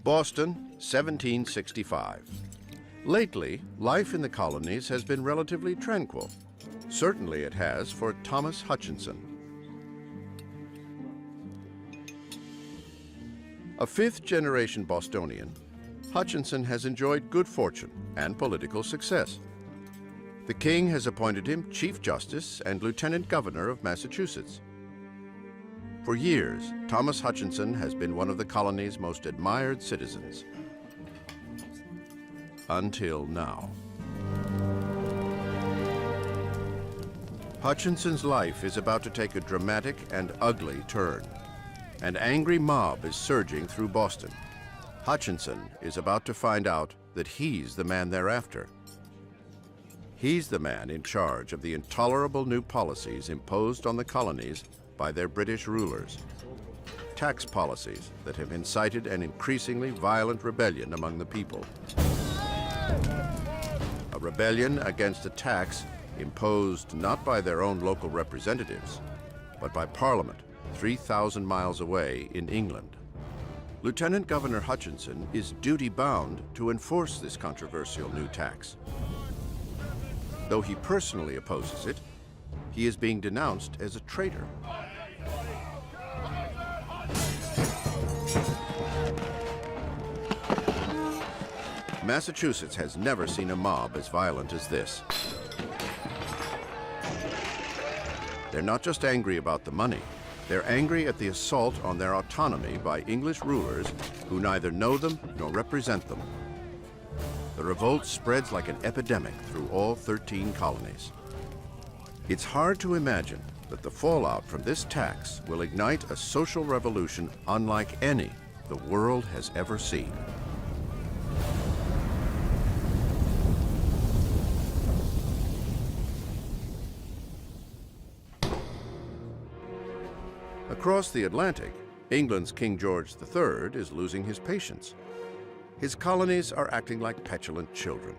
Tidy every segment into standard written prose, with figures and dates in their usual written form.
Boston, 1765. Lately, life in the colonies has been relatively tranquil. Certainly it has for Thomas Hutchinson. A fifth-generation Bostonian, Hutchinson has enjoyed good fortune and political success. The king has appointed him Chief Justice and Lieutenant Governor of Massachusetts. For years, Thomas Hutchinson has been one of the colony's most admired citizens. Until now. Hutchinson's life is about to take a dramatic and ugly turn. An angry mob is surging through Boston. Hutchinson is about to find out that he's the man they're after. He's the man in charge of the intolerable new policies imposed on the colonies by their British rulers. Tax policies that have incited an increasingly violent rebellion among the people. A rebellion against a tax imposed not by their own local representatives, but by Parliament 3,000 miles away in England. Lieutenant Governor Hutchinson is duty-bound to enforce this controversial new tax. Though he personally opposes it, he is being denounced as a traitor. Massachusetts has never seen a mob as violent as this. They're not just angry about the money, they're angry at the assault on their autonomy by English rulers who neither know them nor represent them. The revolt spreads like an epidemic through all 13 colonies. It's hard to imagine that the fallout from this tax will ignite a social revolution unlike any the world has ever seen. Across the Atlantic, England's King George III is losing his patience. His colonies are acting like petulant children.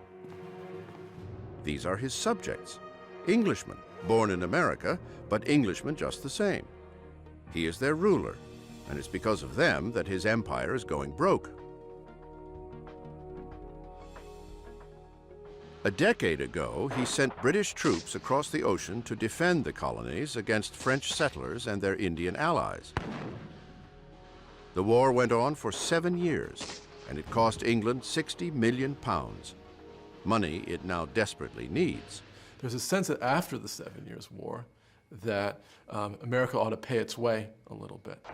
These are his subjects, Englishmen, born in America, but Englishmen just the same. He is their ruler, and it's because of them that his empire is going broke. A decade ago, he sent British troops across the ocean to defend the colonies against French settlers and their Indian allies. The war went on for 7 years, and it cost England £60 million, money it now desperately needs. There's a sense that after the 7 Years' War, that America ought to pay its way a little bit.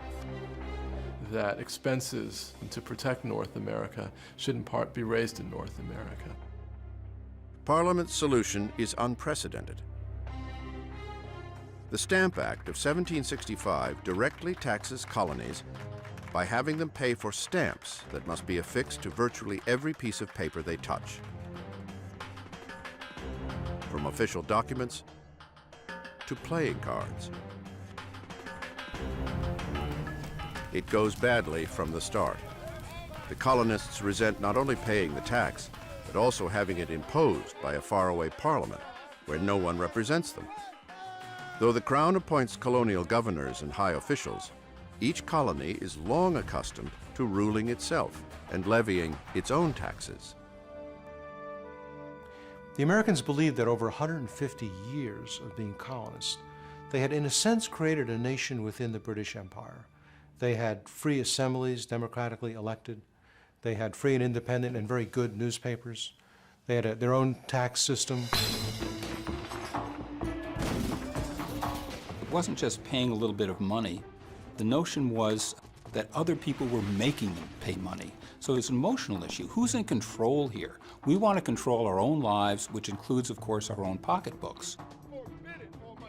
That expenses to protect North America should in part be raised in North America. Parliament's solution is unprecedented. The Stamp Act of 1765 directly taxes colonies by having them pay for stamps that must be affixed to virtually every piece of paper they touch. From official documents to playing cards. It goes badly from the start. The colonists resent not only paying the tax, but also having it imposed by a faraway parliament where no one represents them. Though the Crown appoints colonial governors and high officials, each colony is long accustomed to ruling itself and levying its own taxes. The Americans believed that over 150 years of being colonists, they had in a sense created a nation within the British Empire. They had free assemblies, democratically elected. They had free and independent and very good newspapers. They had their own tax system. It wasn't just paying a little bit of money. The notion was that other people were making them pay money. So it's an emotional issue. Who's in control here? We want to control our own lives, which includes, of course, our own pocketbooks.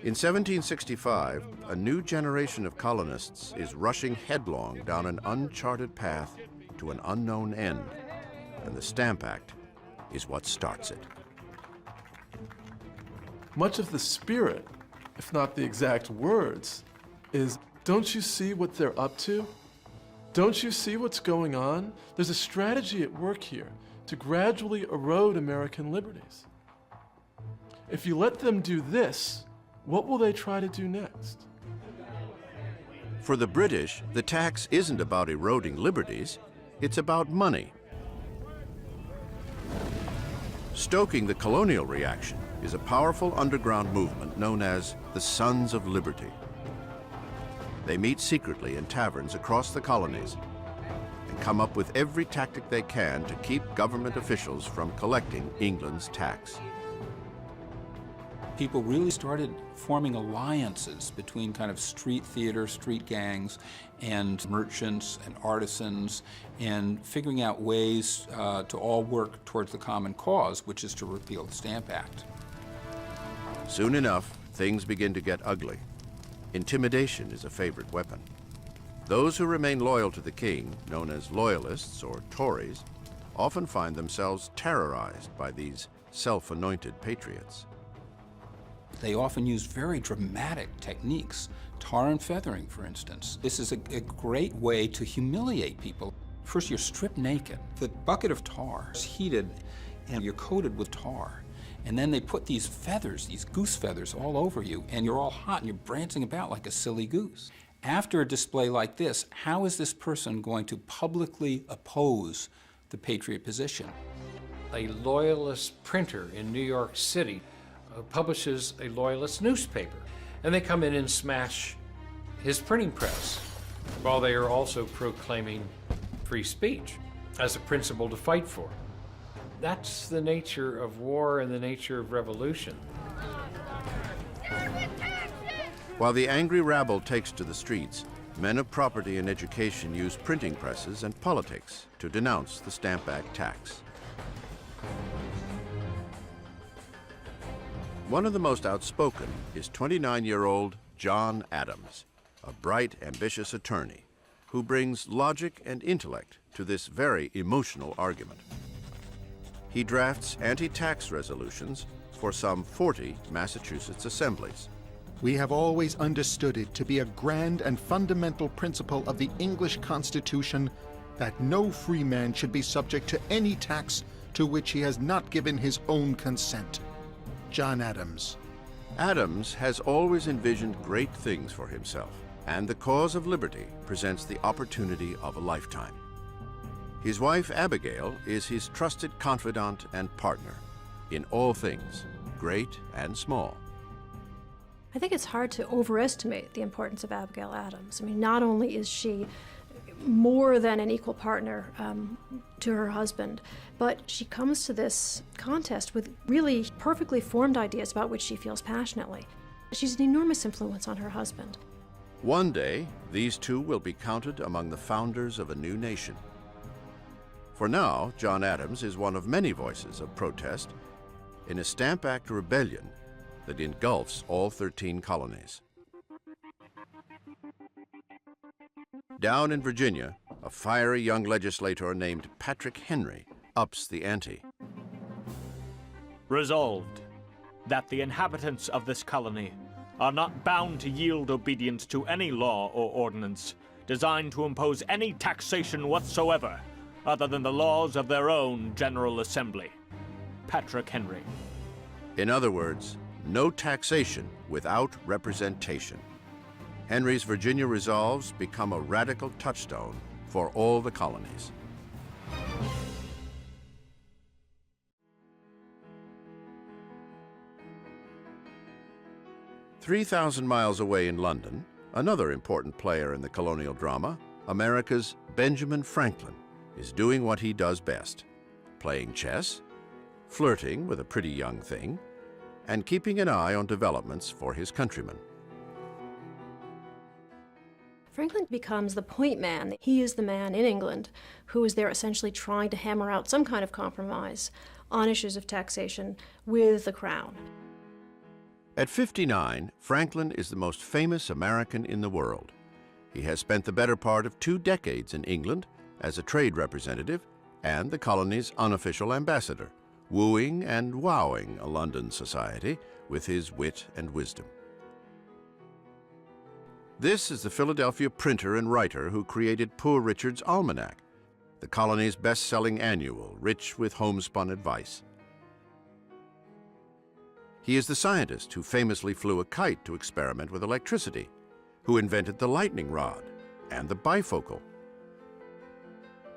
In 1765, a new generation of colonists is rushing headlong down an uncharted path to an unknown end, and the Stamp Act is what starts it. Much of the spirit, if not the exact words, is, don't you see what they're up to? Don't you see what's going on? There's a strategy at work here to gradually erode American liberties. If you let them do this, what will they try to do next? For the British, the tax isn't about eroding liberties. It's about money. Stoking the colonial reaction is a powerful underground movement known as the Sons of Liberty. They meet secretly in taverns across the colonies and come up with every tactic they can to keep government officials from collecting England's tax. People really started forming alliances between kind of street theater, street gangs, and merchants and artisans, and figuring out ways to all work towards the common cause, which is to repeal the Stamp Act. Soon enough, things begin to get ugly. Intimidation is a favorite weapon. Those who remain loyal to the king, known as loyalists or Tories, often find themselves terrorized by these self-anointed patriots. They often use very dramatic techniques, tar and feathering, for instance. This is a great way to humiliate people. First, you're stripped naked. The bucket of tar is heated, and you're coated with tar. And then they put these feathers, these goose feathers, all over you, and you're all hot, and you're prancing about like a silly goose. After a display like this, how is this person going to publicly oppose the patriot position? A loyalist printer in New York City publishes a loyalist newspaper, and they come in and smash his printing press while they are also proclaiming free speech as a principle to fight for. That's the nature of war and the nature of revolution. While the angry rabble takes to the streets, men of property and education use printing presses and politics to denounce the Stamp Act tax. One of the most outspoken is 29-year-old John Adams, a bright, ambitious attorney who brings logic and intellect to this very emotional argument. He drafts anti-tax resolutions for some 40 Massachusetts assemblies. We have always understood it to be a grand and fundamental principle of the English Constitution that no free man should be subject to any tax to which he has not given his own consent. John Adams. Adams has always envisioned great things for himself, and the cause of liberty presents the opportunity of a lifetime. His wife, Abigail, is his trusted confidant and partner in all things, great and small. I think it's hard to overestimate the importance of Abigail Adams. I mean, not only is she more than an equal partner to her husband, but she comes to this contest with really perfectly formed ideas about which she feels passionately. She's an enormous influence on her husband. One day, these two will be counted among the founders of a new nation. For now, John Adams is one of many voices of protest in a Stamp Act rebellion that engulfs all 13 colonies. Down in Virginia, a fiery young legislator named Patrick Henry ups the ante. Resolved, that the inhabitants of this colony are not bound to yield obedience to any law or ordinance designed to impose any taxation whatsoever other than the laws of their own General Assembly. Patrick Henry. In other words, no taxation without representation. Henry's Virginia resolves become a radical touchstone for all the colonies. "3,000 miles away in London, another important player in the colonial drama, America's Benjamin Franklin, is doing what he does best: playing chess, flirting with a pretty young thing, and keeping an eye on developments for his countrymen. Franklin becomes the point man. He is the man in England who is there essentially trying to hammer out some kind of compromise on issues of taxation with the crown. At 59, Franklin is the most famous American in the world. He has spent the better part of 2 decades in England as a trade representative and the colony's unofficial ambassador, wooing and wowing a London society with his wit and wisdom. This is the Philadelphia printer and writer who created Poor Richard's Almanac, the colony's best-selling annual, rich with homespun advice. He is the scientist who famously flew a kite to experiment with electricity, who invented the lightning rod and the bifocal.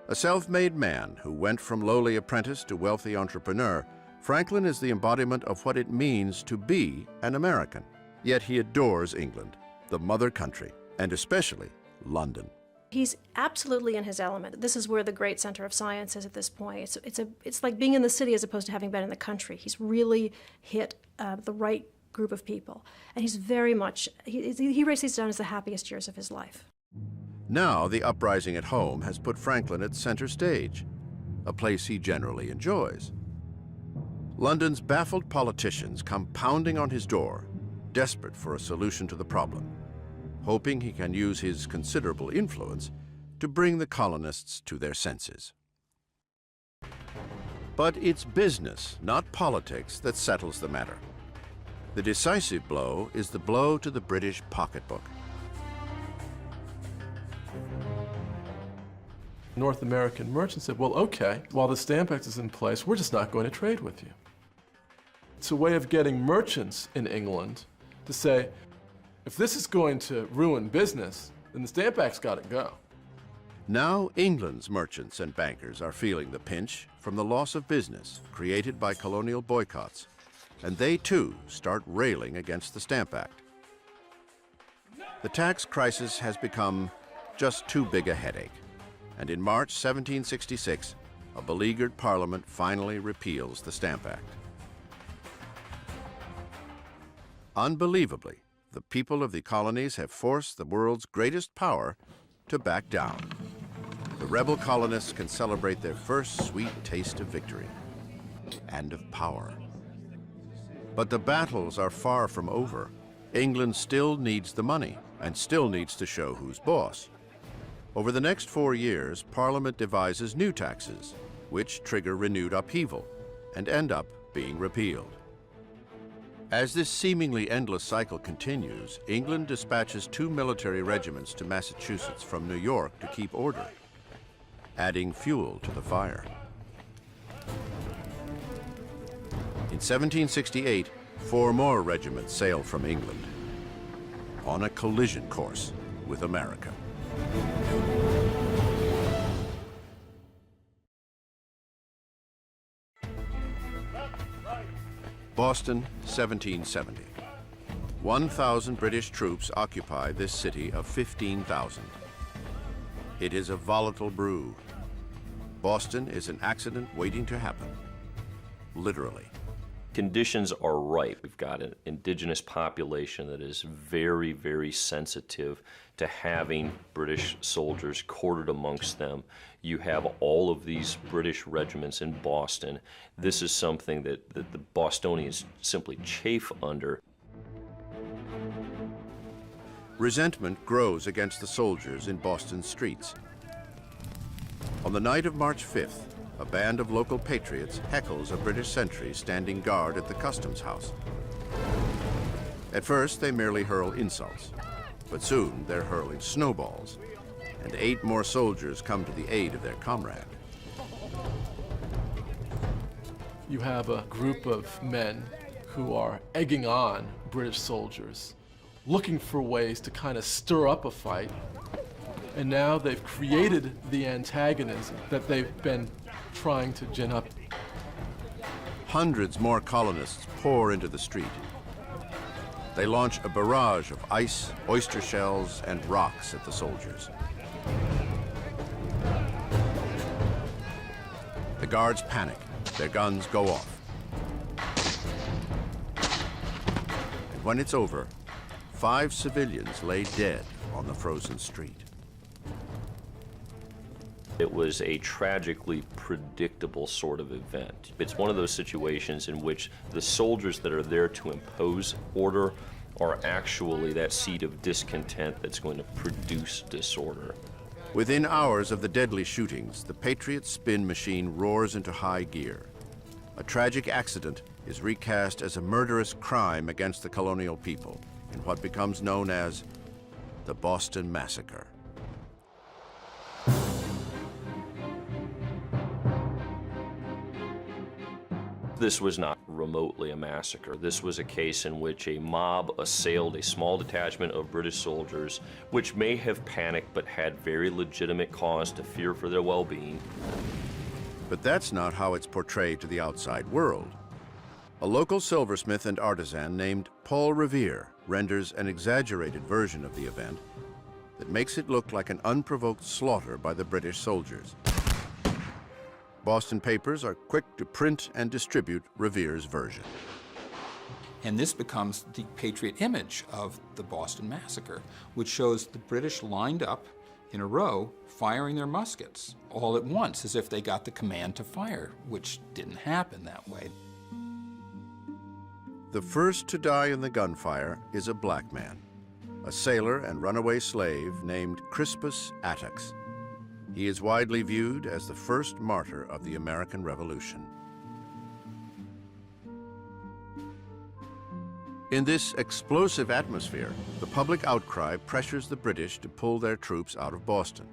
A self-made man who went from lowly apprentice to wealthy entrepreneur, Franklin is the embodiment of what it means to be an American. Yet he adores England, the mother country, and especially London. He's absolutely in his element. This is where the great center of science is at this point. It's like being in the city as opposed to having been in the country. He's really hit the right group of people. And he's very much, he writes these down as the happiest years of his life. Now the uprising at home has put Franklin at center stage, a place he generally enjoys. London's baffled politicians come pounding on his door, desperate for a solution to the problem, hoping he can use his considerable influence to bring the colonists to their senses. But it's business, not politics, that settles the matter. The decisive blow is the blow to the British pocketbook. North American merchants said, well, okay, while the Stamp Act is in place, we're just not going to trade with you. It's a way of getting merchants in England to say, if this is going to ruin business, then the Stamp Act's got to go. Now England's merchants and bankers are feeling the pinch from the loss of business created by colonial boycotts, and they too start railing against the Stamp Act. The tax crisis has become just too big a headache, and in March 1766, a beleaguered Parliament finally repeals the Stamp Act. Unbelievably, the people of the colonies have forced the world's greatest power to back down. The rebel colonists can celebrate their first sweet taste of victory and of power. But the battles are far from over. England still needs the money and still needs to show who's boss. Over the next 4 years, Parliament devises new taxes, which trigger renewed upheaval and end up being repealed. As this seemingly endless cycle continues, England dispatches 2 military regiments to Massachusetts from New York to keep order, adding fuel to the fire. In 1768, 4 more regiments sail from England on a collision course with America. Boston, 1770. 1,000 British troops occupy this city of 15,000. It is a volatile brew. Boston is an accident waiting to happen, literally. Conditions are ripe. We've got an indigenous population that is very, very sensitive to having British soldiers quartered amongst them. You have all of these British regiments in Boston. This is something that the Bostonians simply chafe under. Resentment grows against the soldiers in Boston's streets. On the night of March 5th, a band of local patriots heckles a British sentry standing guard at the customs house. At first, they merely hurl insults, but soon they're hurling snowballs, and 8 more soldiers come to the aid of their comrade. You have a group of men who are egging on British soldiers, looking for ways to kind of stir up a fight, and now they've created the antagonism that they've been trying to gin up. Hundreds more colonists pour into the street. They launch a barrage of ice, oyster shells, and rocks at the soldiers. The guards panic. Their guns go off. And when it's over, 5 civilians lay dead on the frozen street. It was a tragically predictable sort of event. It's one of those situations in which the soldiers that are there to impose order are actually that seed of discontent that's going to produce disorder. Within hours of the deadly shootings, the Patriot spin machine roars into high gear. A tragic accident is recast as a murderous crime against the colonial people in what becomes known as the Boston Massacre. This was not remotely a massacre. This was a case in which a mob assailed a small detachment of British soldiers, which may have panicked but had very legitimate cause to fear for their well-being. But that's not how it's portrayed to the outside world. A local silversmith and artisan named Paul Revere renders an exaggerated version of the event that makes it look like an unprovoked slaughter by the British soldiers. Boston papers are quick to print and distribute Revere's version. And this becomes the patriot image of the Boston Massacre, which shows the British lined up in a row, firing their muskets all at once, as if they got the command to fire, which didn't happen that way. The first to die in the gunfire is a black man, a sailor and runaway slave named Crispus Attucks. He is widely viewed as the first martyr of the American Revolution. In this explosive atmosphere, the public outcry pressures the British to pull their troops out of Boston.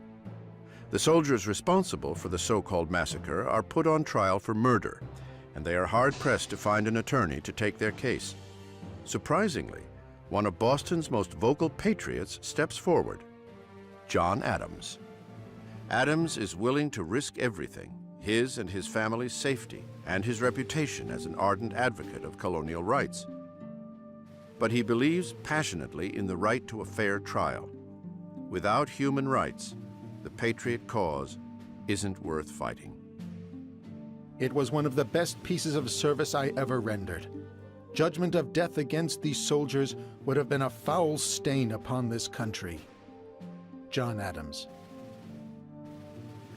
The soldiers responsible for the so-called massacre are put on trial for murder, and they are hard-pressed to find an attorney to take their case. Surprisingly, one of Boston's most vocal patriots steps forward, John Adams. Adams is willing to risk everything, his and his family's safety, and his reputation as an ardent advocate of colonial rights. But he believes passionately in the right to a fair trial. Without human rights, the patriot cause isn't worth fighting. It was one of the best pieces of service I ever rendered. Judgment of death against these soldiers would have been a foul stain upon this country. John Adams.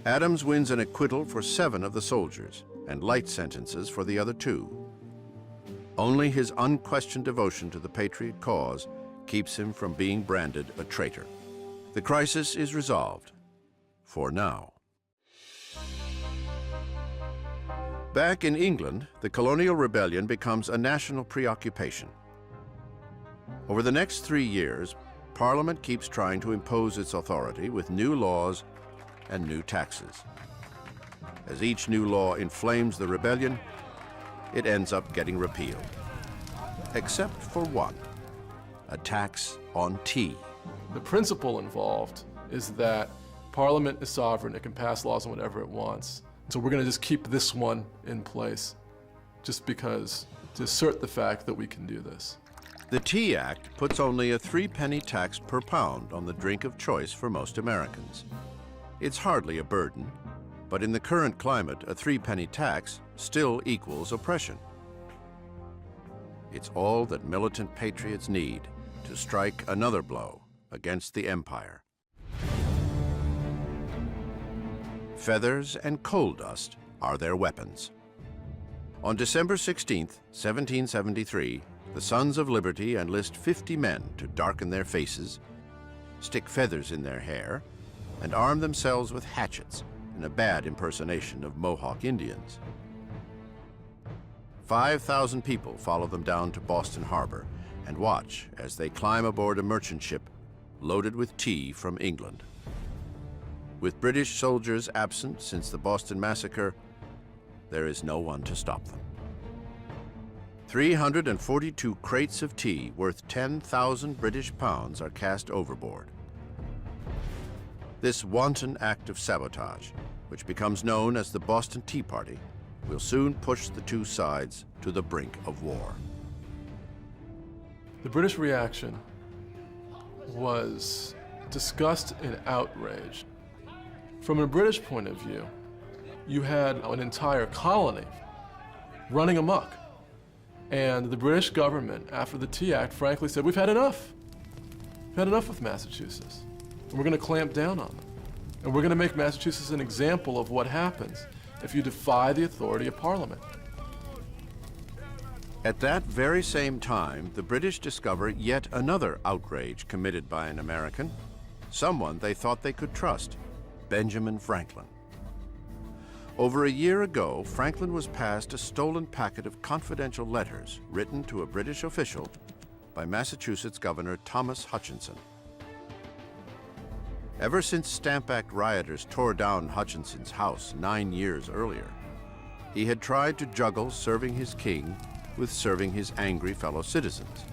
Adams wins an acquittal for 7 of the soldiers and light sentences for the other 2. Only his unquestioned devotion to the patriot cause keeps him from being branded a traitor. The crisis is resolved, for now. Back in England, the colonial rebellion becomes a national preoccupation. Over the next 3 years, Parliament keeps trying to impose its authority with new laws and new taxes. As each new law inflames the rebellion, it ends up getting repealed. Except for one, a tax on tea. The principle involved is that Parliament is sovereign, it can pass laws on whatever it wants. So we're going to just keep this one in place, just because, to assert the fact that we can do this. The Tea Act puts only a 3-penny tax per pound on the drink of choice for most Americans. It's hardly a burden, but in the current climate, a 3-penny tax still equals oppression. It's all that militant patriots need to strike another blow against the empire. Feathers and coal dust are their weapons. On December 16, 1773, the Sons of Liberty enlist 50 men to darken their faces, stick feathers in their hair, and arm themselves with hatchets in a bad impersonation of Mohawk Indians. 5,000 people follow them down to Boston Harbor and watch as they climb aboard a merchant ship loaded with tea from England. With British soldiers absent since the Boston Massacre, there is no one to stop them. 342 crates of tea worth 10,000 British pounds are cast overboard. This wanton act of sabotage, which becomes known as the Boston Tea Party, will soon push the two sides to the brink of war. The British reaction was disgust and outrage. From a British point of view, you had an entire colony running amok. And the British government, after the Tea Act, frankly said, we've had enough. We've had enough with Massachusetts. And we're going to clamp down on them. And we're going to make Massachusetts an example of what happens if you defy the authority of Parliament. At that very same time, the British discover yet another outrage committed by an American, someone they thought they could trust, Benjamin Franklin. Over a year ago, Franklin was passed a stolen packet of confidential letters written to a British official by Massachusetts Governor Thomas Hutchinson. Ever since Stamp Act rioters tore down Hutchinson's house 9 years earlier, He had tried to juggle serving his king with serving his angry fellow citizens.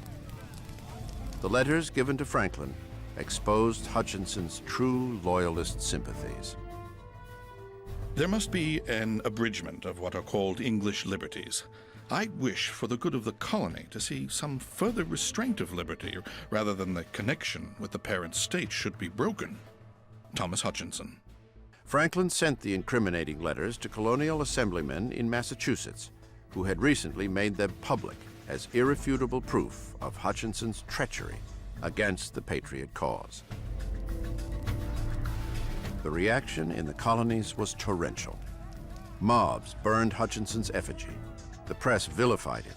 The letters given to Franklin exposed Hutchinson's true loyalist sympathies. There must be an abridgment of what are called English liberties. I wish, for the good of the colony, to see some further restraint of liberty, rather than the connection with the parent state should be broken. Thomas Hutchinson. Franklin sent the incriminating letters to colonial assemblymen in Massachusetts, who had recently made them public as irrefutable proof of Hutchinson's treachery against the Patriot cause. The reaction in the colonies was torrential. Mobs burned Hutchinson's effigy. The press vilified him.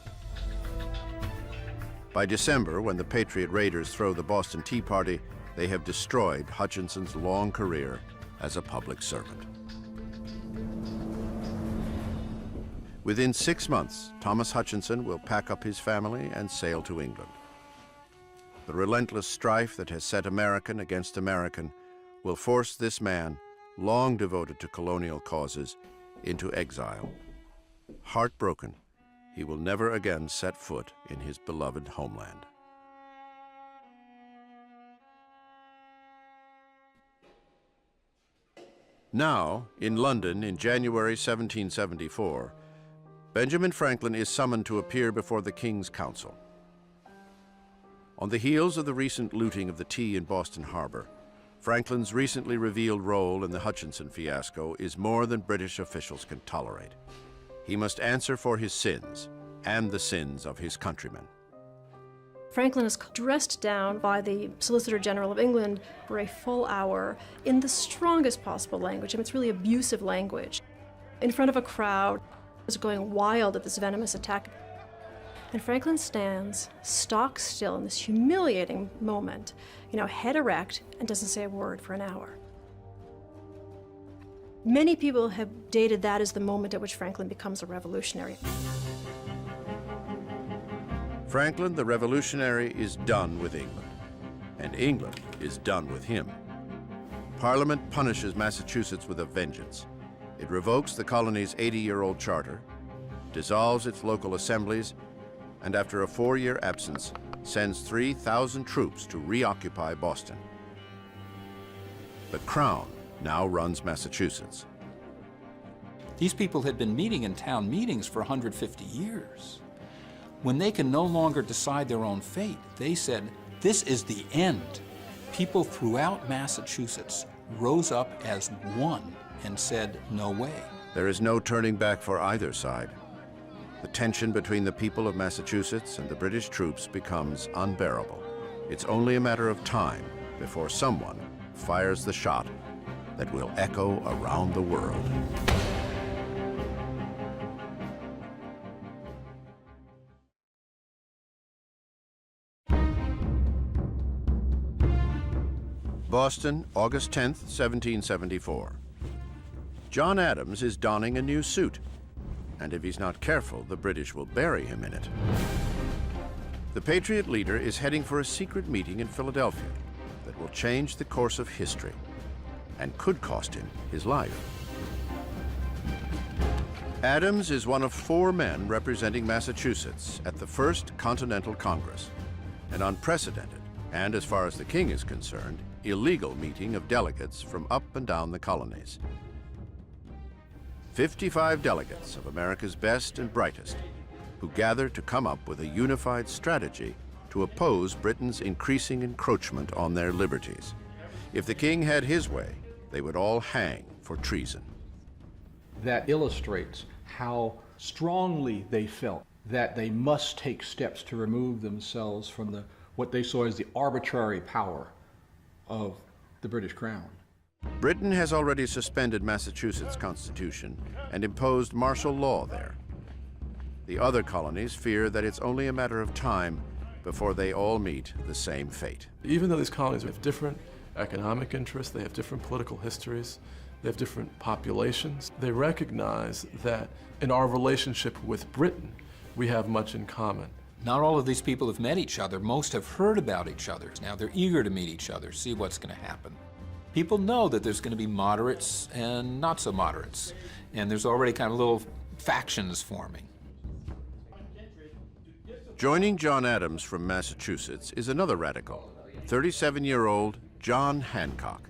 By December, when the Patriot raiders throw the Boston Tea Party, they have destroyed Hutchinson's long career as a public servant. Within 6 months, Thomas Hutchinson will pack up his family and sail to England. The relentless strife that has set American against American will force this man, long devoted to colonial causes, into exile. Heartbroken, he will never again set foot in his beloved homeland. Now, in London in January 1774, Benjamin Franklin is summoned to appear before the King's Council. On the heels of the recent looting of the tea in Boston Harbor, Franklin's recently revealed role in the Hutchinson fiasco is more than British officials can tolerate. He must answer for his sins and the sins of his countrymen. Franklin is dressed down by the Solicitor General of England for a full hour in the strongest possible language. I mean, it's really abusive language. In front of a crowd, is going wild at this venomous attack. And Franklin stands stock still in this humiliating moment, head erect, and doesn't say a word for an hour. Many people have dated that as the moment at which Franklin becomes a revolutionary. Franklin the revolutionary is done with England, and England is done with him. Parliament punishes Massachusetts with a vengeance. It revokes the colony's 80-year-old charter, dissolves its local assemblies, and after a 4-year absence, sends 3,000 troops to reoccupy Boston. The Crown now runs Massachusetts. These people had been meeting in town meetings for 150 years. When they can no longer decide their own fate, they said, this is the end. People throughout Massachusetts rose up as one and said, no way. There is no turning back for either side. The tension between the people of Massachusetts and the British troops becomes unbearable. It's only a matter of time before someone fires the shot that will echo around the world. Boston, August 10th, 1774. John Adams is donning a new suit, and if he's not careful, the British will bury him in it. The Patriot leader is heading for a secret meeting in Philadelphia that will change the course of history and could cost him his life. Adams is one of 4 men representing Massachusetts at the First Continental Congress, an unprecedented, and as far as the king is concerned, illegal meeting of delegates from up and down the colonies. 55 delegates of America's best and brightest who gather to come up with a unified strategy to oppose Britain's increasing encroachment on their liberties. If the king had his way, they would all hang for treason. That illustrates how strongly they felt that they must take steps to remove themselves from what they saw as the arbitrary power of the British Crown. Britain has already suspended Massachusetts' constitution and imposed martial law there. The other colonies fear that it's only a matter of time before they all meet the same fate. Even though these colonies have different economic interests, they have different political histories, they have different populations, they recognize that in our relationship with Britain, we have much in common. Not all of these people have met each other. Most have heard about each other. Now they're eager to meet each other, see what's going to happen. People know that there's going to be moderates and not so moderates. And there's already kind of a little factions forming. Joining John Adams from Massachusetts is another radical, 37-year-old John Hancock,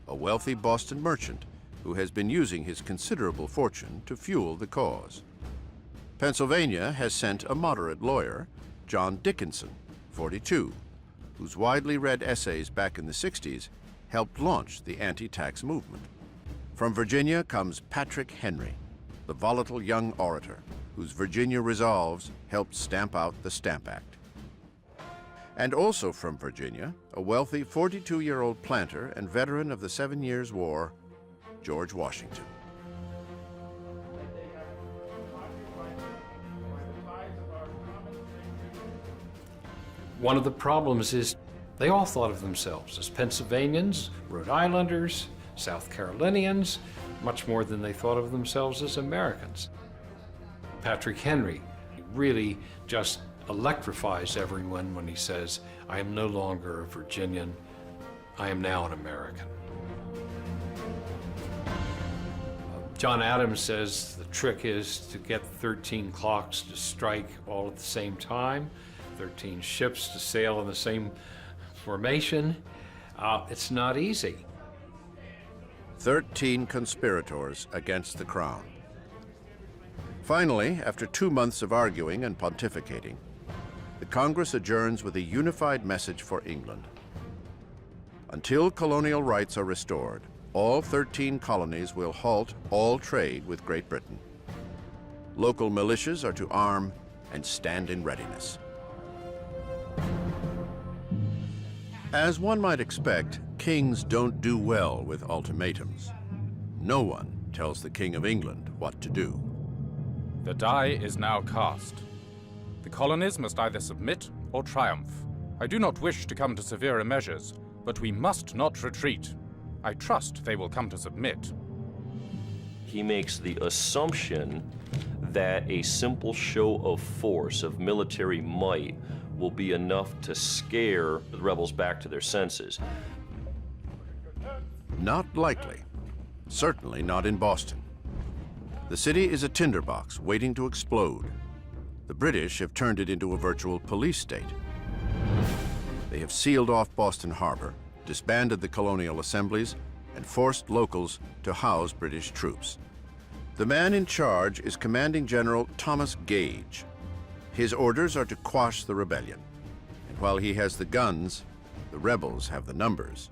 a wealthy Boston merchant who has been using his considerable fortune to fuel the cause. Pennsylvania has sent a moderate lawyer, John Dickinson, 42, whose widely read essays back in the 60s helped launch the anti-tax movement. From Virginia comes Patrick Henry, the volatile young orator whose Virginia resolves helped stamp out the Stamp Act. And also from Virginia, a wealthy 42-year-old planter and veteran of the 7 Years' War, George Washington. One of the problems is they all thought of themselves as Pennsylvanians, Rhode Islanders, South Carolinians, much more than they thought of themselves as Americans. Patrick Henry really just electrifies everyone when he says, "I am no longer a Virginian, I am now an American." John Adams says the trick is to get 13 clocks to strike all at the same time, 13 ships to sail in the same formation. It's not easy. 13 conspirators against the crown. Finally, after 2 months of arguing and pontificating, the Congress adjourns with a unified message for England. Until colonial rights are restored, all 13 colonies will halt all trade with Great Britain. Local militias are to arm and stand in readiness. As one might expect, kings don't do well with ultimatums. No one tells the King of England what to do. The die is now cast. The colonies must either submit or triumph. I do not wish to come to severer measures, but we must not retreat. I trust they will come to submit. He makes the assumption that a simple show of force, of military might, will be enough to scare the rebels back to their senses. Not likely. Certainly not in Boston. The city is a tinderbox waiting to explode. The British have turned it into a virtual police state. They have sealed off Boston Harbor, disbanded the colonial assemblies, and forced locals to house British troops. The man in charge is Commanding General Thomas Gage. His orders are to quash the rebellion. And while he has the guns, the rebels have the numbers.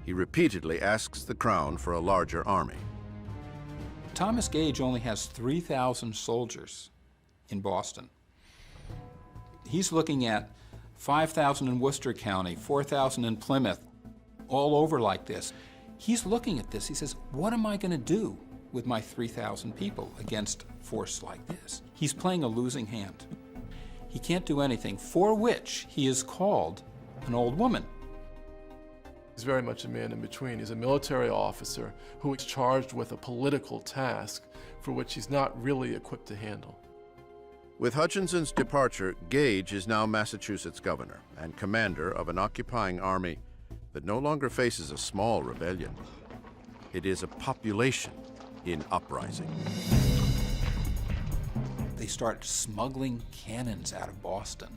He repeatedly asks the Crown for a larger army. Thomas Gage only has 3,000 soldiers in Boston. He's looking at 5,000 in Worcester County, 4,000 in Plymouth, all over like this. He's looking at this, he says, what am I going to do with my 3,000 people against force like this? He's playing a losing hand. He can't do anything, for which he is called an old woman. He's very much a man in between. He's a military officer who is charged with a political task for which he's not really equipped to handle. With Hutchinson's departure, Gage is now Massachusetts governor and commander of an occupying army that no longer faces a small rebellion. It is a population in uprising. They start smuggling cannons out of Boston,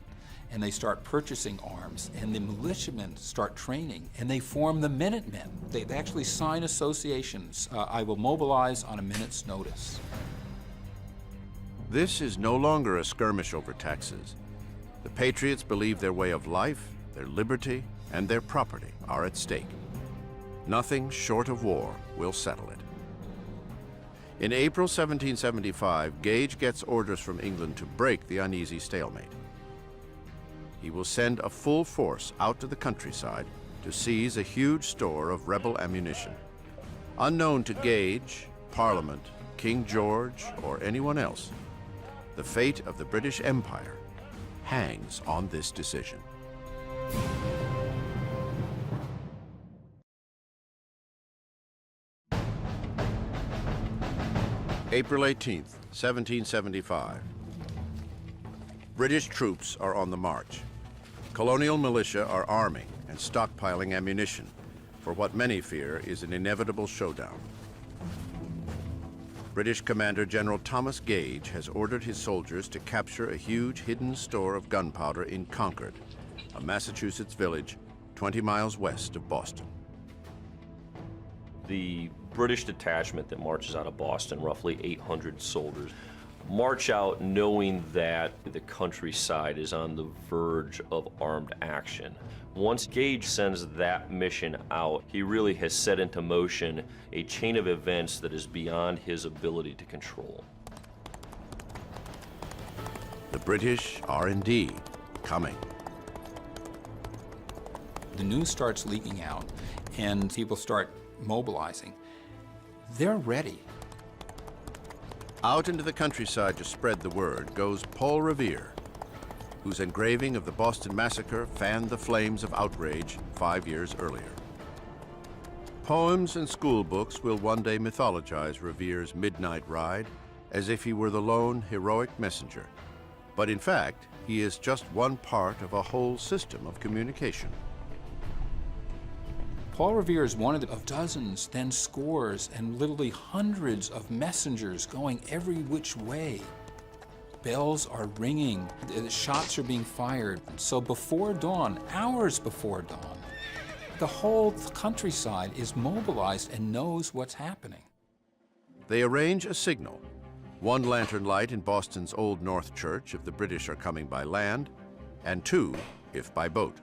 and they start purchasing arms, and the militiamen start training, and they form the Minutemen. They actually sign associations. I will mobilize on a minute's notice. This is no longer a skirmish over taxes. The Patriots believe their way of life, their liberty, and their property are at stake. Nothing short of war will settle it. In April 1775, Gage gets orders from England to break the uneasy stalemate. He will send a full force out to the countryside to seize a huge store of rebel ammunition. Unknown to Gage, Parliament, King George, or anyone else, the fate of the British Empire hangs on this decision. April 18th, 1775. British troops are on the march. Colonial militia are arming and stockpiling ammunition for what many fear is an inevitable showdown. British Commander General Thomas Gage has ordered his soldiers to capture a huge hidden store of gunpowder in Concord, a Massachusetts village 20 miles west of Boston. The British detachment that marches out of Boston, roughly 800 soldiers, march out knowing that the countryside is on the verge of armed action. Once Gage sends that mission out, he really has set into motion a chain of events that is beyond his ability to control. The British are indeed coming. The news starts leaking out, and people start mobilizing. They're ready. Out into the countryside to spread the word goes Paul Revere, whose engraving of the Boston Massacre fanned the flames of outrage 5 years earlier. Poems and school books will one day mythologize Revere's midnight ride as if he were the lone heroic messenger. But in fact, he is just one part of a whole system of communication. Paul Revere is one of dozens, then scores, and literally hundreds of messengers going every which way. Bells are ringing, the shots are being fired. So before dawn, hours before dawn, the whole countryside is mobilized and knows what's happening. They arrange a signal, one lantern light in Boston's Old North Church if the British are coming by land, and two if by boat.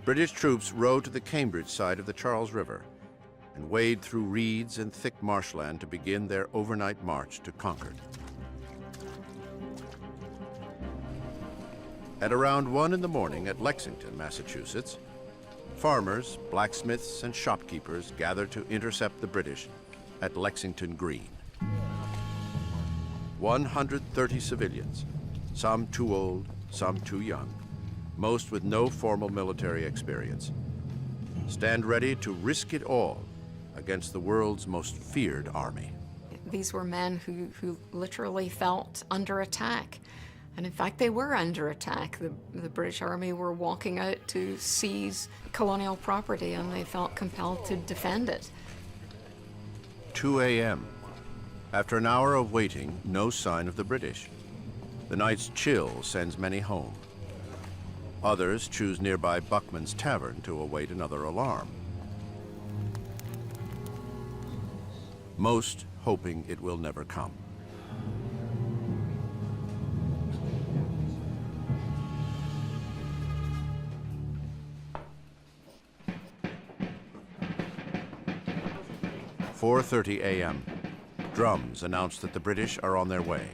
British troops row to the Cambridge side of the Charles River and wade through reeds and thick marshland to begin their overnight march to Concord. At around 1 in the morning at Lexington, Massachusetts, farmers, blacksmiths, and shopkeepers gather to intercept the British at Lexington Green. 130 civilians, some too old, some too young, most with no formal military experience, stand ready to risk it all against the world's most feared army. These were men who literally felt under attack. And in fact, they were under attack. The British Army were walking out to seize colonial property, and they felt compelled to defend it. 2 a.m. After an hour of waiting, no sign of the British. The night's chill sends many home. Others choose nearby Buckman's Tavern to await another alarm. Most hoping it will never come. At 4:30 a.m. Drums announce that the British are on their way.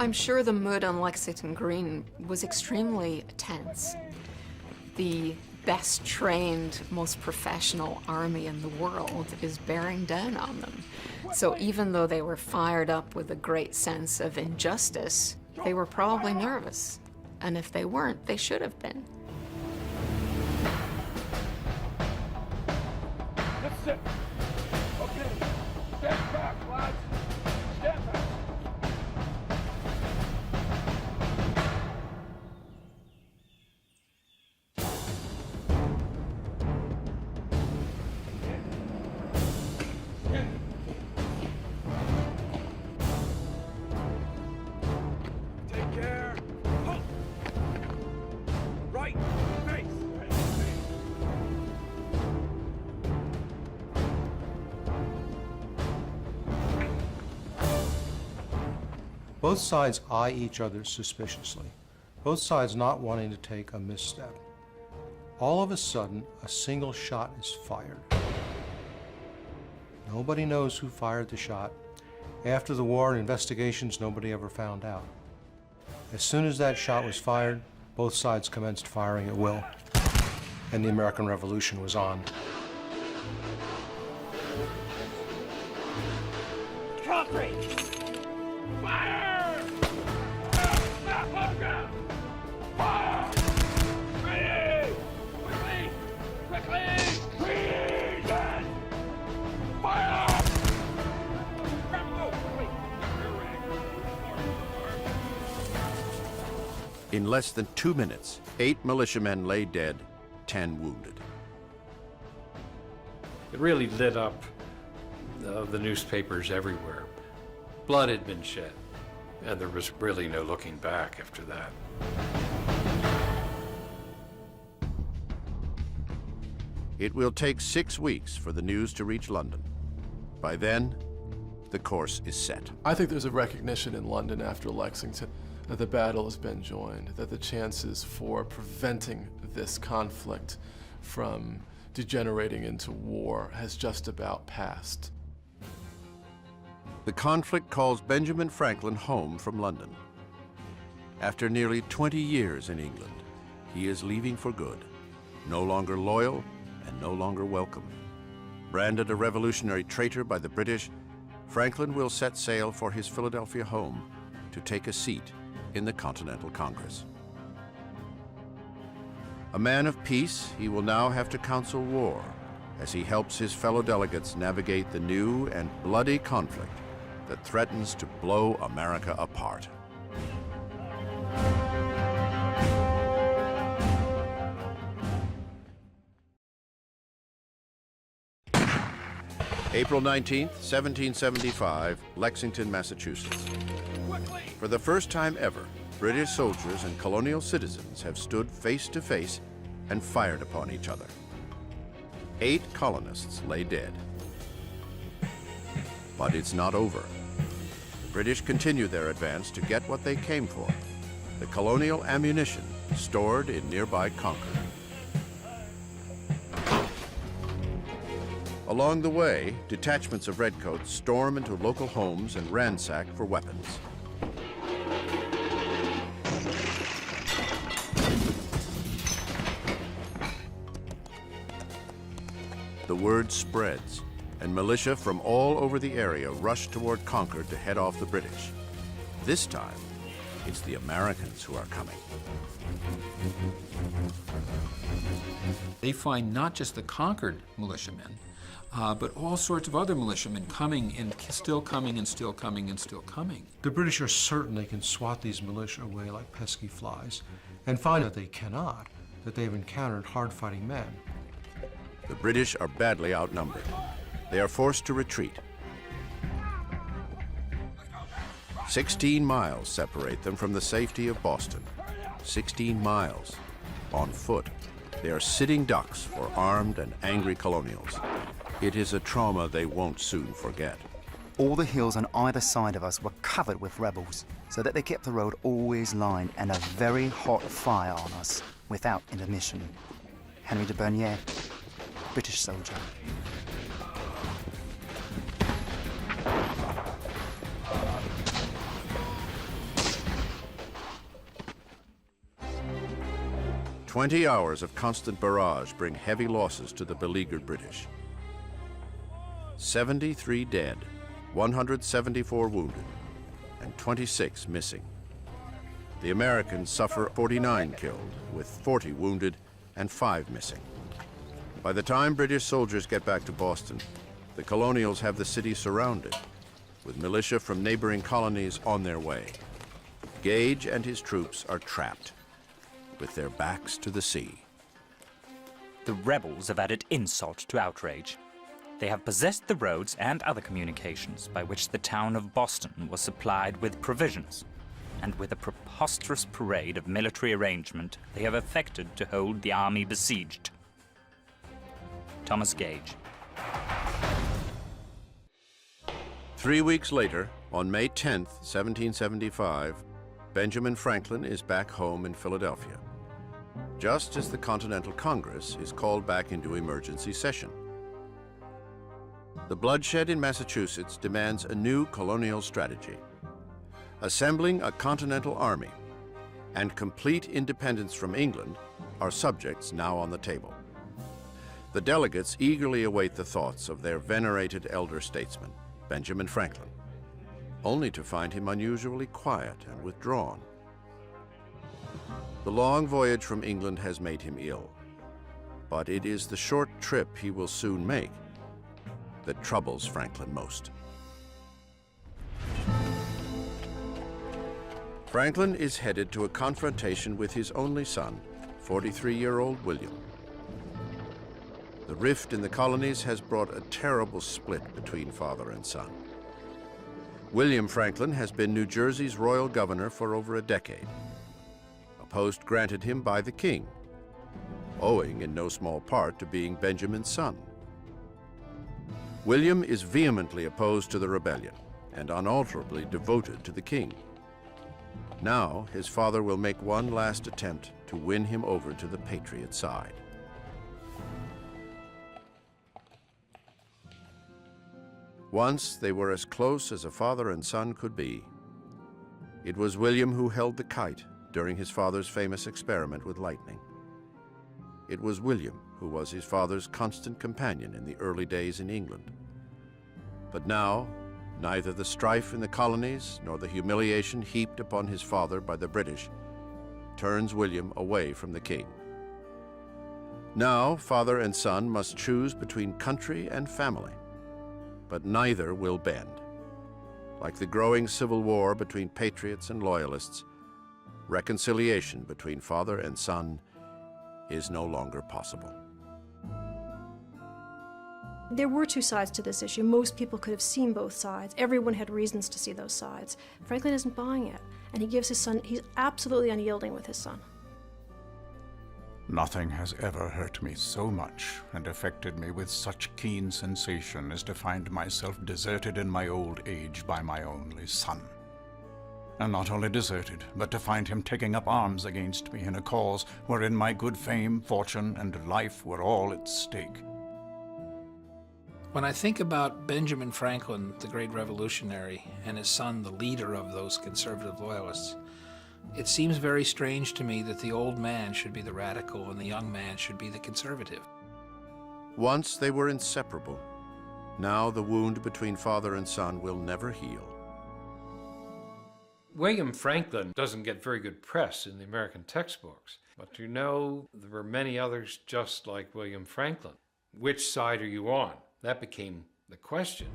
I'm sure the mood on Lexington Green was extremely tense. The best trained, most professional army in the world is bearing down on them. So even though they were fired up with a great sense of injustice, they were probably nervous. And if they weren't, they should have been. That's it. Okay, stand back, lads. Stand back. Take care. Halt. Right face. Both sides eye each other suspiciously, both sides not wanting to take a misstep. All of a sudden, a single shot is fired. Nobody knows who fired the shot. After the war, investigations, nobody ever found out. As soon as that shot was fired, both sides commenced firing at will, and the American Revolution was on. Concrete! Fire! Fire! Ready! Quickly! Quickly! Treason! Fire! Wait. In less than 2 minutes, 8 militiamen lay dead, 10 wounded. It really lit up the newspapers everywhere. Blood had been shed, and there was really no looking back after that. It will take 6 weeks for the news to reach London. By then, the course is set. I think there's a recognition in London after Lexington that the battle has been joined, that the chances for preventing this conflict from degenerating into war has just about passed. The conflict calls Benjamin Franklin home from London. After nearly 20 years in England, he is leaving for good, no longer loyal and no longer welcome. Branded a revolutionary traitor by the British, Franklin will set sail for his Philadelphia home to take a seat in the Continental Congress. A man of peace, he will now have to counsel war as he helps his fellow delegates navigate the new and bloody conflict that threatens to blow America apart. April 19th, 1775, Lexington, Massachusetts. For the first time ever, British soldiers and colonial citizens have stood face to face and fired upon each other. 8 colonists lay dead. But it's not over. The British continue their advance to get what they came for, the colonial ammunition stored in nearby Concord. Along the way, detachments of redcoats storm into local homes and ransack for weapons. The word spreads, and militia from all over the area rush toward Concord to head off the British. This time, it's the Americans who are coming. They find not just the Concord militiamen, but all sorts of other militiamen coming and still coming and still coming and still coming. The British are certain they can swat these militia away like pesky flies, and find that they cannot, that they've encountered hard-fighting men. The British are badly outnumbered. They are forced to retreat. 16 miles separate them from the safety of Boston. 16 miles on foot. They are sitting ducks for armed and angry colonials. It is a trauma they won't soon forget. All the hills on either side of us were covered with rebels, so that they kept the road always lined and a very hot fire on us, without intermission. Henry de Bernier, British soldier. "20 hours of constant barrage bring heavy losses to the beleaguered British. 73 dead, 174 wounded, and 26 missing. The Americans suffer 49 killed, with 40 wounded and 5 missing. By the time British soldiers get back to Boston, the colonials have the city surrounded, with militia from neighboring colonies on their way. Gage and his troops are trapped, with their backs to the sea. The rebels have added insult to outrage. They have possessed the roads and other communications by which the town of Boston was supplied with provisions, and with a preposterous parade of military arrangement, they have effected to hold the army besieged. Thomas Gage. 3 weeks later, on May 10th, 1775, Benjamin Franklin is back home in Philadelphia, just as the Continental Congress is called back into emergency session. The bloodshed in Massachusetts demands a new colonial strategy. Assembling a continental army and complete independence from England are subjects now on the table. The delegates eagerly await the thoughts of their venerated elder statesman, Benjamin Franklin, only to find him unusually quiet and withdrawn. The long voyage from England has made him ill, but it is the short trip he will soon make that troubles Franklin most. Franklin is headed to a confrontation with his only son, 43-year-old William. The rift in the colonies has brought a terrible split between father and son. William Franklin has been New Jersey's royal governor for over a decade, a post granted him by the king, owing in no small part to being Benjamin's son. William is vehemently opposed to the rebellion and unalterably devoted to the king. Now, his father will make one last attempt to win him over to the Patriot side. Once they were as close as a father and son could be. It was William who held the kite during his father's famous experiment with lightning. It was William who was his father's constant companion in the early days in England. But now, neither the strife in the colonies nor the humiliation heaped upon his father by the British turns William away from the king. Now, father and son must choose between country and family, but neither will bend. Like the growing civil war between patriots and loyalists, reconciliation between father and son is no longer possible. There were two sides to this issue. Most people could have seen both sides. Everyone had reasons to see those sides. Franklin isn't buying it, and he gives his son, he's absolutely unyielding with his son. Nothing has ever hurt me so much and affected me with such keen sensation as to find myself deserted in my old age by my only son. And not only deserted, but to find him taking up arms against me in a cause wherein my good fame, fortune, and life were all at stake. When I think about Benjamin Franklin, the great revolutionary, and his son, the leader of those conservative loyalists, it seems very strange to me that the old man should be the radical and the young man should be the conservative. Once they were inseparable. Now the wound between father and son will never heal. William Franklin doesn't get very good press in the American textbooks, but you know there were many others just like William Franklin. Which side are you on? That became the question.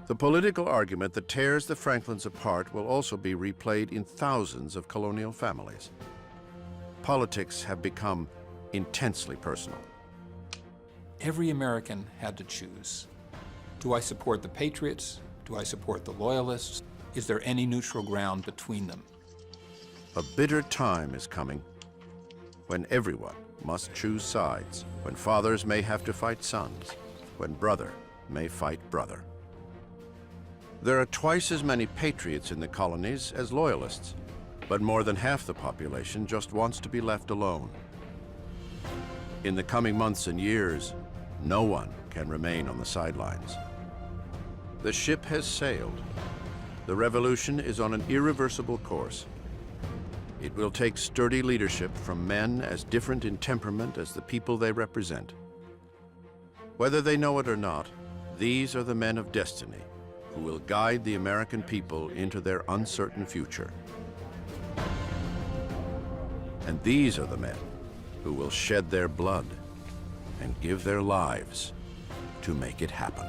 The political argument that tears the Franklins apart will also be replayed in thousands of colonial families. Politics have become intensely personal. Every American had to choose. Do I support the Patriots? Do I support the Loyalists? Is there any neutral ground between them? A bitter time is coming when everyone must choose sides, when fathers may have to fight sons, when brother may fight brother. There are twice as many patriots in the colonies as loyalists, but more than half the population just wants to be left alone. In the coming months and years, no one can remain on the sidelines. The ship has sailed. The revolution is on an irreversible course. It will take sturdy leadership from men as different in temperament as the people they represent. Whether they know it or not, these are the men of destiny who will guide the American people into their uncertain future. And these are the men who will shed their blood and give their lives to make it happen.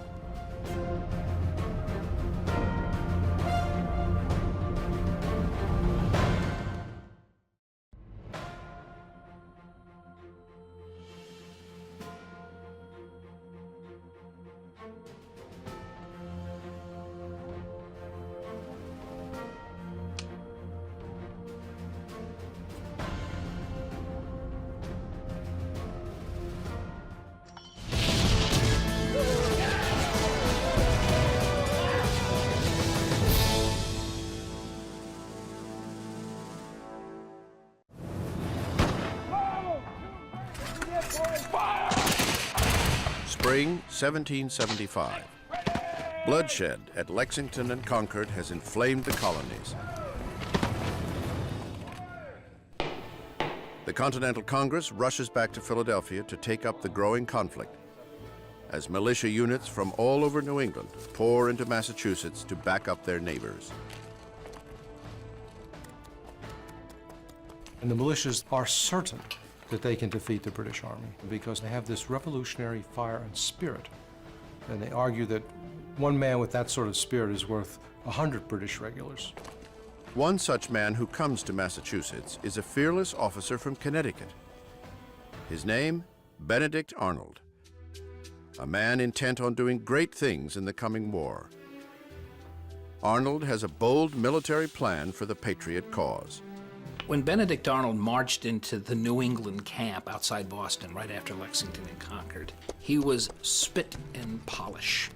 Spring 1775. Bloodshed at Lexington and Concord has inflamed the colonies. The Continental Congress rushes back to Philadelphia to take up the growing conflict as militia units from all over New England pour into Massachusetts to back up their neighbors. And the militias are certain that they can defeat the British Army because they have this revolutionary fire and spirit. And they argue that one man with that sort of spirit is worth 100 British regulars. One such man who comes to Massachusetts is a fearless officer from Connecticut. His name, Benedict Arnold, a man intent on doing great things in the coming war. Arnold has a bold military plan for the Patriot cause. When Benedict Arnold marched into the New England camp outside Boston right after Lexington had conquered, he was spit and polish.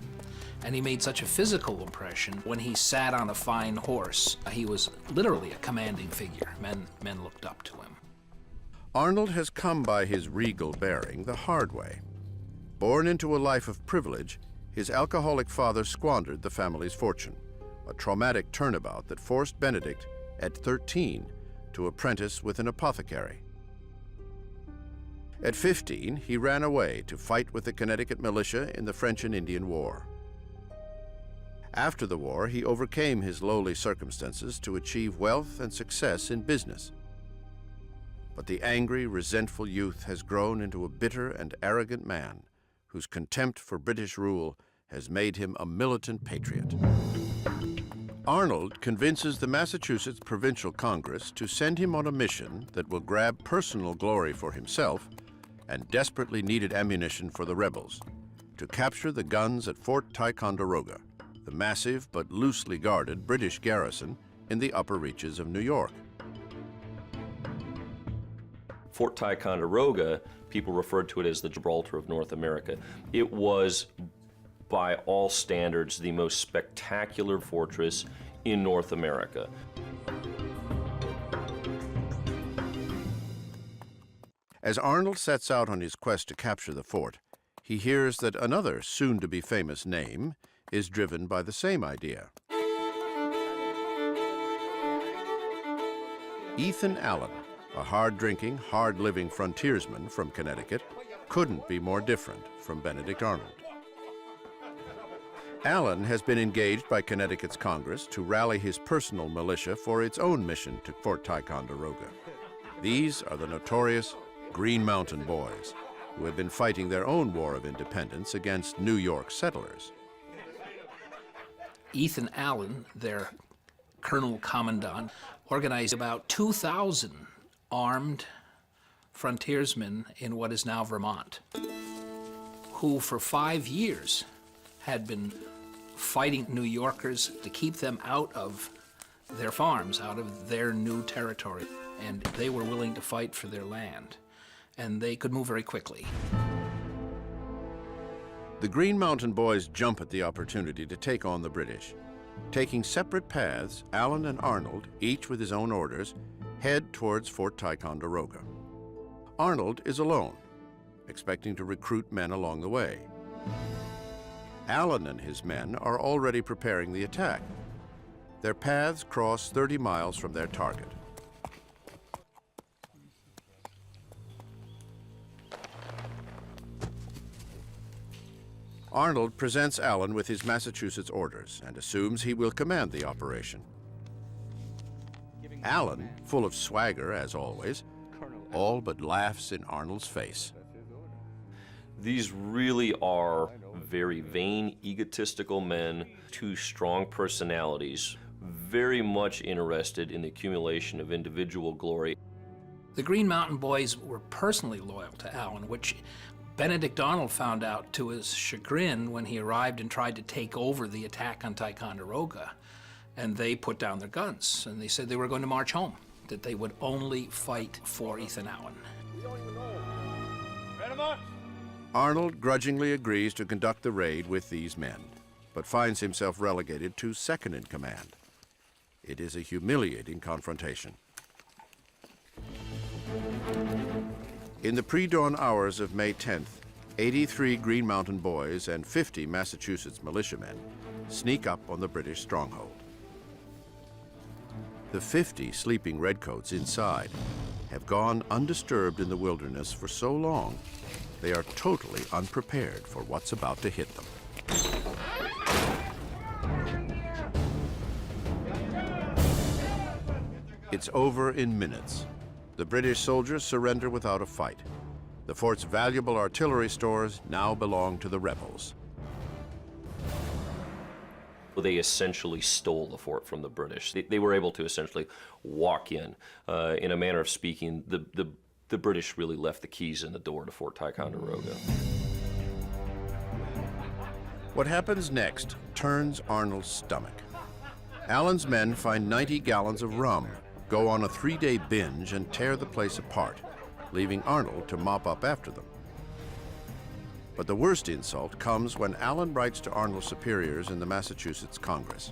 And he made such a physical impression when he sat on a fine horse. He was literally a commanding figure. Men looked up to him. Arnold has come by his regal bearing the hard way. Born into a life of privilege, his alcoholic father squandered the family's fortune, a traumatic turnabout that forced Benedict, at 13, to apprentice with an apothecary. At 15, he ran away to fight with the Connecticut militia in the French and Indian War. After the war, he overcame his lowly circumstances to achieve wealth and success in business. But the angry, resentful youth has grown into a bitter and arrogant man whose contempt for British rule has made him a militant patriot. Arnold convinces the Massachusetts Provincial Congress to send him on a mission that will grab personal glory for himself and desperately needed ammunition for the rebels, to capture the guns at Fort Ticonderoga, the massive but loosely guarded British garrison in the upper reaches of New York. Fort Ticonderoga, people referred to it as the Gibraltar of North America. It was, by all standards, the most spectacular fortress in North America. As Arnold sets out on his quest to capture the fort, he hears that another soon-to-be famous name is driven by the same idea. Ethan Allen, a hard-drinking, hard-living frontiersman from Connecticut, couldn't be more different from Benedict Arnold. Allen has been engaged by Connecticut's Congress to rally his personal militia for its own mission to Fort Ticonderoga. These are the notorious Green Mountain Boys, who have been fighting their own war of independence against New York settlers. Ethan Allen, their Colonel Commandant, organized about 2,000 armed frontiersmen in what is now Vermont, who for 5 years had been fighting New Yorkers to keep them out of their farms, out of their new territory. And they were willing to fight for their land, and they could move very quickly. The Green Mountain Boys jump at the opportunity to take on the British. Taking separate paths, Allen and Arnold, each with his own orders, head towards Fort Ticonderoga. Arnold is alone, expecting to recruit men along the way. Allen and his men are already preparing the attack. Their paths cross 30 miles from their target. Arnold presents Allen with his Massachusetts orders and assumes he will command the operation. Allen, full of swagger as always, all but laughs in Arnold's face. These really are very vain, egotistical men, two strong personalities, very much interested in the accumulation of individual glory. The Green Mountain Boys were personally loyal to Allen, which Benedict Arnold found out to his chagrin when he arrived and tried to take over the attack on Ticonderoga. And they put down their guns, and they said they were going to march home, that they would only fight for Ethan Allen. Arnold grudgingly agrees to conduct the raid with these men, but finds himself relegated to second in command. It is a humiliating confrontation. In the pre-dawn hours of May 10th, 83 Green Mountain Boys and 50 Massachusetts militiamen sneak up on the British stronghold. The 50 sleeping redcoats inside have gone undisturbed in the wilderness for so long, they are totally unprepared for what's about to hit them. It's over in minutes. The British soldiers surrender without a fight. The fort's valuable artillery stores now belong to the rebels. They essentially stole the fort from the British. They were able to essentially walk in a manner of speaking. The British really left the keys in the door to Fort Ticonderoga. What happens next turns Arnold's stomach. Allen's men find 90 gallons of rum, go on a 3-day binge, and tear the place apart, leaving Arnold to mop up after them. But the worst insult comes when Allen writes to Arnold's superiors in the Massachusetts Congress.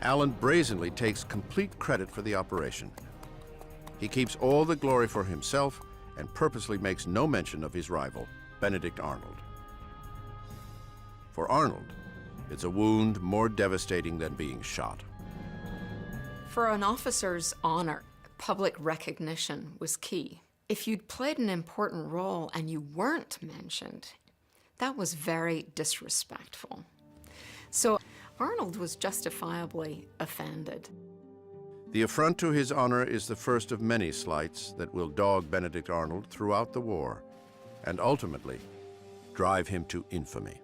Allen brazenly takes complete credit for the operation. He keeps all the glory for himself and purposely makes no mention of his rival, Benedict Arnold. For Arnold, it's a wound more devastating than being shot. For an officer's honor, public recognition was key. If you'd played an important role and you weren't mentioned, that was very disrespectful. So Arnold was justifiably offended. The affront to his honor is the first of many slights that will dog Benedict Arnold throughout the war and ultimately drive him to infamy.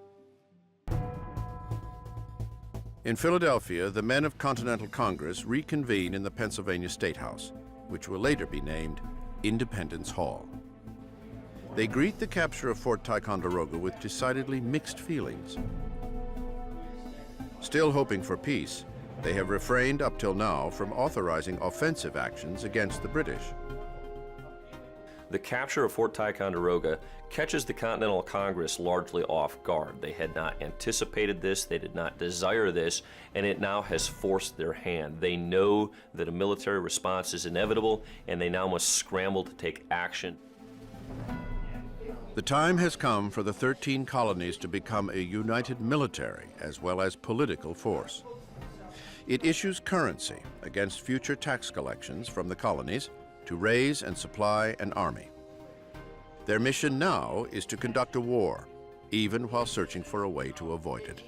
In Philadelphia, the men of Continental Congress reconvene in the Pennsylvania State House, which will later be named Independence Hall. They greet the capture of Fort Ticonderoga with decidedly mixed feelings. Still hoping for peace, they have refrained up till now from authorizing offensive actions against the British. The capture of Fort Ticonderoga catches the Continental Congress largely off guard. They had not anticipated this, they did not desire this, and it now has forced their hand. They know that a military response is inevitable, and they now must scramble to take action. The time has come for the 13 colonies to become a united military as well as political force. It issues currency against future tax collections from the colonies to raise and supply an army. Their mission now is to conduct a war, even while searching for a way to avoid it.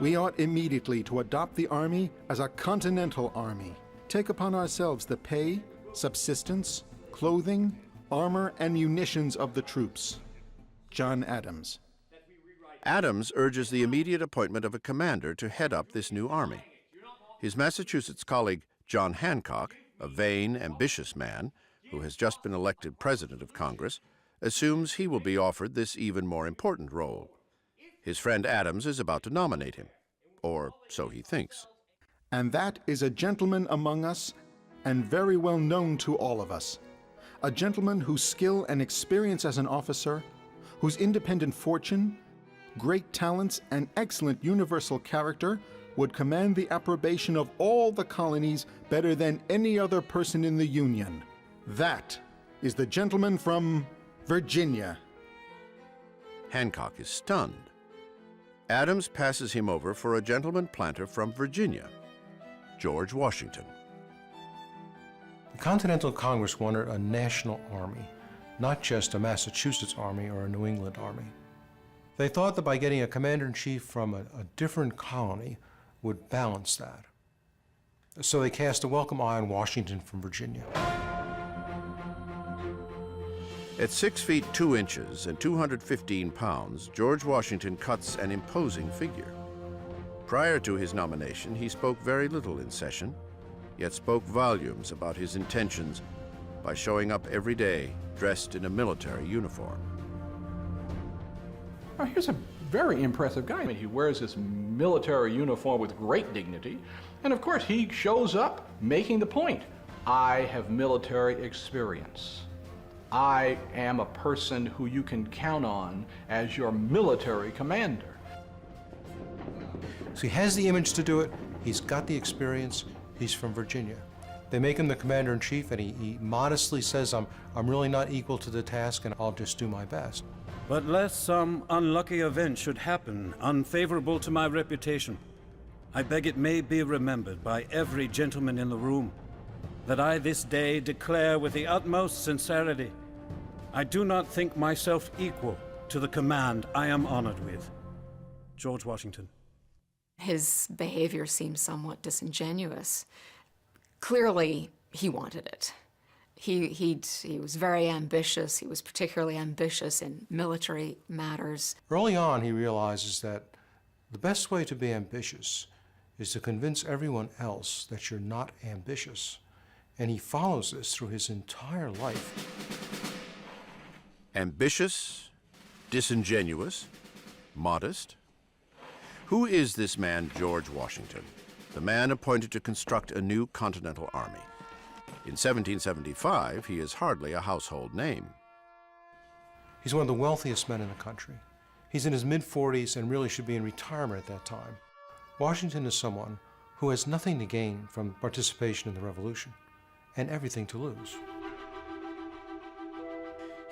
We ought immediately to adopt the army as a continental army, take upon ourselves the pay, subsistence, clothing, armor, and munitions of the troops. John Adams. Adams urges the immediate appointment of a commander to head up this new army. His Massachusetts colleague, John Hancock, a vain, ambitious man who has just been elected president of Congress, assumes he will be offered this even more important role. His friend Adams is about to nominate him, or so he thinks. And that is a gentleman among us, and very well known to all of us. A gentleman whose skill and experience as an officer, whose independent fortune, great talents, and excellent universal character would command the approbation of all the colonies better than any other person in the Union. That is the gentleman from Virginia. Hancock is stunned. Adams passes him over for a gentleman planter from Virginia, George Washington. The Continental Congress wanted a national army, not just a Massachusetts army or a New England army. They thought that by getting a commander-in-chief from a different colony would balance that. So they cast a welcome eye on Washington from Virginia. At 6 feet 2 inches and 215 pounds, George Washington cuts an imposing figure. Prior to his nomination, he spoke very little in session, yet spoke volumes about his intentions by showing up every day dressed in a military uniform. Well, here's a very impressive guy. I mean, he wears his military uniform with great dignity, and of course he shows up making the point. I have military experience. I am a person who you can count on as your military commander. So he has the image to do it, he's got the experience, he's from Virginia. They make him the commander-in-chief, and he modestly says, I'm really not equal to the task, and I'll just do my best. But lest some unlucky event should happen unfavorable to my reputation, I beg it may be remembered by every gentleman in the room that I this day declare with the utmost sincerity, I do not think myself equal to the command I am honored with. George Washington. His behavior seems somewhat disingenuous. Clearly, he wanted it. He was very ambitious. He was particularly ambitious in military matters. Early on, he realizes that The best way to be ambitious is to convince everyone else that you're not ambitious. And he follows this through his entire life. Ambitious, disingenuous, modest. Who is this man, George Washington, the man appointed to construct a new continental army? In 1775, he is hardly a household name. He's one of the wealthiest men in the country. He's in his mid-40s and really should be in retirement at that time. Washington is someone who has nothing to gain from participation in the Revolution and everything to lose.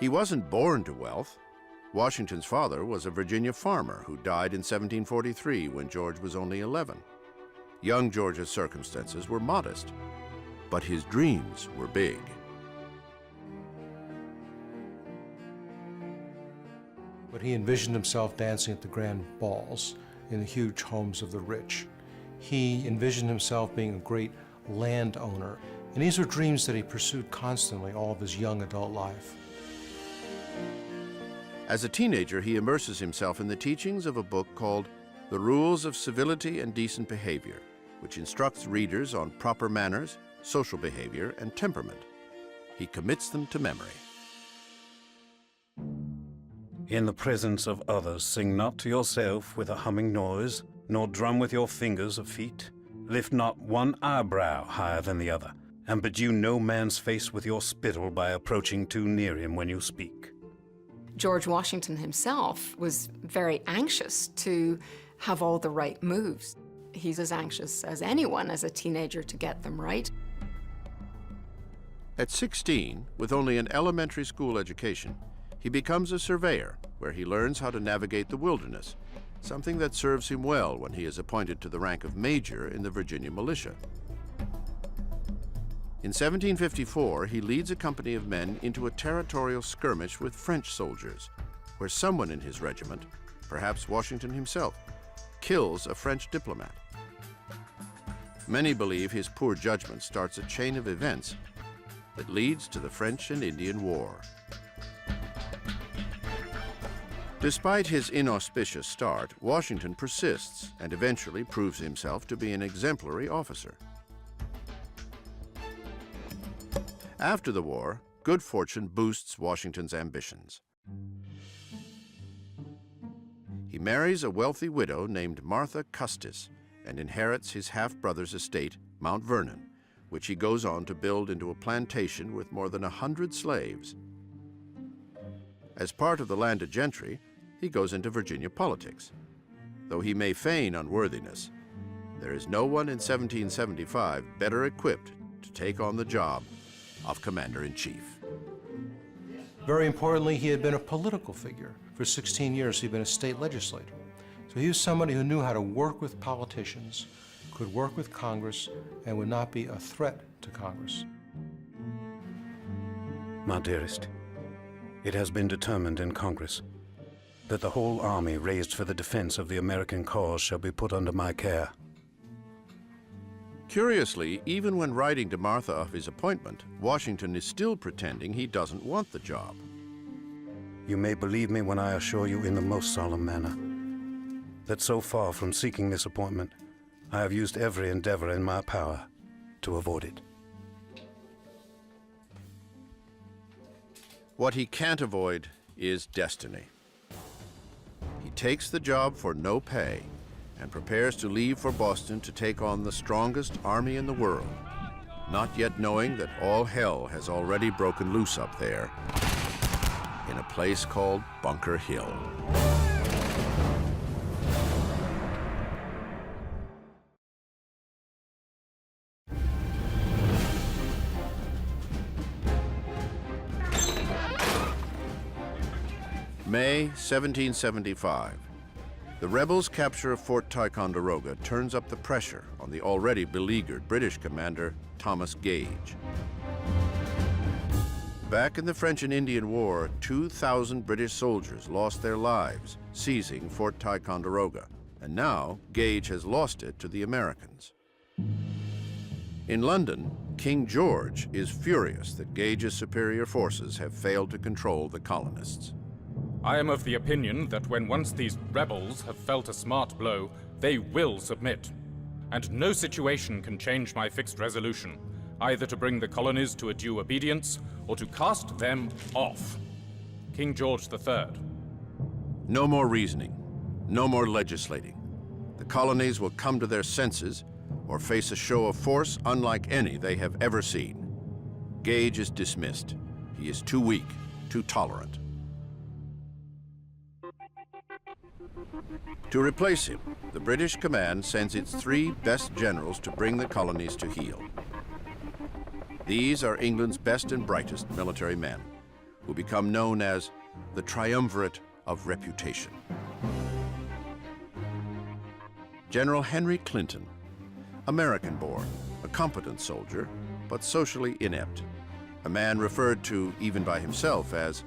He wasn't born to wealth. Washington's father was a Virginia farmer who died in 1743 when George was only 11. Young George's circumstances were modest, but his dreams were big. But he envisioned himself dancing at the grand balls in the huge homes of the rich. He envisioned himself being a great landowner, and these were dreams that he pursued constantly all of his young adult life. As a teenager, he immerses himself in the teachings of a book called The Rules of Civility and Decent Behavior, which instructs readers on proper manners, social behavior, and temperament. He commits them to memory. In the presence of others, sing not to yourself with a humming noise, nor drum with your fingers or feet. Lift not one eyebrow higher than the other, and bedew no man's face with your spittle by approaching too near him when you speak. George Washington himself was very anxious to have all the right moves. He's as anxious as anyone as a teenager to get them right. At 16, with only an elementary school education, he becomes a surveyor, where he learns how to navigate the wilderness, something that serves him well when he is appointed to the rank of major in the Virginia militia. In 1754, he leads a company of men into a territorial skirmish with French soldiers, where someone in his regiment, perhaps Washington himself, kills a French diplomat. Many believe his poor judgment starts a chain of events that leads to the French and Indian War. Despite his inauspicious start, Washington persists and eventually proves himself to be an exemplary officer. After the war, good fortune boosts Washington's ambitions. He marries a wealthy widow named Martha Custis and inherits his half-brother's estate, Mount Vernon, which he goes on to build into a plantation with more than 100 slaves. As part of the landed gentry, he goes into Virginia politics. Though he may feign unworthiness, there is no one in 1775 better equipped to take on the job of commander-in-chief. Very importantly, he had been a political figure. For 16 years, he'd been a state legislator. So he was somebody who knew how to work with politicians, could work with Congress, and would not be a threat to Congress. My dearest, it has been determined in Congress that the whole army raised for the defense of the American cause shall be put under my care. Curiously, even when writing to Martha of his appointment, Washington is still pretending he doesn't want the job. You may believe me when I assure you in the most solemn manner that so far from seeking this appointment, I have used every endeavor in my power to avoid it. What he can't avoid is destiny. He takes the job for no pay and prepares to leave for Boston to take on the strongest army in the world, not yet knowing that all hell has already broken loose up there in a place called Bunker Hill. May 1775. The rebels' capture of Fort Ticonderoga turns up the pressure on the already beleaguered British commander Thomas Gage. Back in the French and Indian War, 2,000 British soldiers lost their lives seizing Fort Ticonderoga, and now Gage has lost it to the Americans. In London, King George is furious that Gage's superior forces have failed to control the colonists. I am of the opinion that when once these rebels have felt a smart blow, they will submit. And no situation can change my fixed resolution, either to bring the colonies to a due obedience or to cast them off. King George III. No more reasoning, no more legislating. The colonies will come to their senses or face a show of force unlike any they have ever seen. Gage is dismissed. He is too weak, too tolerant. To replace him, the British command sends its 3 best generals to bring the colonies to heel. These are England's best and brightest military men, who become known as the triumvirate of reputation. General Henry Clinton, American-born, a competent soldier, but socially inept, a man referred to even by himself as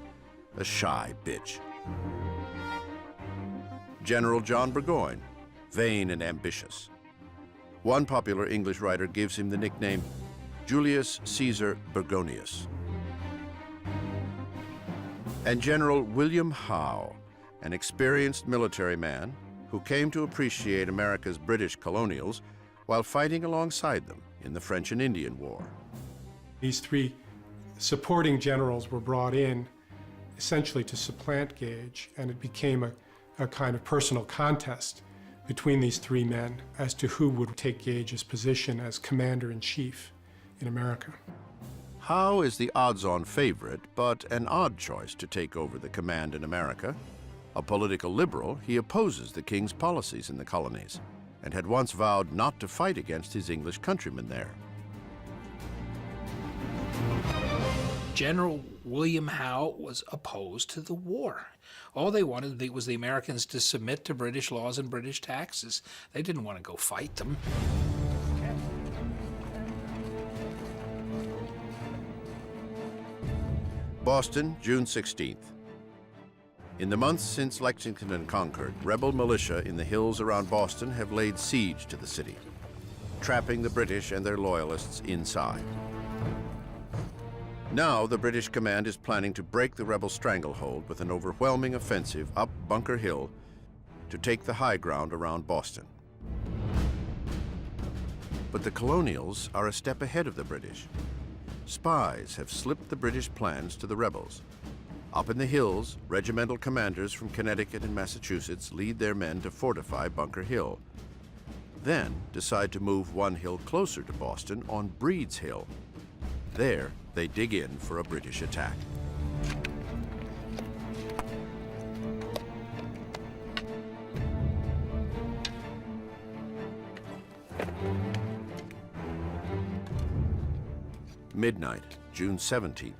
a shy bitch. General John Burgoyne, vain and ambitious. One popular English writer gives him the nickname Julius Caesar Burgonius. And General William Howe, an experienced military man who came to appreciate America's British colonials while fighting alongside them in the French and Indian War. These 3 supporting generals were brought in essentially to supplant Gage, and it became a kind of personal contest between these 3 men as to who would take Gage's position as commander-in-chief in America. Howe is the odds-on favorite, but an odd choice to take over the command in America. A political liberal, he opposes the king's policies in the colonies and had once vowed not to fight against his English countrymen there. General William Howe was opposed to the war. All they wanted was the Americans to submit to British laws and British taxes. They didn't want to go fight them. Boston, June 16th. In the months since Lexington and Concord, rebel militia in the hills around Boston have laid siege to the city, trapping the British and their loyalists inside. Now, the British command is planning to break the rebel stranglehold with an overwhelming offensive up Bunker Hill to take the high ground around Boston. But the colonials are a step ahead of the British. Spies have slipped the British plans to the rebels. Up in the hills, regimental commanders from Connecticut and Massachusetts lead their men to fortify Bunker Hill, then decide to move 1 hill closer to Boston on Breed's Hill. There, they dig in for a British attack. Midnight, June 17th.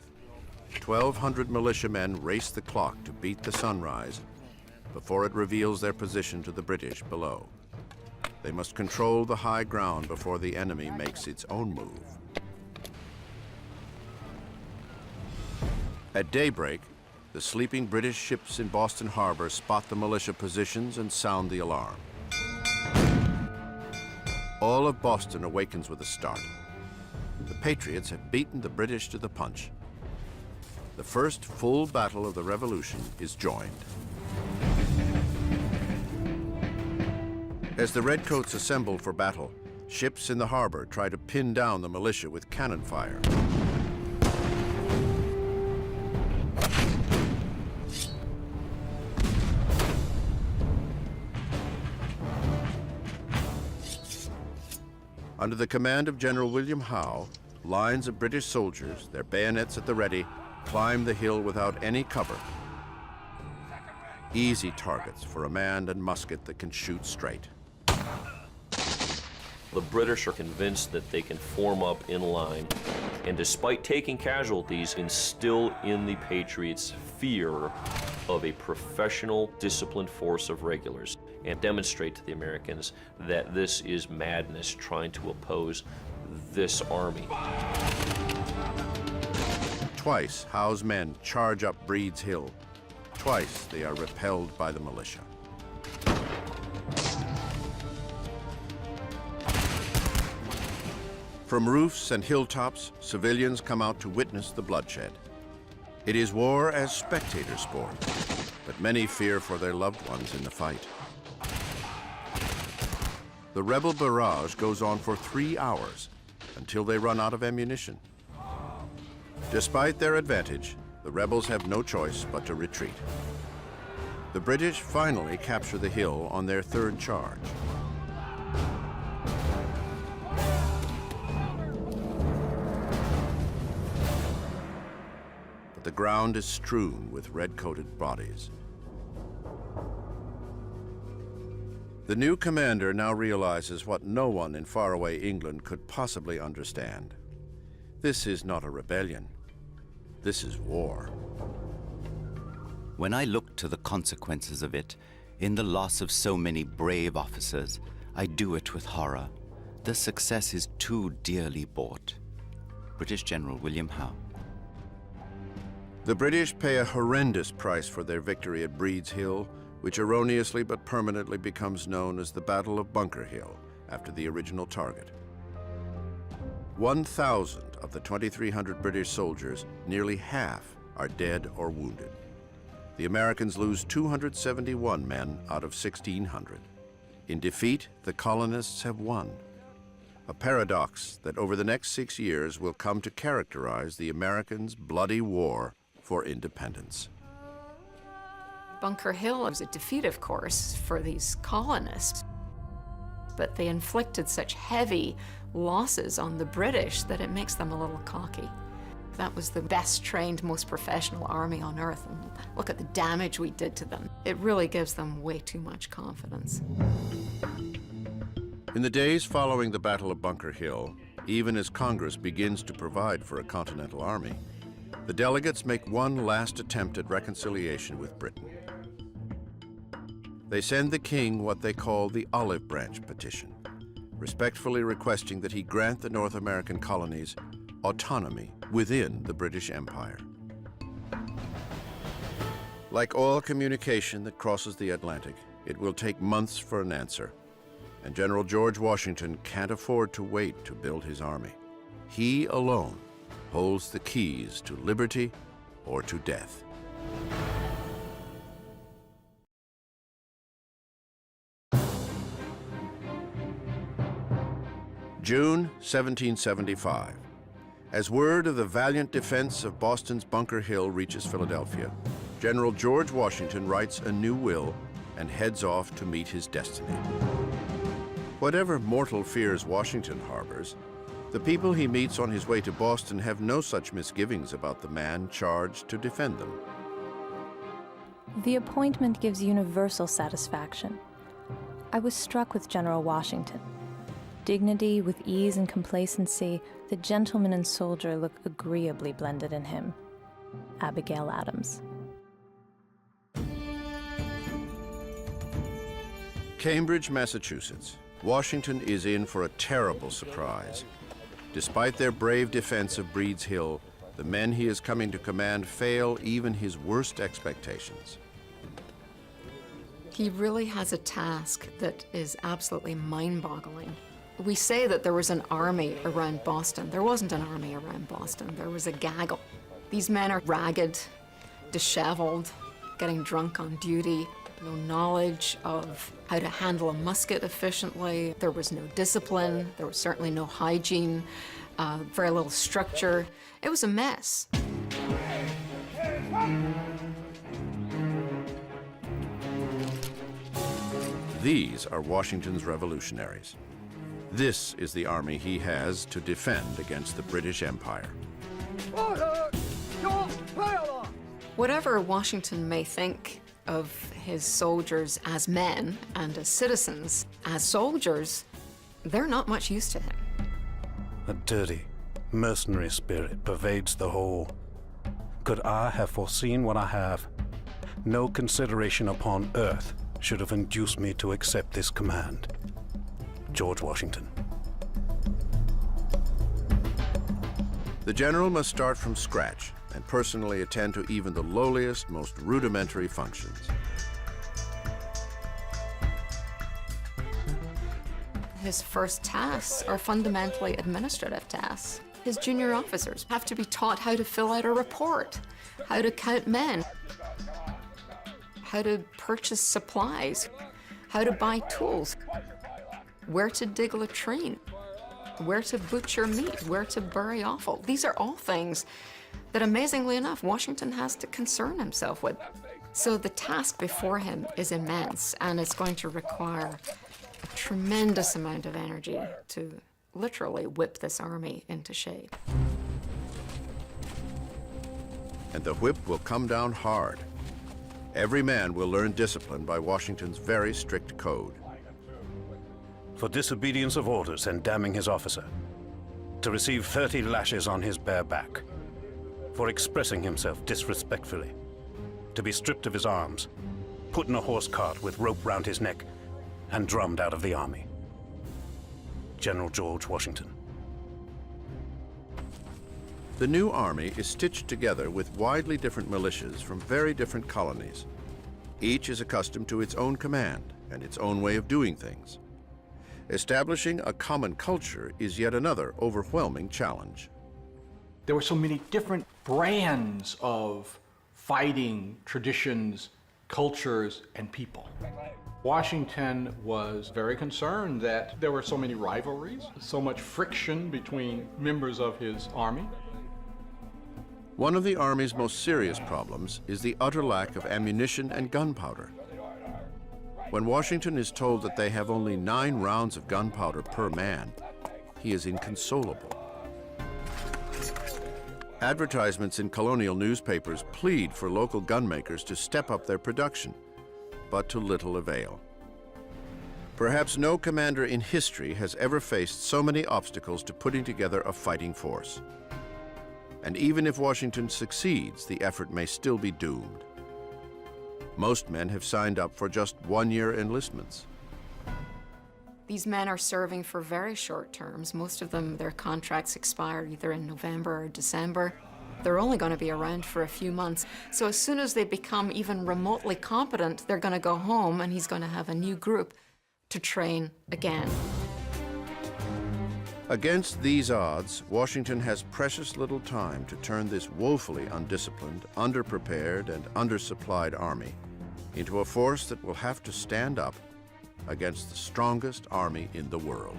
1,200 militiamen race the clock to beat the sunrise before it reveals their position to the British below. They must control the high ground before the enemy makes its own move. At daybreak, the sleeping British ships in Boston Harbor spot the militia positions and sound the alarm. All of Boston awakens with a start. The Patriots have beaten the British to the punch. The first full battle of the Revolution is joined. As the Redcoats assemble for battle, ships in the harbor try to pin down the militia with cannon fire. Under the command of General William Howe, lines of British soldiers, their bayonets at the ready, climb the hill without any cover. Easy targets for a man and musket that can shoot straight. The British are convinced that they can form up in line, and despite taking casualties, instill in the Patriots fear of a professional, disciplined force of regulars, and demonstrate to the Americans that this is madness trying to oppose this army. Twice, Howe's men charge up Breed's Hill. Twice, they are repelled by the militia. From roofs and hilltops, civilians come out to witness the bloodshed. It is war as spectator sport, but many fear for their loved ones in the fight. The rebel barrage goes on for 3 hours until they run out of ammunition. Despite their advantage, the rebels have no choice but to retreat. The British finally capture the hill on their third charge. But the ground is strewn with red-coated bodies. The new commander now realizes what no one in faraway England could possibly understand. This is not a rebellion. This is war. When I look to the consequences of it, in the loss of so many brave officers, I do it with horror. The success is too dearly bought. British General William Howe. The British pay a horrendous price for their victory at Breed's Hill, which erroneously but permanently becomes known as the Battle of Bunker Hill, after the original target. 1,000 of the 2,300 British soldiers, nearly half, are dead or wounded. The Americans lose 271 men out of 1,600. In defeat, the colonists have won. A paradox that over the next 6 years will come to characterize the Americans' bloody war for independence. Bunker Hill was a defeat, of course, for these colonists. But they inflicted such heavy losses on the British that it makes them a little cocky. That was the best trained, most professional army on earth, and look at the damage we did to them. It really gives them way too much confidence. In the days following the Battle of Bunker Hill, even as Congress begins to provide for a continental army, the delegates make one last attempt at reconciliation with Britain. They send the king what they call the Olive Branch Petition, respectfully requesting that he grant the North American colonies autonomy within the British Empire. Like all communication that crosses the Atlantic, it will take months for an answer, and General George Washington can't afford to wait to build his army. He alone holds the keys to liberty or to death. June 1775. As word of the valiant defense of Boston's Bunker Hill reaches Philadelphia, General George Washington writes a new will and heads off to meet his destiny. Whatever mortal fears Washington harbors, the people he meets on his way to Boston have no such misgivings about the man charged to defend them. The appointment gives universal satisfaction. I was struck with General Washington. Dignity with ease and complacency, the gentleman and soldier look agreeably blended in him. Abigail Adams. Cambridge, Massachusetts. Washington is in for a terrible surprise. Despite their brave defense of Breed's Hill, the men he is coming to command fail even his worst expectations. He really has a task that is absolutely mind-boggling. We say that there was an army around Boston. There wasn't an army around Boston. There was a gaggle. These men are ragged, disheveled, getting drunk on duty, no knowledge of how to handle a musket efficiently. There was no discipline. There was certainly no hygiene, very little structure. It was a mess. These are Washington's revolutionaries. This is the army he has to defend against the British Empire. Whatever Washington may think of his soldiers as men and as citizens, as soldiers, they're not much use to him. A dirty, mercenary spirit pervades the whole. Could I have foreseen what I have? No consideration upon earth should have induced me to accept this command. George Washington. The general must start from scratch and personally attend to even the lowliest, most rudimentary functions. His first tasks are fundamentally administrative tasks. His junior officers have to be taught how to fill out a report, how to count men, how to purchase supplies, how to buy tools, where to dig latrine, where to butcher meat, where to bury offal. These are all things that, amazingly enough, Washington has to concern himself with. So the task before him is immense, and it's going to require a tremendous amount of energy to literally whip this army into shape. And the whip will come down hard. Every man will learn discipline by Washington's very strict code. For disobedience of orders and damning his officer, to receive 30 lashes on his bare back. For expressing himself disrespectfully, to be stripped of his arms, put in a horse cart with rope round his neck, and drummed out of the army. General George Washington. The new army is stitched together with widely different militias from very different colonies. Each is accustomed to its own command and its own way of doing things. Establishing a common culture is yet another overwhelming challenge. There were so many different brands of fighting traditions, cultures, and people. Washington was very concerned that there were so many rivalries, so much friction between members of his army. One of the Army's most serious problems is the utter lack of ammunition and gunpowder. When Washington is told that they have only 9 rounds of gunpowder per man, he is inconsolable. Advertisements in colonial newspapers plead for local gunmakers to step up their production, but to little avail. Perhaps no commander in history has ever faced so many obstacles to putting together a fighting force. And even if Washington succeeds, the effort may still be doomed. Most men have signed up for just 1-year enlistments. These men are serving for very short terms. Most of them, their contracts expire either in November or December. They're only going to be around for a few months. So as soon as they become even remotely competent, they're going to go home, and he's going to have a new group to train again. Against these odds, Washington has precious little time to turn this woefully undisciplined, underprepared, and undersupplied army into a force that will have to stand up against the strongest army in the world.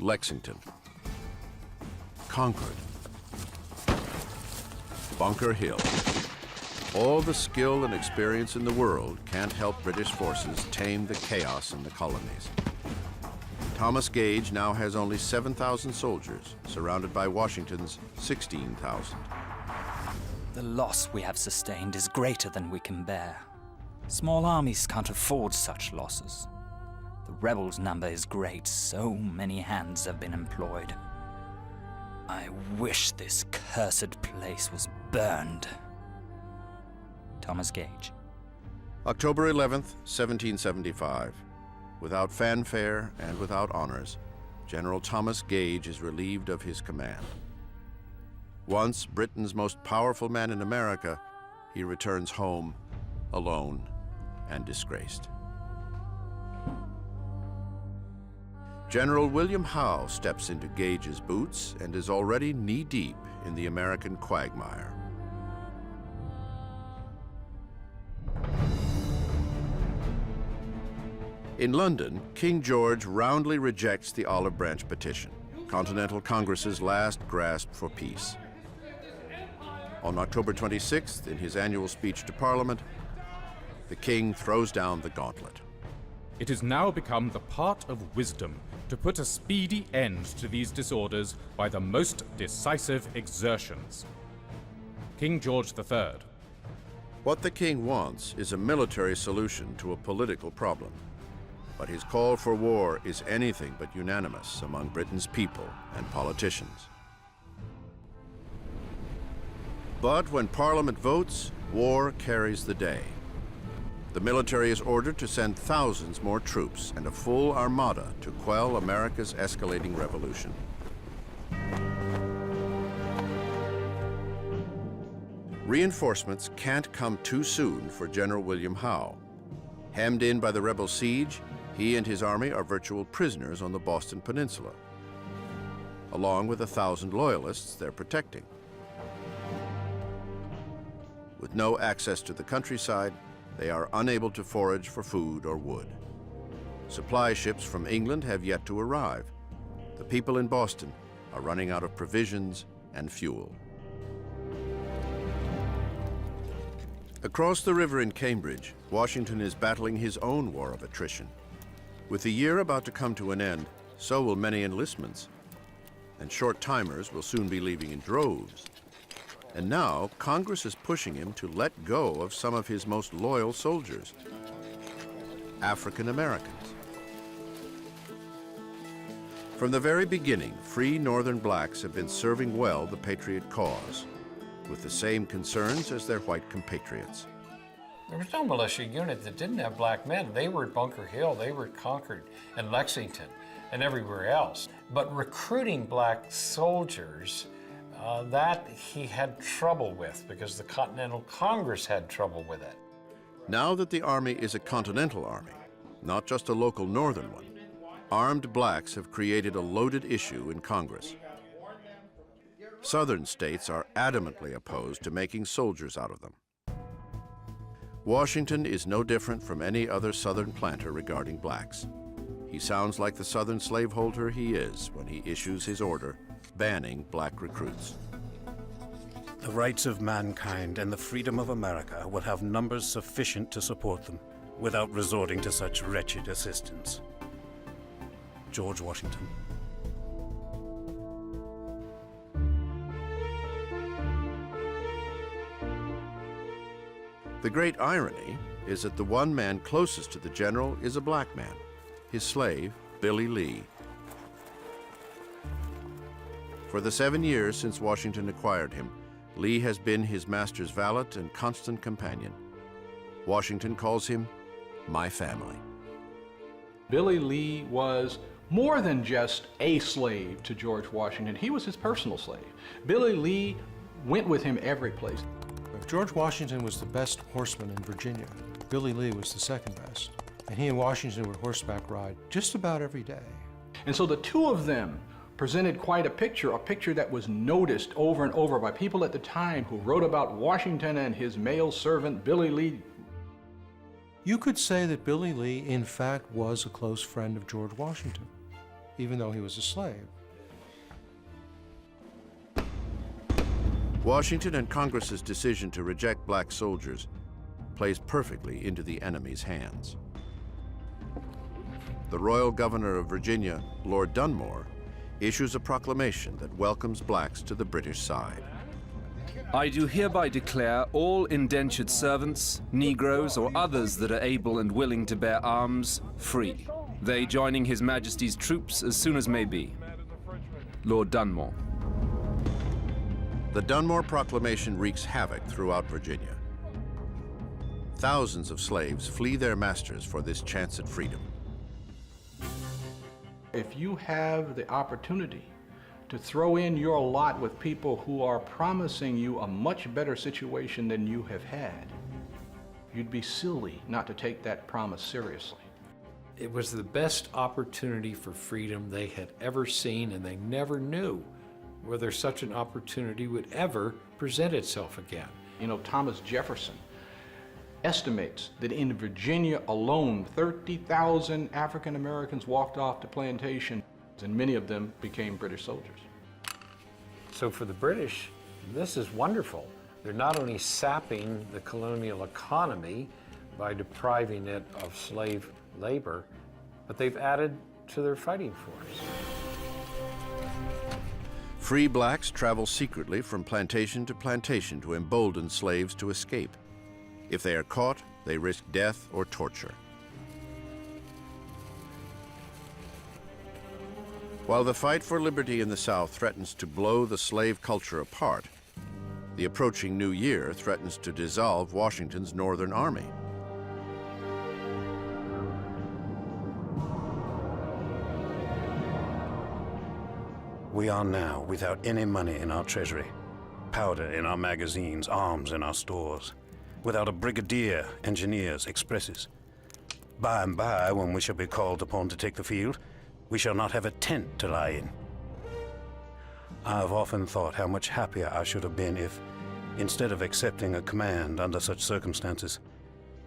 Lexington, Concord, Bunker Hill. All the skill and experience in the world can't help British forces tame the chaos in the colonies. Thomas Gage now has only 7,000 soldiers, surrounded by Washington's 16,000. The loss we have sustained is greater than we can bear. Small armies can't afford such losses. The rebels' number is great, so many hands have been employed. I wish this cursed place was burned. Thomas Gage. October 11th, 1775. Without fanfare and without honors, General Thomas Gage is relieved of his command. Once Britain's most powerful man in America, he returns home alone and disgraced. General William Howe steps into Gage's boots and is already knee-deep in the American quagmire. In London, King George roundly rejects the Olive Branch Petition, Continental Congress's last grasp for peace. On October 26th, in his annual speech to Parliament, the king throws down the gauntlet. It has now become the part of wisdom to put a speedy end to these disorders by the most decisive exertions. King George III. What the king wants is a military solution to a political problem. But his call for war is anything but unanimous among Britain's people and politicians. But when Parliament votes, war carries the day. The military is ordered to send thousands more troops and a full armada to quell America's escalating revolution. Reinforcements can't come too soon for General William Howe. Hemmed in by the rebel siege, he and his army are virtual prisoners on the Boston Peninsula, along with 1,000 loyalists they're protecting. With no access to the countryside, they are unable to forage for food or wood. Supply ships from England have yet to arrive. The people in Boston are running out of provisions and fuel. Across the river in Cambridge, Washington is battling his own war of attrition. With the year about to come to an end, so will many enlistments, and short-timers will soon be leaving in droves. And now, Congress is pushing him to let go of some of his most loyal soldiers, African Americans. From the very beginning, free Northern blacks have been serving well the Patriot cause, with the same concerns as their white compatriots. There was no militia unit that didn't have black men. They were at Bunker Hill, they were at Concord and Lexington and everywhere else. But recruiting black soldiers, that he had trouble with because the Continental Congress had trouble with it. Now that the Army is a continental army, not just a local northern one, armed blacks have created a loaded issue in Congress. Southern states are adamantly opposed to making soldiers out of them. Washington is no different from any other Southern planter regarding blacks. He sounds like the Southern slaveholder he is when he issues his order banning black recruits. The rights of mankind and the freedom of America will have numbers sufficient to support them without resorting to such wretched assistance. George Washington. The great irony is that the one man closest to the general is a black man, his slave, Billy Lee. For the 7 years since Washington acquired him, Lee has been his master's valet and constant companion. Washington calls him my family. Billy Lee was more than just a slave to George Washington. He was his personal slave. Billy Lee went with him every place. If George Washington was the best horseman in Virginia, Billy Lee was the second best. And he and Washington would horseback ride just about every day. And so the two of them presented quite a picture that was noticed over and over by people at the time who wrote about Washington and his male servant, Billy Lee. You could say that Billy Lee, in fact, was a close friend of George Washington, even though he was a slave. Washington and Congress's decision to reject black soldiers plays perfectly into the enemy's hands. The royal governor of Virginia, Lord Dunmore, issues a proclamation that welcomes blacks to the British side. I do hereby declare all indentured servants, Negroes, or others that are able and willing to bear arms, free, they joining His Majesty's troops as soon as may be. Lord Dunmore. The Dunmore Proclamation wreaks havoc throughout Virginia. Thousands of slaves flee their masters for this chance at freedom. If you have the opportunity to throw in your lot with people who are promising you a much better situation than you have had, you'd be silly not to take that promise seriously. It was the best opportunity for freedom they had ever seen, and they never knew whether such an opportunity would ever present itself again. You know, Thomas Jefferson estimates that in Virginia alone, 30,000 African Americans walked off to plantations, and many of them became British soldiers. So for the British, this is wonderful. They're not only sapping the colonial economy by depriving it of slave labor, but they've added to their fighting force. Free blacks travel secretly from plantation to plantation to embolden slaves to escape. If they are caught, they risk death or torture. While the fight for liberty in the South threatens to blow the slave culture apart, the approaching new year threatens to dissolve Washington's Northern Army. We are now without any money in our treasury, powder in our magazines, arms in our stores, without a brigadier, engineers, expresses. By and by, when we shall be called upon to take the field, we shall not have a tent to lie in. I have often thought how much happier I should have been if, instead of accepting a command under such circumstances,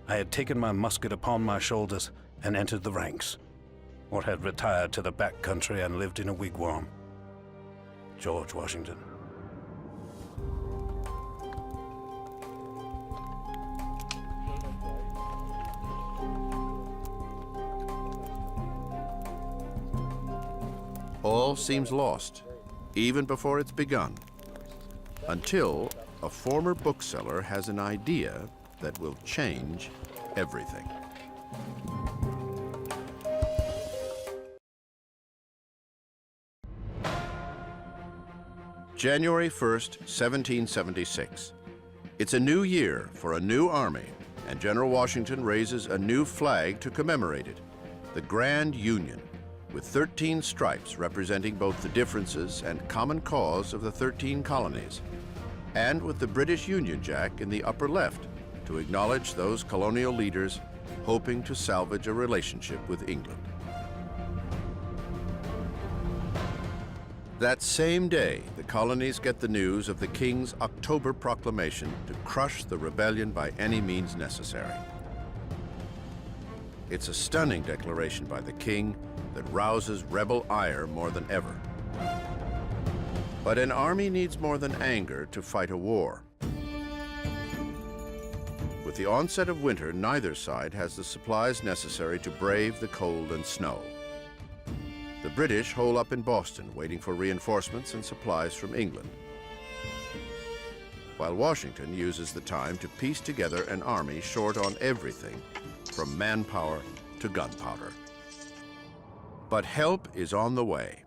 I had taken my musket upon my shoulders and entered the ranks, or had retired to the back country and lived in a wigwam. George Washington. All seems lost, even before it's begun, until a former bookseller has an idea that will change everything. January 1st, 1776. It's a new year for a new army, and General Washington raises a new flag to commemorate it, the Grand Union, with 13 stripes representing both the differences and common cause of the 13 colonies, and with the British Union Jack in the upper left to acknowledge those colonial leaders hoping to salvage a relationship with England. That same day, the colonies get the news of the King's October proclamation to crush the rebellion by any means necessary. It's a stunning declaration by the King that rouses rebel ire more than ever. But an army needs more than anger to fight a war. With the onset of winter, neither side has the supplies necessary to brave the cold and snow. The British hole up in Boston, waiting for reinforcements and supplies from England, while Washington uses the time to piece together an army short on everything, from manpower to gunpowder. But help is on the way.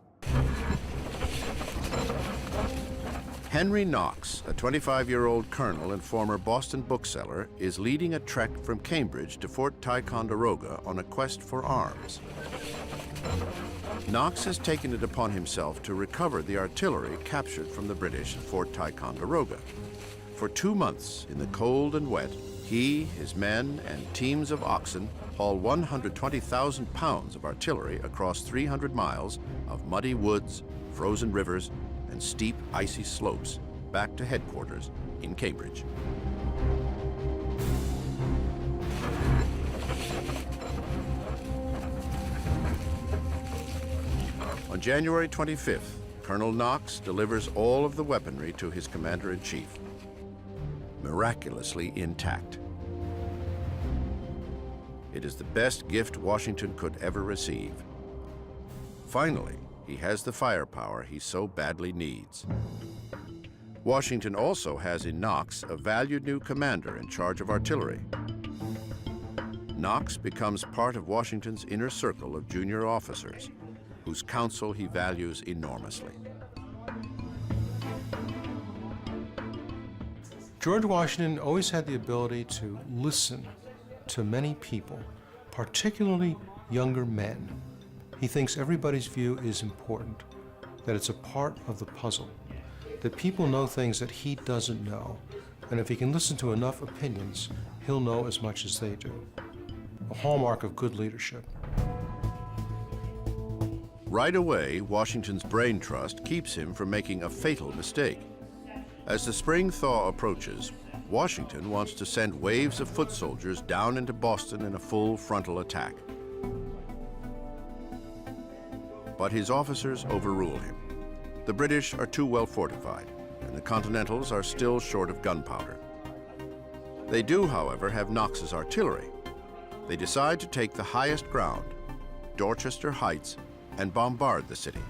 Henry Knox, a 25-year-old colonel and former Boston bookseller, is leading a trek from Cambridge to Fort Ticonderoga on a quest for arms. Knox has taken it upon himself to recover the artillery captured from the British at Fort Ticonderoga. For 2 months, in the cold and wet, he, his men, and teams of oxen haul 120,000 pounds of artillery across 300 miles of muddy woods, frozen rivers, and steep, icy slopes back to headquarters in Cambridge. On January 25th, Colonel Knox delivers all of the weaponry to his commander-in-chief, miraculously intact. It is the best gift Washington could ever receive. Finally, he has the firepower he so badly needs. Washington also has in Knox a valued new commander in charge of artillery. Knox becomes part of Washington's inner circle of junior officers, whose counsel he values enormously. George Washington always had the ability to listen to many people, particularly younger men. He thinks everybody's view is important, that it's a part of the puzzle, that people know things that he doesn't know, and if he can listen to enough opinions, he'll know as much as they do. A hallmark of good leadership. Right away, Washington's brain trust keeps him from making a fatal mistake. As the spring thaw approaches, Washington wants to send waves of foot soldiers down into Boston in a full frontal attack. But his officers overrule him. The British are too well fortified, and the Continentals are still short of gunpowder. They do, however, have Knox's artillery. They decide to take the highest ground, Dorchester Heights, and bombard the city.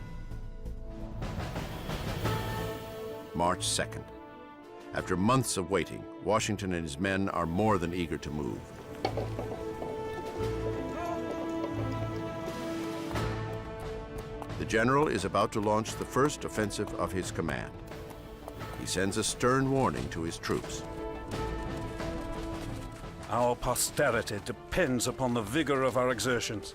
March 2nd. After months of waiting, Washington and his men are more than eager to move. The general is about to launch the first offensive of his command. He sends a stern warning to his troops. Our posterity depends upon the vigor of our exertions.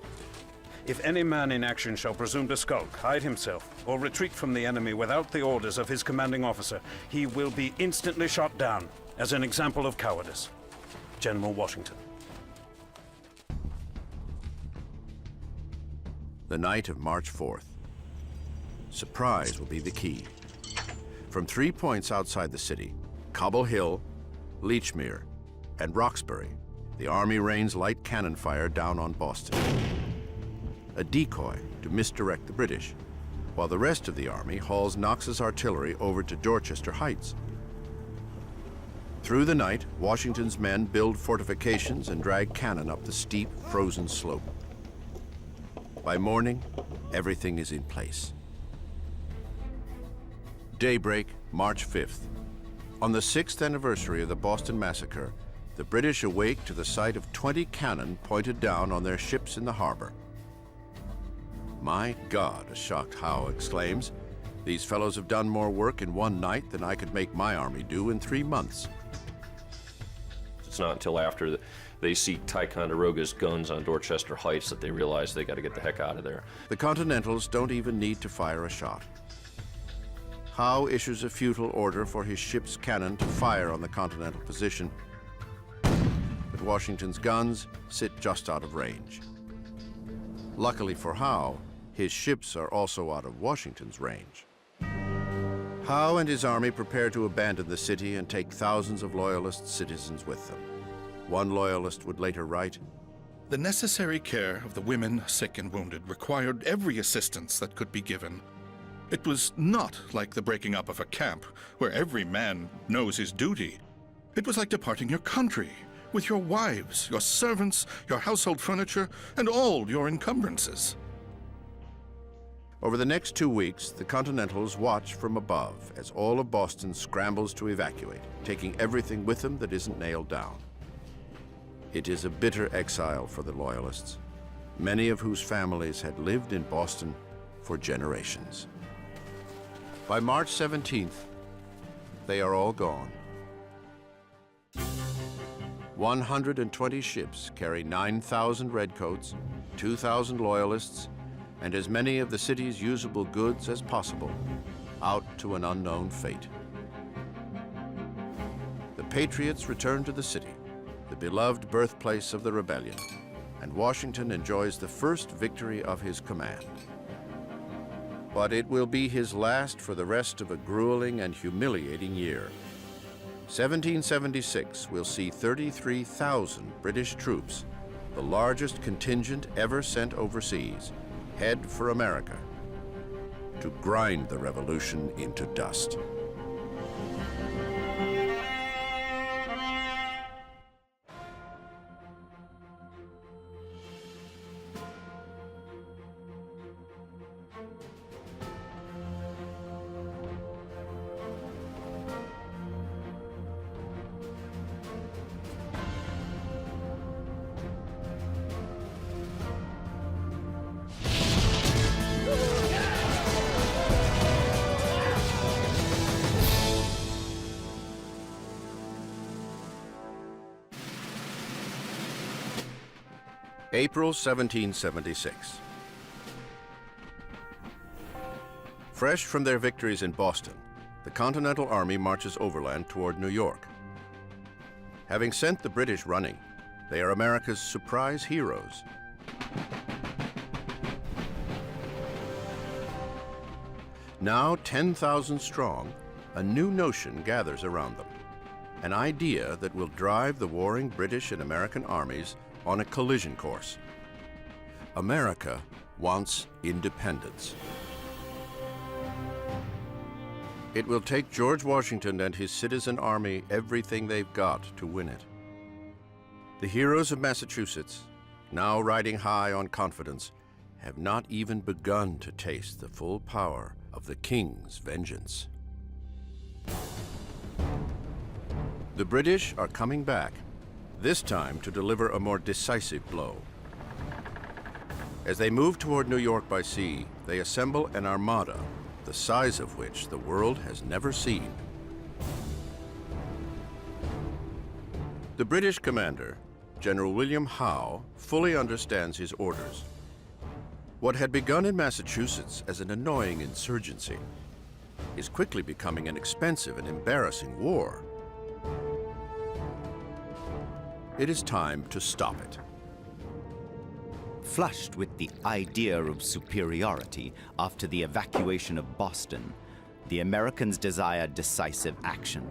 If any man in action shall presume to skulk, hide himself, or retreat from the enemy without the orders of his commanding officer, he will be instantly shot down as an example of cowardice. General Washington. The night of March 4th. Surprise will be the key. From 3 points outside the city, Cobble Hill, Lechmere, and Roxbury, the Army rains light cannon fire down on Boston. A decoy to misdirect the British, while the rest of the Army hauls Knox's artillery over to Dorchester Heights. Through the night, Washington's men build fortifications and drag cannon up the steep, frozen slope. By morning, everything is in place. Daybreak, March 5th. On the 6th anniversary of the Boston Massacre, the British awake to the sight of 20 cannon pointed down on their ships in the harbor. "My God," a shocked Howe exclaims, "these fellows have done more work in one night than I could make my army do in 3 months." It's not until after they see Ticonderoga's guns on Dorchester Heights that they realize they got to get the heck out of there. The Continentals don't even need to fire a shot. Howe issues a futile order for his ship's cannon to fire on the Continental position, but Washington's guns sit just out of range. Luckily for Howe, his ships are also out of Washington's range. Howe and his army prepare to abandon the city and take thousands of Loyalist citizens with them. One Loyalist would later write, "The necessary care of the women, sick and wounded, required every assistance that could be given. It was not like the breaking up of a camp, where every man knows his duty. It was like departing your country, with your wives, your servants, your household furniture, and all your encumbrances." Over the next 2 weeks, the Continentals watch from above as all of Boston scrambles to evacuate, taking everything with them that isn't nailed down. It is a bitter exile for the Loyalists, many of whose families had lived in Boston for generations. By March 17th, they are all gone. 120 ships carry 9,000 redcoats, 2,000 Loyalists, and as many of the city's usable goods as possible, out to an unknown fate. The Patriots return to the city, the beloved birthplace of the rebellion, and Washington enjoys the first victory of his command. But it will be his last for the rest of a grueling and humiliating year. 1776 will see 33,000 British troops, the largest contingent ever sent overseas, head for America to grind the revolution into dust. April 1776. Fresh from their victories in Boston, the Continental Army marches overland toward New York. Having sent the British running, they are America's surprise heroes. Now 10,000 strong, a new notion gathers around them, an idea that will drive the warring British and American armies on a collision course. America wants independence. It will take George Washington and his citizen army everything they've got to win it. The heroes of Massachusetts, now riding high on confidence, have not even begun to taste the full power of the King's vengeance. The British are coming back, this time to deliver a more decisive blow. As they move toward New York by sea, they assemble an armada, the size of which the world has never seen. The British commander, General William Howe, fully understands his orders. What had begun in Massachusetts as an annoying insurgency is quickly becoming an expensive and embarrassing war. It is time to stop it. Flushed with the idea of superiority after the evacuation of Boston, the Americans desire decisive action.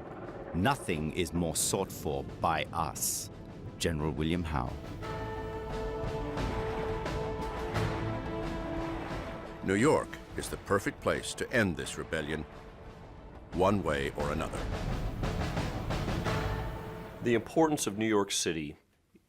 Nothing is more sought for by us. General William Howe. New York is the perfect place to end this rebellion, one way or another. The importance of New York City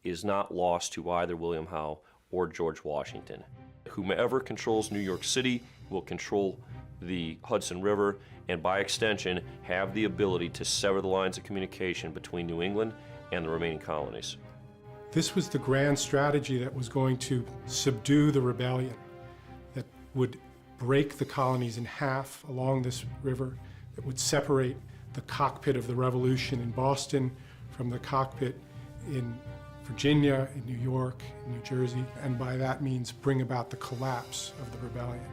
is not lost to either William Howe or George Washington. Whomever controls New York City will control the Hudson River and by extension have the ability to sever the lines of communication between New England and the remaining colonies. This was the grand strategy that was going to subdue the rebellion, that would break the colonies in half along this river, that would separate the cockpit of the revolution in Boston from the cockpit in Virginia, in New York, in New Jersey, and by that means bring about the collapse of the rebellion.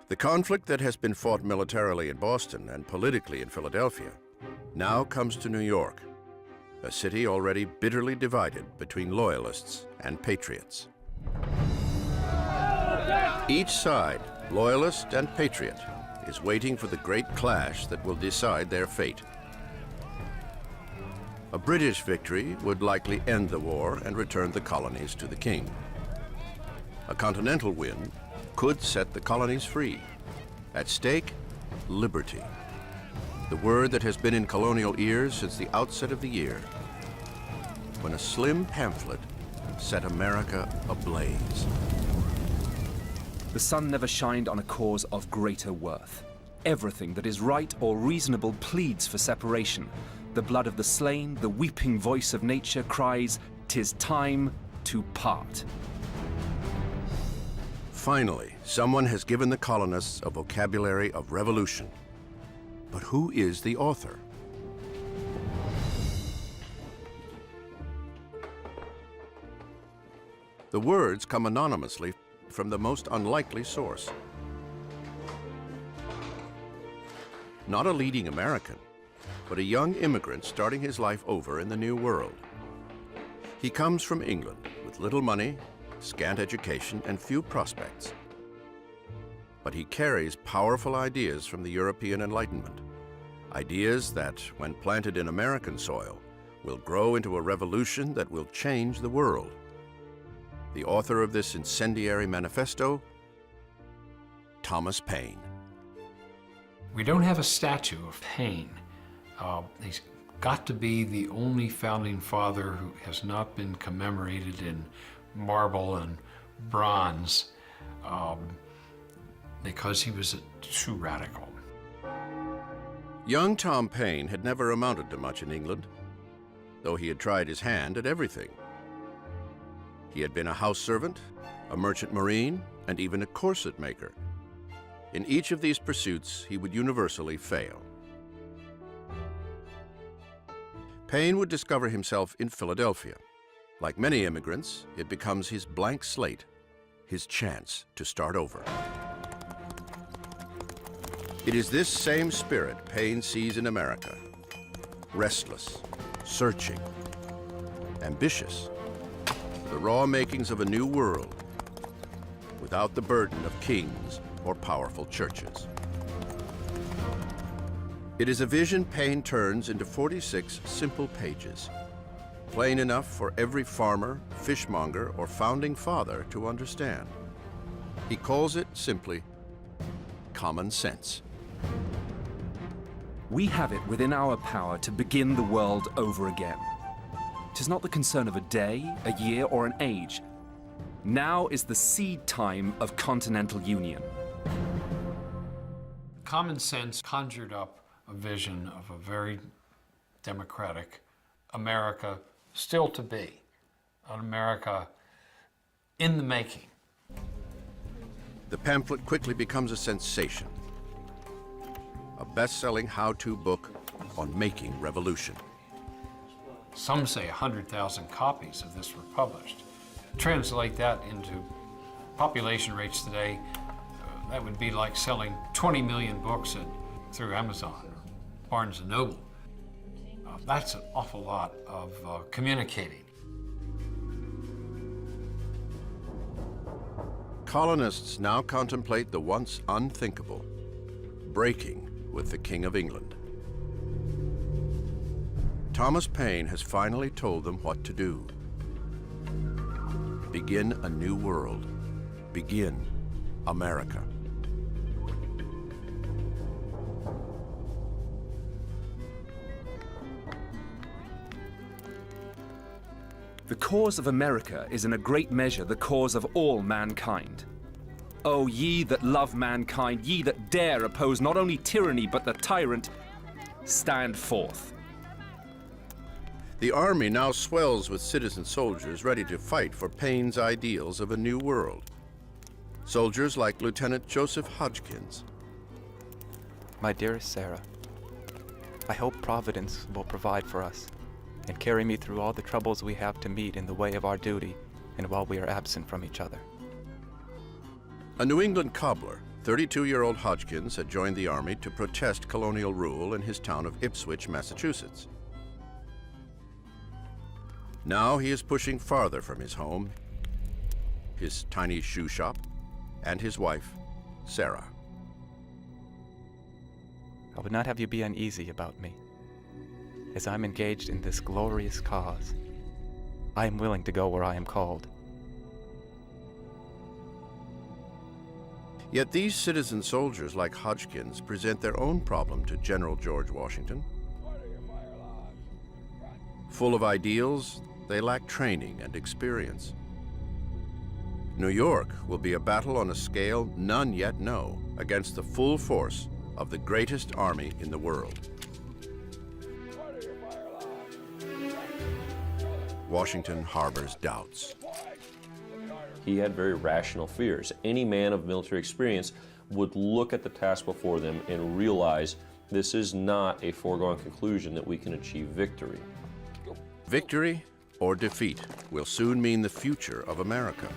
The conflict that has been fought militarily in Boston and politically in Philadelphia now comes to New York, a city already bitterly divided between loyalists and patriots. Each side, loyalist and patriot, is waiting for the great clash that will decide their fate. A British victory would likely end the war and return the colonies to the king. A continental win could set the colonies free. At stake, liberty. The word that has been in colonial ears since the outset of the year, when a slim pamphlet set America ablaze. The sun never shined on a cause of greater worth. Everything that is right or reasonable pleads for separation. The blood of the slain, the weeping voice of nature cries, "'Tis time to part." Finally, someone has given the colonists a vocabulary of revolution. But who is the author? The words come anonymously from the most unlikely source. Not a leading American, but a young immigrant starting his life over in the New World. He comes from England with little money, scant education, and few prospects. But he carries powerful ideas from the European Enlightenment, ideas that, when planted in American soil, will grow into a revolution that will change the world. The author of this incendiary manifesto, Thomas Paine. We don't have a statue of Paine. He's got to be the only founding father who has not been commemorated in marble and bronze because he was a true radical. Young Tom Paine had never amounted to much in England, though he had tried his hand at everything. He had been a house servant, a merchant marine, and even a corset maker. In each of these pursuits, he would universally fail. Paine would discover himself in Philadelphia. Like many immigrants, it becomes his blank slate, his chance to start over. It is this same spirit Paine sees in America. Restless, searching, ambitious. The raw makings of a new world, without the burden of kings or powerful churches. It is a vision Paine turns into 46 simple pages, plain enough for every farmer, fishmonger, or founding father to understand. He calls it simply common sense. We have it within our power to begin the world over again. 'Tis not the concern of a day, a year, or an age. Now is the seed time of continental union. Common Sense conjured up a vision of a very democratic America still to be, an America in the making. The pamphlet quickly becomes a sensation, a best-selling how-to book on making revolution. Some say 100,000 copies of this were published. Translate that into population rates today, that would be like selling 20 million books through Amazon or Barnes & Noble. That's an awful lot of communicating. Colonists now contemplate the once unthinkable, breaking with the King of England. Thomas Paine has finally told them what to do. Begin a new world. Begin America. The cause of America is in a great measure the cause of all mankind. O ye that love mankind, ye that dare oppose not only tyranny but the tyrant, stand forth. The army now swells with citizen soldiers ready to fight for Paine's ideals of a new world. Soldiers like Lieutenant Joseph Hodgkins. My dearest Sarah, I hope Providence will provide for us and carry me through all the troubles we have to meet in the way of our duty and while we are absent from each other. A New England cobbler, 32-year-old Hodgkins had joined the army to protest colonial rule in his town of Ipswich, Massachusetts. Now he is pushing farther from his home, his tiny shoe shop, and his wife, Sarah. I would not have you be uneasy about me. As I'm engaged in this glorious cause, I am willing to go where I am called. Yet these citizen soldiers like Hodgkins present their own problem to General George Washington. Full of ideals, they lack training and experience. New York will be a battle on a scale none yet know against the full force of the greatest army in the world. Washington harbors doubts. He had very rational fears. Any man of military experience would look at the task before them and realize this is not a foregone conclusion that we can achieve victory. Victory or defeat will soon mean the future of America.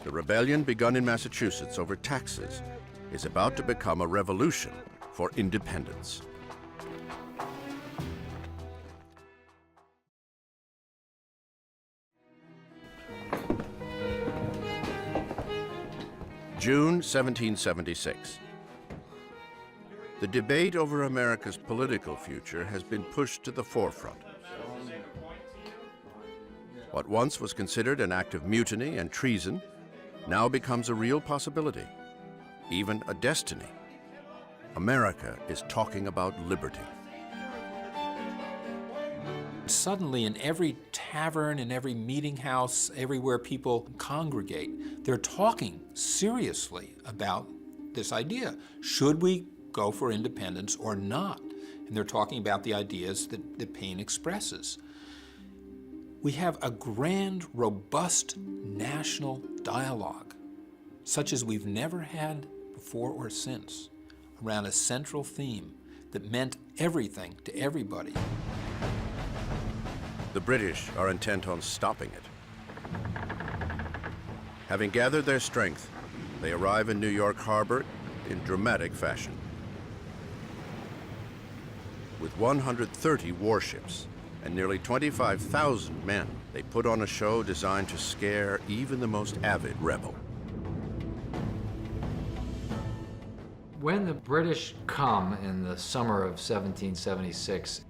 The rebellion begun in Massachusetts over taxes is about to become a revolution for independence. June 1776. The debate over America's political future has been pushed to the forefront. What once was considered an act of mutiny and treason now becomes a real possibility, even a destiny. America is talking about liberty. Suddenly, in every tavern, in every meeting house, everywhere people congregate, they're talking seriously about this idea. Should we go for independence or not? And they're talking about the ideas that Paine expresses. We have a grand, robust national dialogue, such as we've never had before or since, around a central theme that meant everything to everybody. The British are intent on stopping it. Having gathered their strength, they arrive in New York Harbor in dramatic fashion. With 130 warships and nearly 25,000 men, they put on a show designed to scare even the most avid rebel. When the British come in the summer of 1776,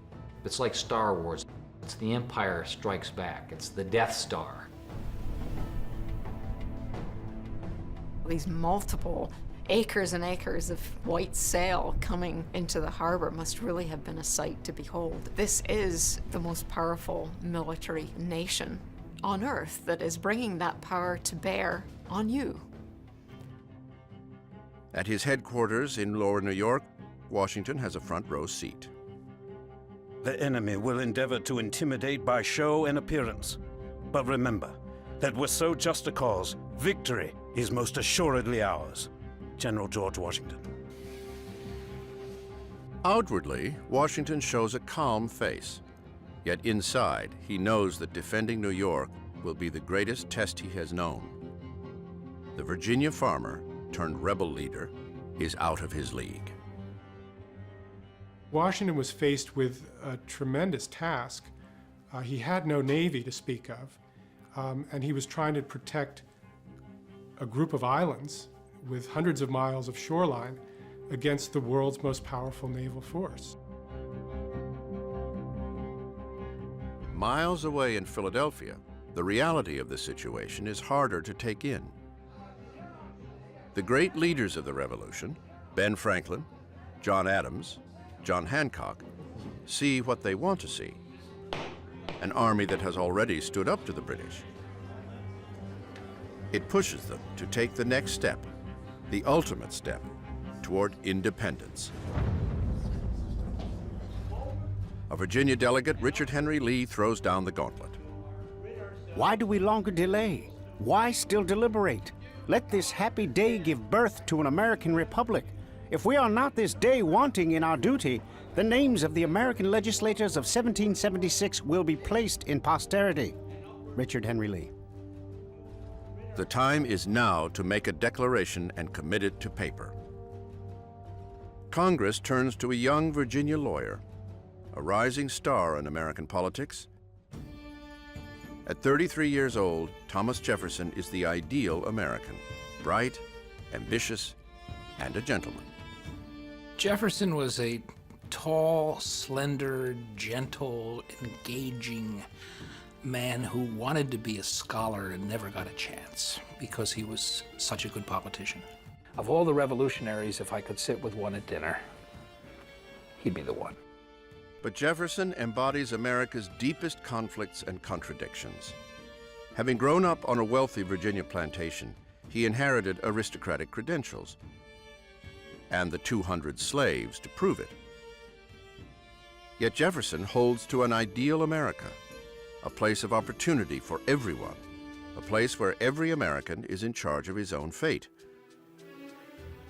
it's like Star Wars. It's the Empire Strikes Back. It's the Death Star. These multiple acres and acres of white sail coming into the harbor must really have been a sight to behold. This is the most powerful military nation on earth that is bringing that power to bear on you. At his headquarters in Lower New York, Washington has a front row seat. The enemy will endeavor to intimidate by show and appearance. But remember that with so just a cause, victory is most assuredly ours. General George Washington. Outwardly, Washington shows a calm face. Yet inside, he knows that defending New York will be the greatest test he has known. The Virginia farmer turned rebel leader is out of his league. Washington was faced with a tremendous task. He had no navy to speak of, and he was trying to protect a group of islands with hundreds of miles of shoreline against the world's most powerful naval force. Miles away in Philadelphia, the reality of the situation is harder to take in. The great leaders of the Revolution, Ben Franklin, John Adams, John Hancock, see what they want to see: an army that has already stood up to the British. It pushes them to take the next step, the ultimate step, toward independence. A Virginia delegate, Richard Henry Lee, throws down the gauntlet. Why do we longer delay? Why still deliberate? Let this happy day give birth to an American republic. If we are not this day wanting in our duty, the names of the American legislators of 1776 will be placed in posterity. Richard Henry Lee. The time is now to make a declaration and commit it to paper. Congress turns to a young Virginia lawyer, a rising star in American politics. At 33 years old, Thomas Jefferson is the ideal American, bright, ambitious, and a gentleman. Jefferson was a tall, slender, gentle, engaging man who wanted to be a scholar and never got a chance because he was such a good politician. Of all the revolutionaries, if I could sit with one at dinner, he'd be the one. But Jefferson embodies America's deepest conflicts and contradictions. Having grown up on a wealthy Virginia plantation, he inherited aristocratic credentials and the 200 slaves to prove it. Yet Jefferson holds to an ideal America, a place of opportunity for everyone, a place where every American is in charge of his own fate.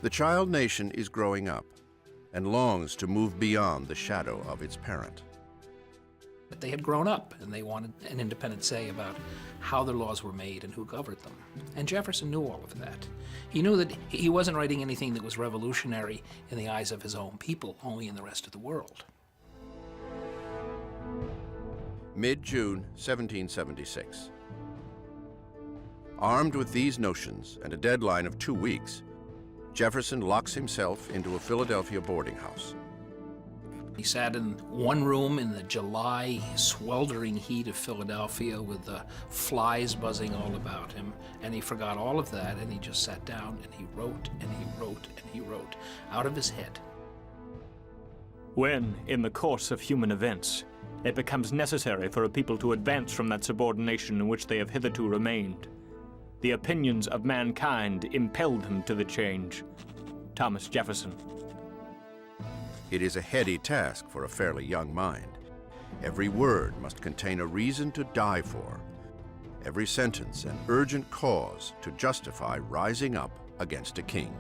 The child nation is growing up and longs to move beyond the shadow of its parent. But they had grown up and they wanted an independent say about how the laws were made and who governed them. And Jefferson knew all of that. He knew that he wasn't writing anything that was revolutionary in the eyes of his own people, only in the rest of the world. Mid-June 1776. Armed with these notions and a deadline of 2 weeks, Jefferson locks himself into a Philadelphia boarding house. He sat in one room in the July sweltering heat of Philadelphia with the flies buzzing all about him, and he forgot all of that, and he just sat down and he wrote and he wrote and he wrote out of his head. When, in the course of human events, it becomes necessary for a people to advance from that subordination in which they have hitherto remained, the opinions of mankind impelled them to the change. Thomas Jefferson. It is a heady task for a fairly young mind. Every word must contain a reason to die for, every sentence an urgent cause to justify rising up against a king.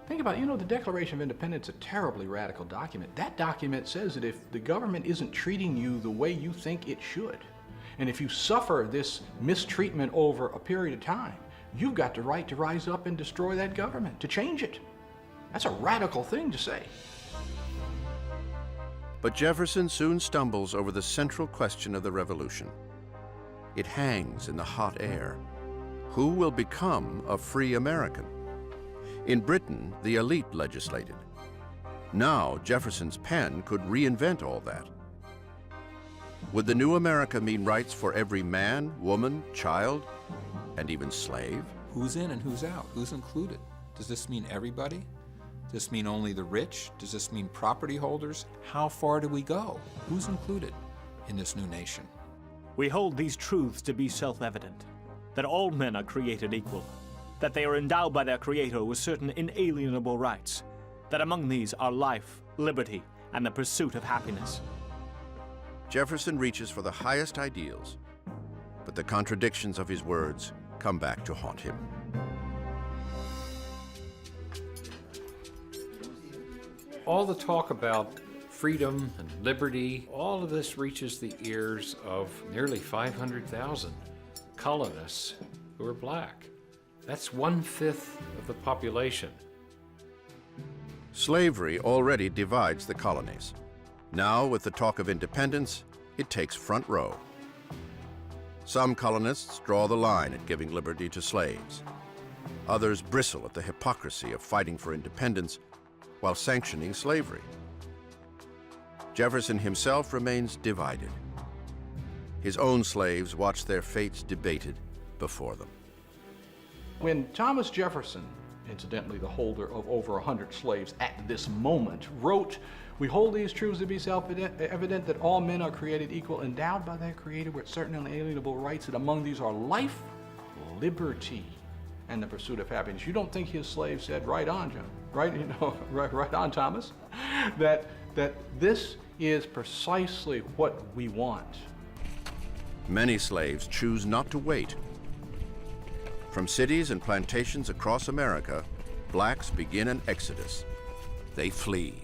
Think about it, the Declaration of Independence is a terribly radical document. That document says that if the government isn't treating you the way you think it should, and if you suffer this mistreatment over a period of time, you've got the right to rise up and destroy that government, to change it. That's a radical thing to say. But Jefferson soon stumbles over the central question of the Revolution. It hangs in the hot air. Who will become a free American? In Britain, the elite legislated. Now, Jefferson's pen could reinvent all that. Would the new America mean rights for every man, woman, child, and even slave? Who's in and who's out? Who's included? Does this mean everybody? Does this mean only the rich? Does this mean property holders? How far do we go? Who's included in this new nation? We hold these truths to be self-evident, that all men are created equal, that they are endowed by their Creator with certain inalienable rights, that among these are life, liberty, and the pursuit of happiness. Jefferson reaches for the highest ideals, but the contradictions of his words come back to haunt him. All the talk about freedom and liberty. All of this reaches the ears of nearly 500,000 colonists who are black. That's 1/5 of the population. Slavery already divides the colonies. Now, with the talk of independence, it takes front row. Some colonists draw the line at giving liberty to slaves. Others bristle at the hypocrisy of fighting for independence while sanctioning slavery. Jefferson himself remains divided. His own slaves watch their fates debated before them. When Thomas Jefferson, incidentally the holder of over 100 slaves at this moment, wrote, "We hold these truths to be self-evident that all men are created equal, endowed by their Creator with certain unalienable rights, and among these are life, liberty, and the pursuit of happiness." You don't think his slaves said, "Right on, John, right, right on, Thomas," that this is precisely what we want. Many slaves choose not to wait. From cities and plantations across America, blacks begin an exodus. They flee.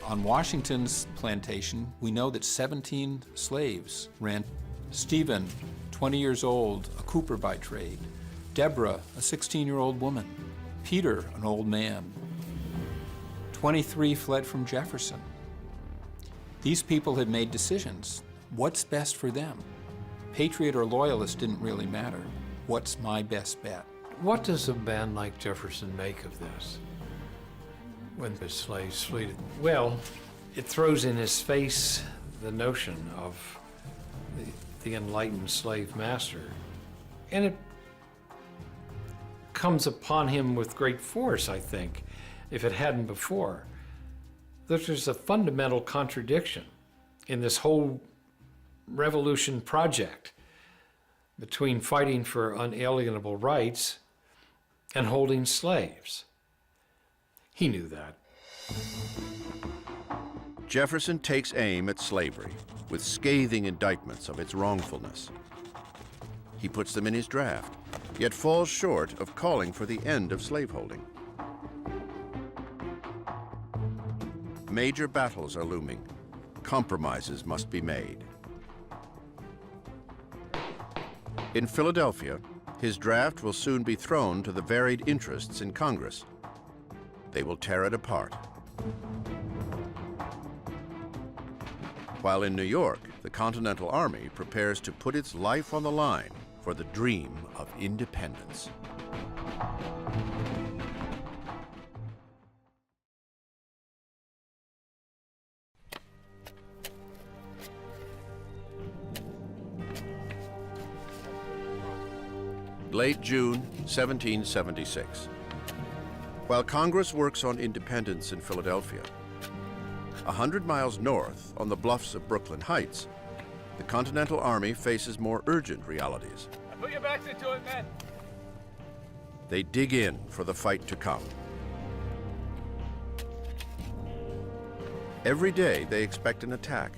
On Washington's plantation, we know that 17 slaves ran. Stephen, 20 years old, a cooper by trade. Deborah, a 16-year-old woman. Peter, an old man. 23 fled from Jefferson. These people had made decisions. What's best for them? Patriot or loyalist didn't really matter. What's my best bet? What does a man like Jefferson make of this? When the slaves flee? Well, it throws in his face the notion of the enlightened slave master. And it comes upon him with great force, I think, if it hadn't before. That there's a fundamental contradiction in this whole revolution project between fighting for unalienable rights and holding slaves. He knew that. Jefferson takes aim at slavery with scathing indictments of its wrongfulness. He puts them in his draft, yet falls short of calling for the end of slaveholding. Major battles are looming. Compromises must be made. In Philadelphia, his draft will soon be thrown to the varied interests in Congress. They will tear it apart. While in New York, the Continental Army prepares to put its life on the line for the dream of independence. Late June, 1776. While Congress works on independence in Philadelphia, 100 miles north on the bluffs of Brooklyn Heights, the Continental Army faces more urgent realities. Put your backs into it, men. They dig in for the fight to come. Every day they expect an attack.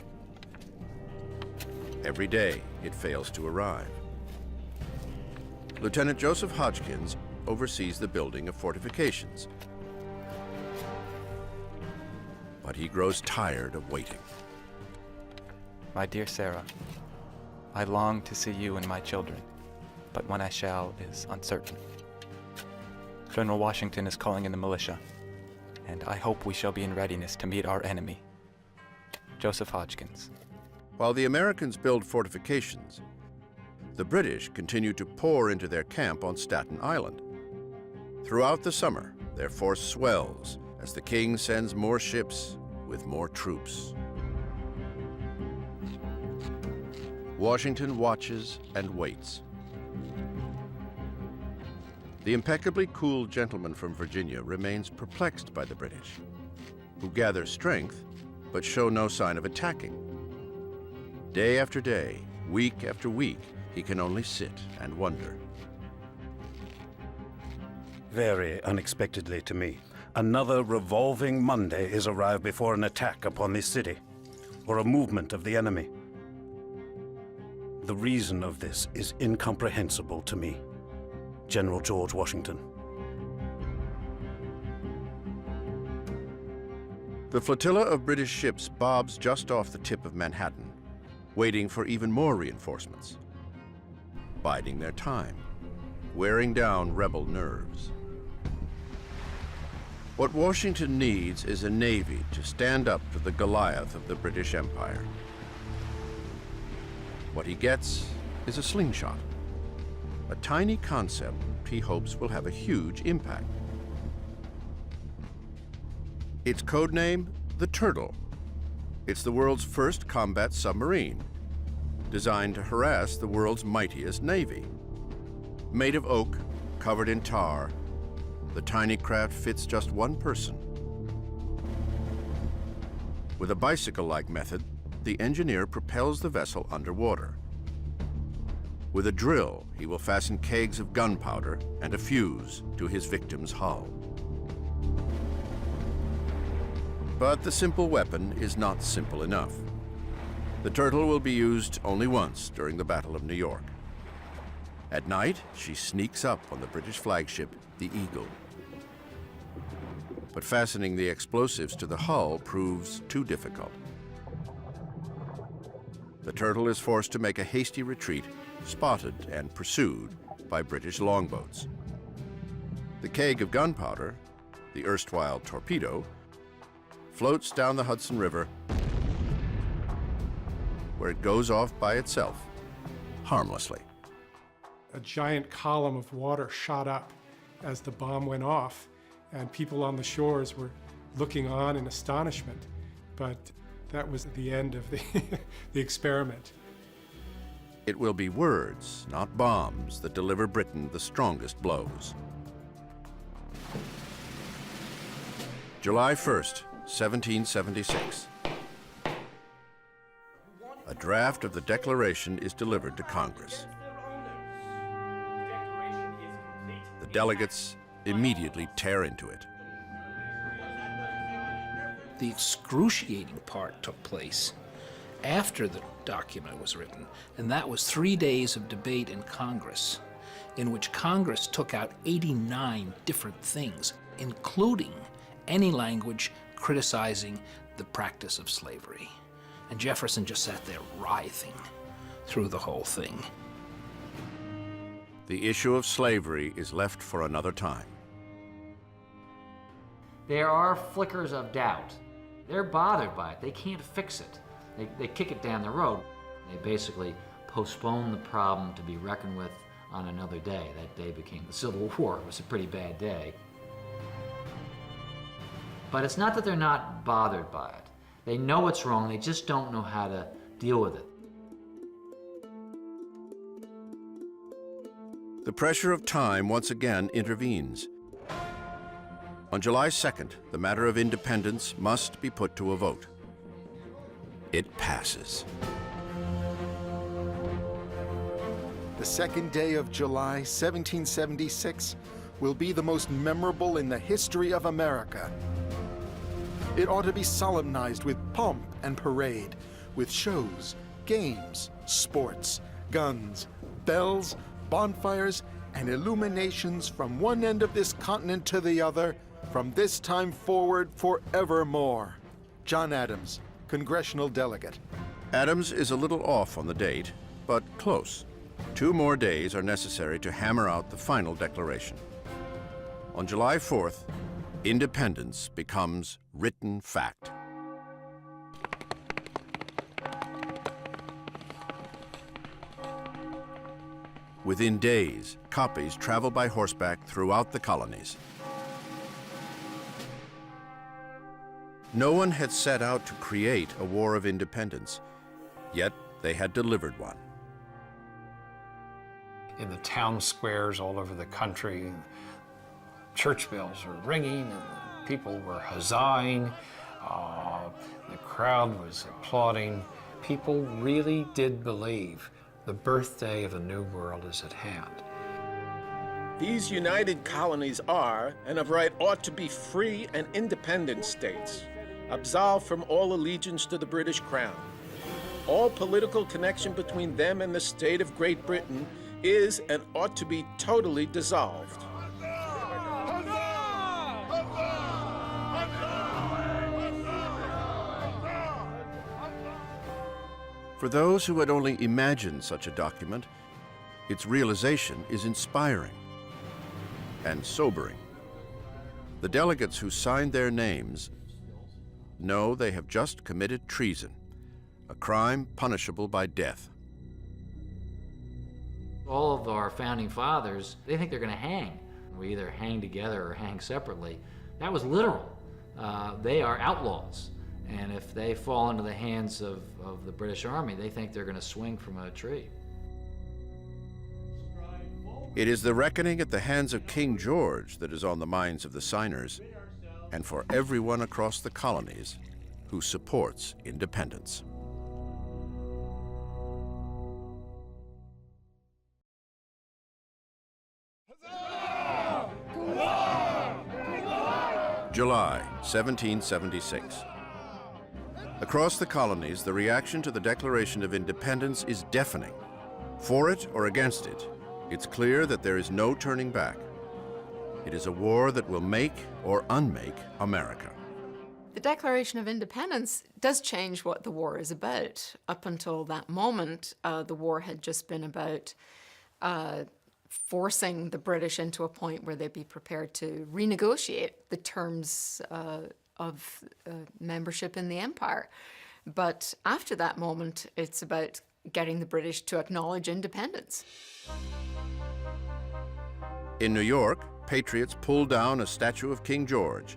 Every day it fails to arrive. Lieutenant Joseph Hodgkins oversees the building of fortifications. But he grows tired of waiting. My dear Sarah, I long to see you and my children, but when I shall is uncertain. General Washington is calling in the militia, and I hope we shall be in readiness to meet our enemy. Joseph Hodgkins. While the Americans build fortifications, the British continue to pour into their camp on Staten Island. Throughout the summer, their force swells as the king sends more ships with more troops. Washington watches and waits. The impeccably cool gentleman from Virginia remains perplexed by the British, who gather strength but show no sign of attacking. Day after day, week after week, he can only sit and wonder. Very unexpectedly to me, another revolving Monday is arrived before an attack upon this city, or a movement of the enemy. The reason of this is incomprehensible to me. General George Washington. The flotilla of British ships bobs just off the tip of Manhattan, waiting for even more reinforcements, biding their time, wearing down rebel nerves. What Washington needs is a navy to stand up to the Goliath of the British Empire. What he gets is a slingshot, a tiny concept he hopes will have a huge impact. Its codename, the Turtle. It's the world's first combat submarine, designed to harass the world's mightiest navy. Made of oak, covered in tar, the tiny craft fits just one person. With a bicycle-like method, the engineer propels the vessel underwater. With a drill, he will fasten kegs of gunpowder and a fuse to his victim's hull. But the simple weapon is not simple enough. The Turtle will be used only once during the Battle of New York. At night, she sneaks up on the British flagship, the Eagle. But fastening the explosives to the hull proves too difficult. The Turtle is forced to make a hasty retreat, spotted and pursued by British longboats. The keg of gunpowder, the erstwhile torpedo, floats down the Hudson River, where it goes off by itself, harmlessly. A giant column of water shot up as the bomb went off, and people on the shores were looking on in astonishment. But that was the end of the experiment. It will be words, not bombs, that deliver Britain the strongest blows. July 1st, 1776. A draft of the Declaration is delivered to Congress. The delegates immediately tear into it. The excruciating part took place after the document was written, and that was 3 days of debate in Congress, in which Congress took out 89 different things, including any language criticizing the practice of slavery. And Jefferson just sat there writhing through the whole thing. The issue of slavery is left for another time. There are flickers of doubt. They're bothered by it. They can't fix it. They kick it down the road. They basically postpone the problem to be reckoned with on another day. That day became the Civil War. It was a pretty bad day. But it's not that they're not bothered by it. They know it's wrong, they just don't know how to deal with it. The pressure of time once again intervenes. On July 2nd, the matter of independence must be put to a vote. It passes. The second day of July, 1776, will be the most memorable in the history of America. It ought to be solemnized with pomp and parade, with shows, games, sports, guns, bells, bonfires, and illuminations from one end of this continent to the other, from this time forward forevermore. John Adams, Congressional Delegate. Adams is a little off on the date, but close. 2 more days are necessary to hammer out the final declaration. On July 4th, independence becomes written fact. Within days, copies travel by horseback throughout the colonies. No one had set out to create a war of independence, yet they had delivered one. In the town squares all over the country, church bells were ringing and people were huzzahing. The crowd was applauding. People really did believe the birthday of a new world is at hand. These united colonies are, and of right ought to be, free and independent states, absolved from all allegiance to the British Crown. All political connection between them and the state of Great Britain is and ought to be totally dissolved. For those who had only imagined such a document, its realization is inspiring and sobering. The delegates who signed their names know they have just committed treason, a crime punishable by death. All of our founding fathers, they think they're going to hang. We either hang together or hang separately. That was literal. They are outlaws. And if they fall into the hands of the British Army, they think they're going to swing from a tree. It is the reckoning at the hands of King George that is on the minds of the signers, and for everyone across the colonies who supports independence. July 1776. Across the colonies, the reaction to the Declaration of Independence is deafening. For it or against it, it's clear that there is no turning back. It is a war that will make or unmake America. The Declaration of Independence does change what the war is about. Up until that moment, the war had just been about forcing the British into a point where they'd be prepared to renegotiate the terms of membership in the empire. But after that moment, it's about getting the British to acknowledge independence. In New York, patriots pulled down a statue of King George.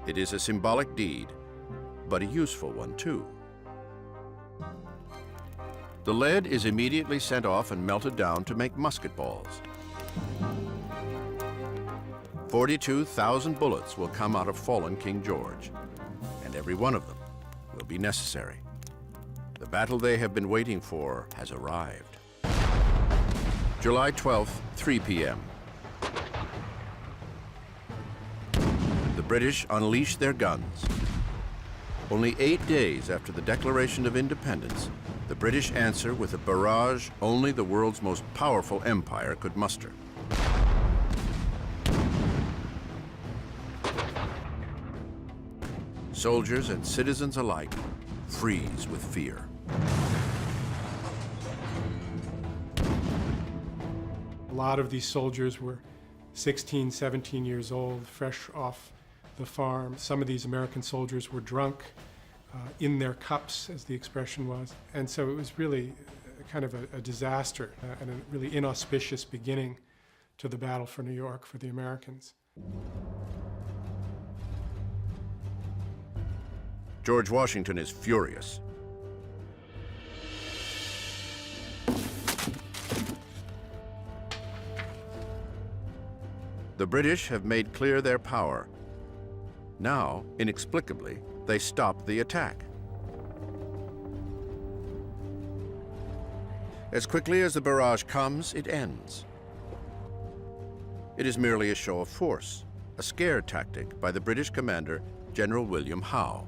It is a symbolic deed, but a useful one too. The lead is immediately sent off and melted down to make musket balls. 42,000 bullets will come out of fallen King George, and every one of them will be necessary. The battle they have been waiting for has arrived. July 12th, 3 p.m. The British unleash their guns. Only 8 days after the Declaration of Independence, the British answer with a barrage only the world's most powerful empire could muster. Soldiers and citizens alike freeze with fear. A lot of these soldiers were 16, 17 years old, fresh off the farm. Some of these American soldiers were drunk, in their cups, as the expression was. And so it was really kind of a disaster and a really inauspicious beginning to the battle for New York for the Americans. George Washington is furious. The British have made clear their power. Now, inexplicably, they stop the attack. As quickly as the barrage comes, it ends. It is merely a show of force, a scare tactic by the British commander, General William Howe.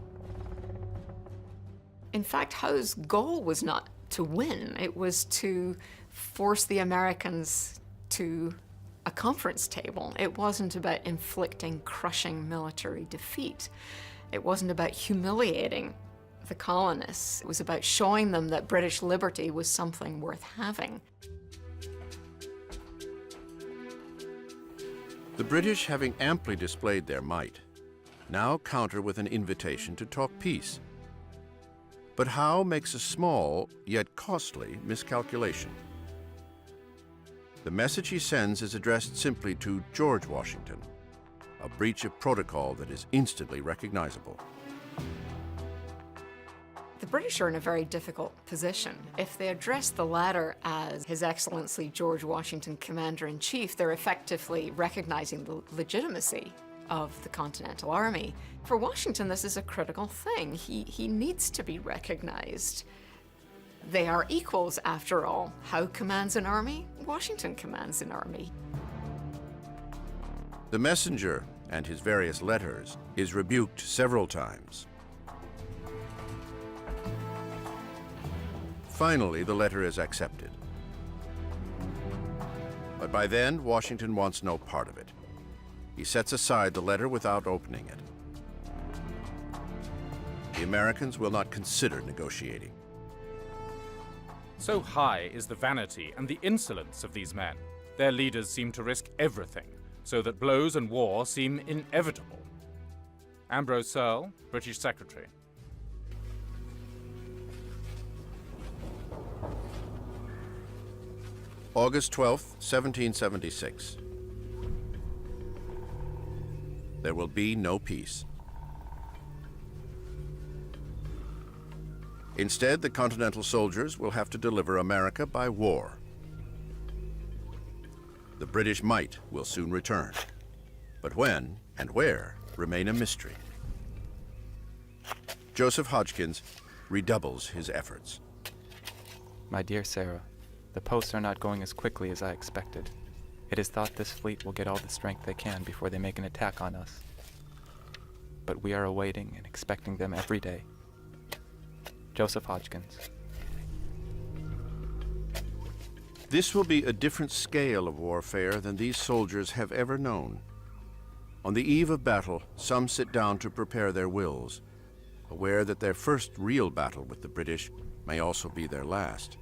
In fact, Howe's goal was not to win. It was to force the Americans to a conference table. It wasn't about inflicting crushing military defeat. It wasn't about humiliating the colonists. It was about showing them that British liberty was something worth having. The British, having amply displayed their might, now counter with an invitation to talk peace. But Howe makes a small, yet costly, miscalculation. The message he sends is addressed simply to George Washington, a breach of protocol that is instantly recognizable. The British are in a very difficult position. If they address the latter as His Excellency George Washington, Commander-in-Chief, they're effectively recognizing the legitimacy of the Continental Army. For Washington, this is a critical thing. He needs to be recognized. They are equals, after all. Howe commands an army, Washington commands an army. The messenger and his various letters is rebuked several times. Finally, the letter is accepted. But by then, Washington wants no part of it. He sets aside the letter without opening it. The Americans will not consider negotiating. So high is the vanity and the insolence of these men. Their leaders seem to risk everything, so that blows and war seem inevitable. Ambrose Searle, British Secretary. August 12th, 1776. There will be no peace. Instead, the Continental soldiers will have to deliver America by war. The British might will soon return, but when and where remain a mystery. Joseph Hodgkins redoubles his efforts. My dear Sarah, the posts are not going as quickly as I expected. It is thought this fleet will get all the strength they can before they make an attack on us. But we are awaiting and expecting them every day. Joseph Hodgkins. This will be a different scale of warfare than these soldiers have ever known. On the eve of battle, some sit down to prepare their wills, aware that their first real battle with the British may also be their last.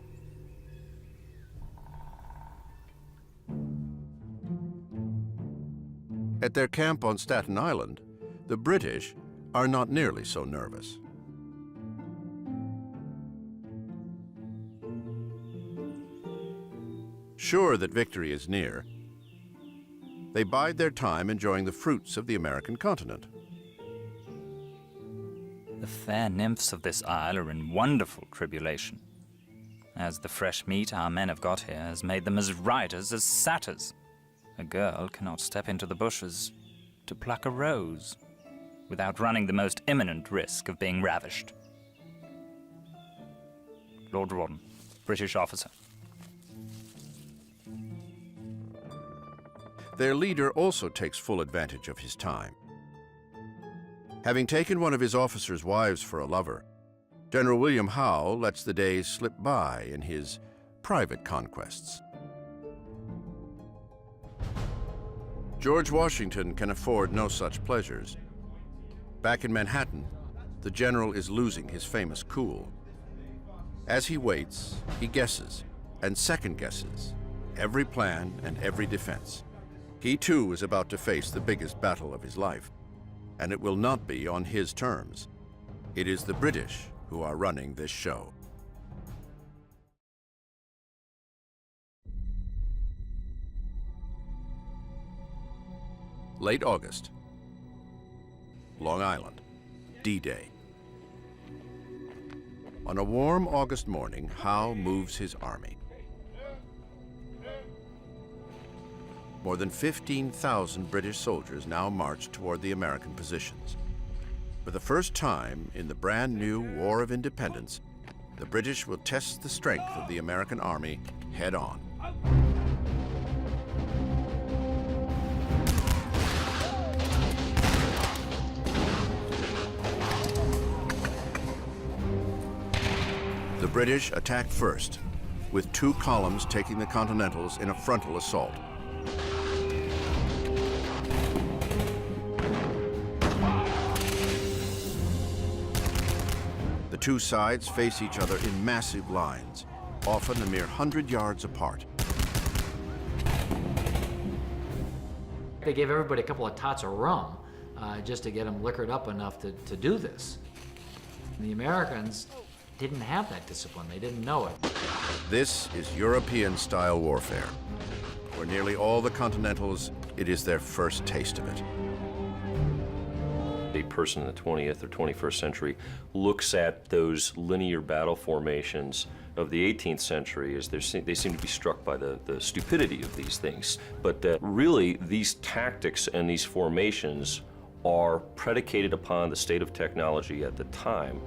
At their camp on Staten Island, the British are not nearly so nervous. Sure that victory is near, they bide their time enjoying the fruits of the American continent. The fair nymphs of this isle are in wonderful tribulation, as the fresh meat our men have got here has made them as riders as satyrs. A girl cannot step into the bushes to pluck a rose without running the most imminent risk of being ravished. Lord Rawdon, British officer. Their leader also takes full advantage of his time. Having taken one of his officers' wives for a lover, General William Howe lets the days slip by in his private conquests. George Washington can afford no such pleasures. Back in Manhattan, the general is losing his famous cool. As he waits, he guesses and second guesses every plan and every defense. He too is about to face the biggest battle of his life, and it will not be on his terms. It is the British who are running this show. Late August, Long Island, D-Day. On a warm August morning, Howe moves his army. More than 15,000 British soldiers now march toward the American positions. For the first time in the brand new War of Independence, the British will test the strength of the American army head on. The British attacked first, with 2 columns taking the Continentals in a frontal assault. The 2 sides face each other in massive lines, often a mere 100 yards apart. They gave everybody a couple of tots of rum just to get them liquored up enough to do this. And the Americans didn't have that discipline. They didn't know it. This is European-style warfare. For nearly all the Continentals, it is their first taste of it. A person in the 20th or 21st century looks at those linear battle formations of the 18th century as they seem to be struck by the stupidity of these things. But really, these tactics and these formations are predicated upon the state of technology at the time.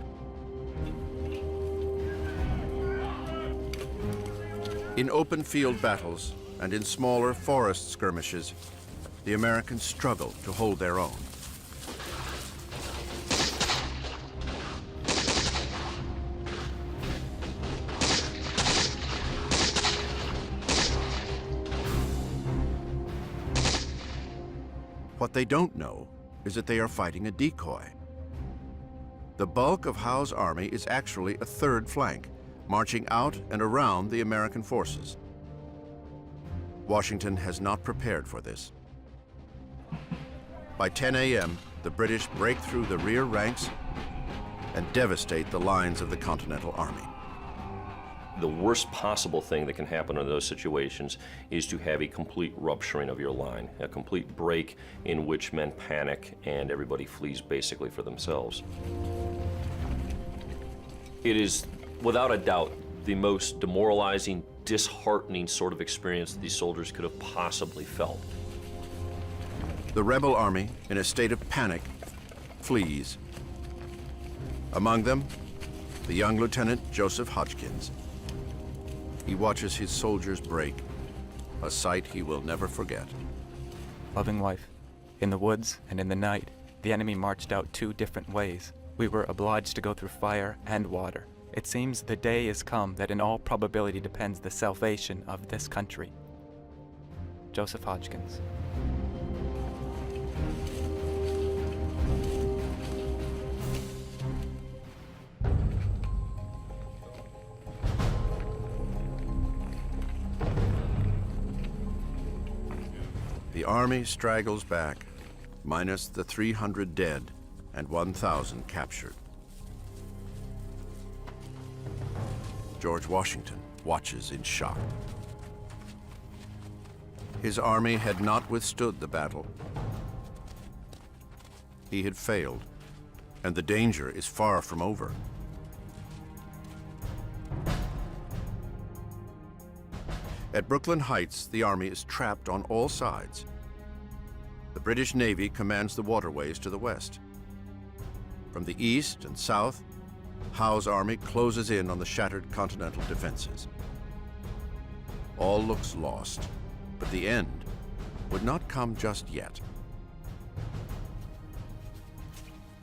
In open field battles and in smaller forest skirmishes, the Americans struggle to hold their own. What they don't know is that they are fighting a decoy. The bulk of Howe's army is actually a third flank, marching out and around the American forces. Washington has not prepared for this. By 10 a.m., the British break through the rear ranks and devastate the lines of the Continental Army. The worst possible thing that can happen in those situations is to have a complete rupturing of your line, a complete break in which men panic and everybody flees basically for themselves. It is, without a doubt, the most demoralizing, disheartening sort of experience that these soldiers could have possibly felt. The rebel army, in a state of panic, flees. Among them, the young Lieutenant Joseph Hodgkins. He watches his soldiers break, a sight he will never forget. Loving wife, in the woods and in the night, the enemy marched out 2 different ways. We were obliged to go through fire and water. It seems the day is come that in all probability depends the salvation of this country. Joseph Hodgkins. The army straggles back, minus the 300 dead and 1,000 captured. George Washington watches in shock. His army had not withstood the battle. He had failed, and the danger is far from over. At Brooklyn Heights, the army is trapped on all sides. The British Navy commands the waterways to the west. From the east and south, Howe's army closes in on the shattered Continental defenses. All looks lost, but the end would not come just yet.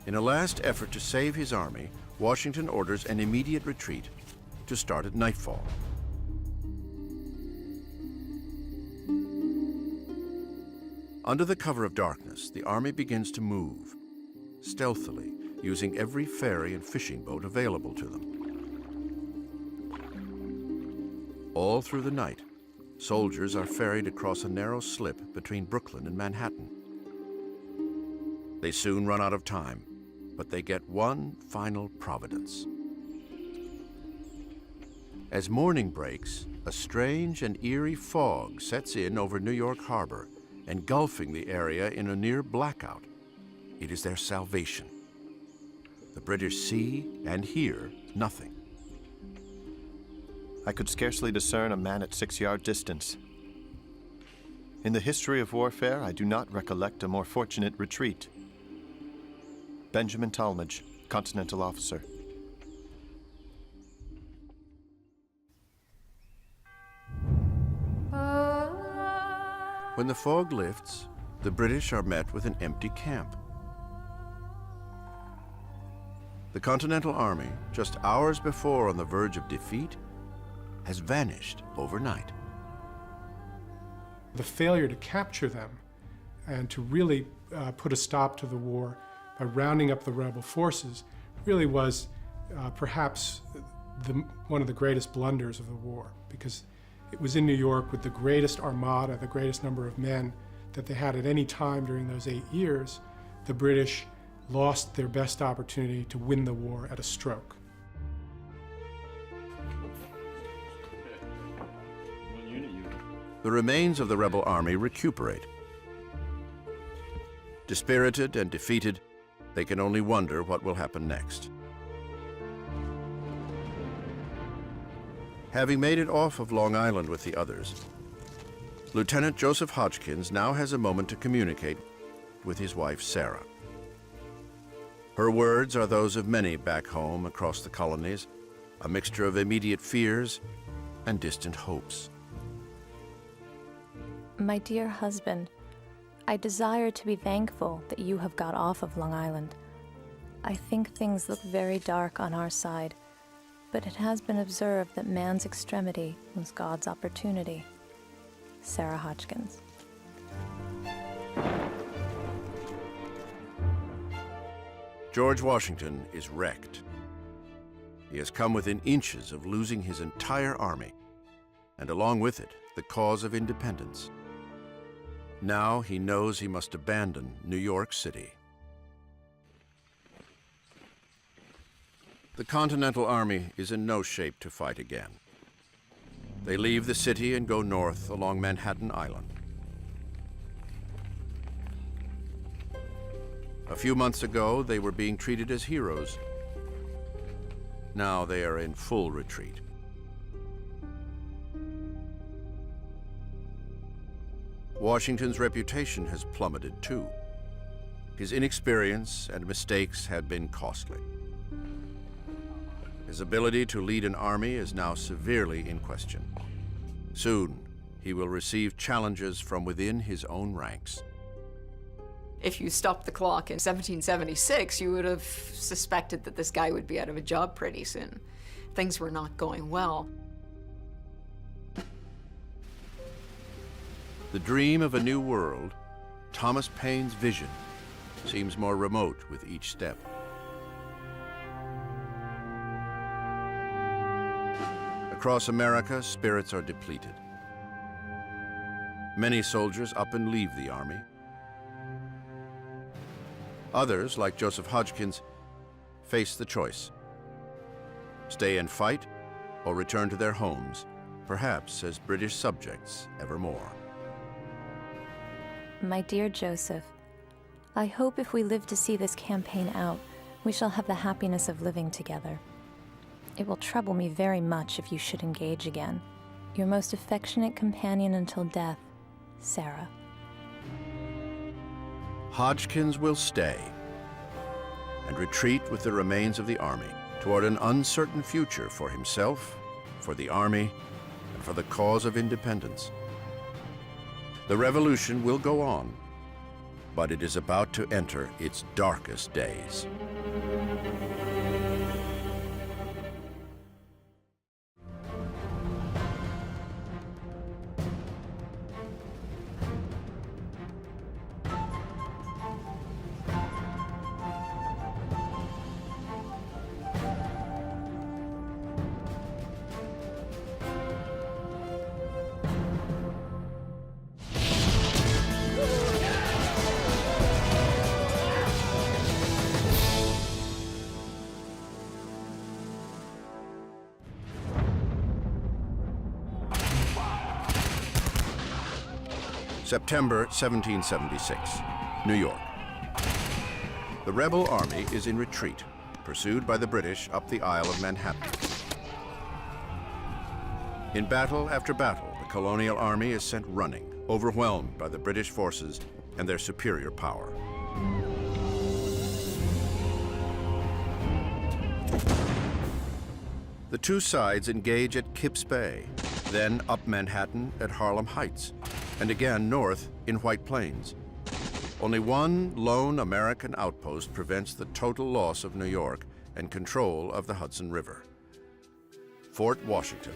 In a last effort to save his army, Washington orders an immediate retreat to start at nightfall. Under the cover of darkness, the army begins to move, stealthily, using every ferry and fishing boat available to them. All through the night, soldiers are ferried across a narrow slip between Brooklyn and Manhattan. They soon run out of time, but they get one final providence. As morning breaks, a strange and eerie fog sets in over New York Harbor, engulfing the area in a near blackout. It is their salvation. The British see and hear nothing. I could scarcely discern a man at 6-yard distance. In the history of warfare, I do not recollect a more fortunate retreat. Benjamin Talmadge, Continental officer. When the fog lifts, the British are met with an empty camp. The Continental Army, just hours before on the verge of defeat, has vanished overnight. The failure to capture them and to really put a stop to the war by rounding up the rebel forces really was perhaps one of the greatest blunders of the war, because it was in New York with the greatest armada, the greatest number of men that they had at any time during those 8 years. The British lost their best opportunity to win the war at a stroke. The remains of the rebel army recuperate. Dispirited and defeated, they can only wonder what will happen next. Having made it off of Long Island with the others, Lieutenant Joseph Hodgkins now has a moment to communicate with his wife, Sarah. Her words are those of many back home across the colonies, a mixture of immediate fears and distant hopes. My dear husband, I desire to be thankful that you have got off of Long Island. I think things look very dark on our side, but it has been observed that man's extremity was God's opportunity. Sarah Hodgkins. George Washington is wrecked. He has come within inches of losing his entire army, and along with it, the cause of independence. Now he knows he must abandon New York City. The Continental Army is in no shape to fight again. They leave the city and go north along Manhattan Island. A few months ago, they were being treated as heroes. Now they are in full retreat. Washington's reputation has plummeted too. His inexperience and mistakes had been costly. His ability to lead an army is now severely in question. Soon, he will receive challenges from within his own ranks. If you stopped the clock in 1776, you would have suspected that this guy would be out of a job pretty soon. Things were not going well. The dream of a new world, Thomas Paine's vision, seems more remote with each step. Across America, spirits are depleted. Many soldiers up and leave the army. Others, like Joseph Hodgkins, face the choice: stay and fight, or return to their homes, perhaps as British subjects evermore. My dear Joseph, I hope if we live to see this campaign out, we shall have the happiness of living together. It will trouble me very much if you should engage again. Your most affectionate companion until death, Sarah. Hodgkins will stay and retreat with the remains of the army toward an uncertain future for himself, for the army, and for the cause of independence. The revolution will go on, but it is about to enter its darkest days. September 1776, New York. The rebel army is in retreat, pursued by the British up the Isle of Manhattan. In battle after battle, the colonial army is sent running, overwhelmed by the British forces and their superior power. The two sides engage at Kips Bay, then up Manhattan at Harlem Heights, and again north in White Plains. Only one lone American outpost prevents the total loss of New York and control of the Hudson River. Fort Washington,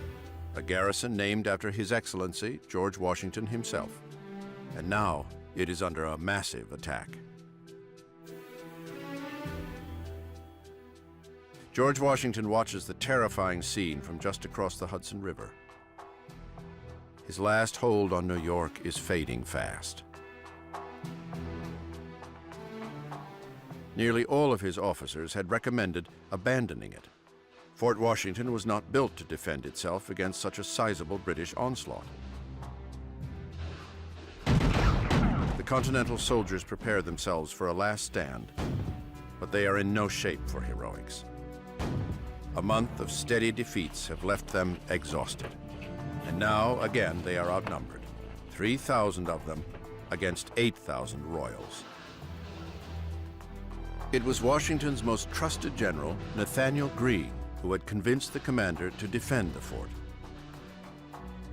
a garrison named after His Excellency George Washington himself. And now it is under a massive attack. George Washington watches the terrifying scene from just across the Hudson River. His last hold on New York is fading fast. Nearly all of his officers had recommended abandoning it. Fort Washington was not built to defend itself against such a sizable British onslaught. The Continental soldiers prepare themselves for a last stand, but they are in no shape for heroics. A month of steady defeats have left them exhausted. And now, again, they are outnumbered. 3,000 of them against 8,000 royals. It was Washington's most trusted general, Nathaniel Greene, who had convinced the commander to defend the fort.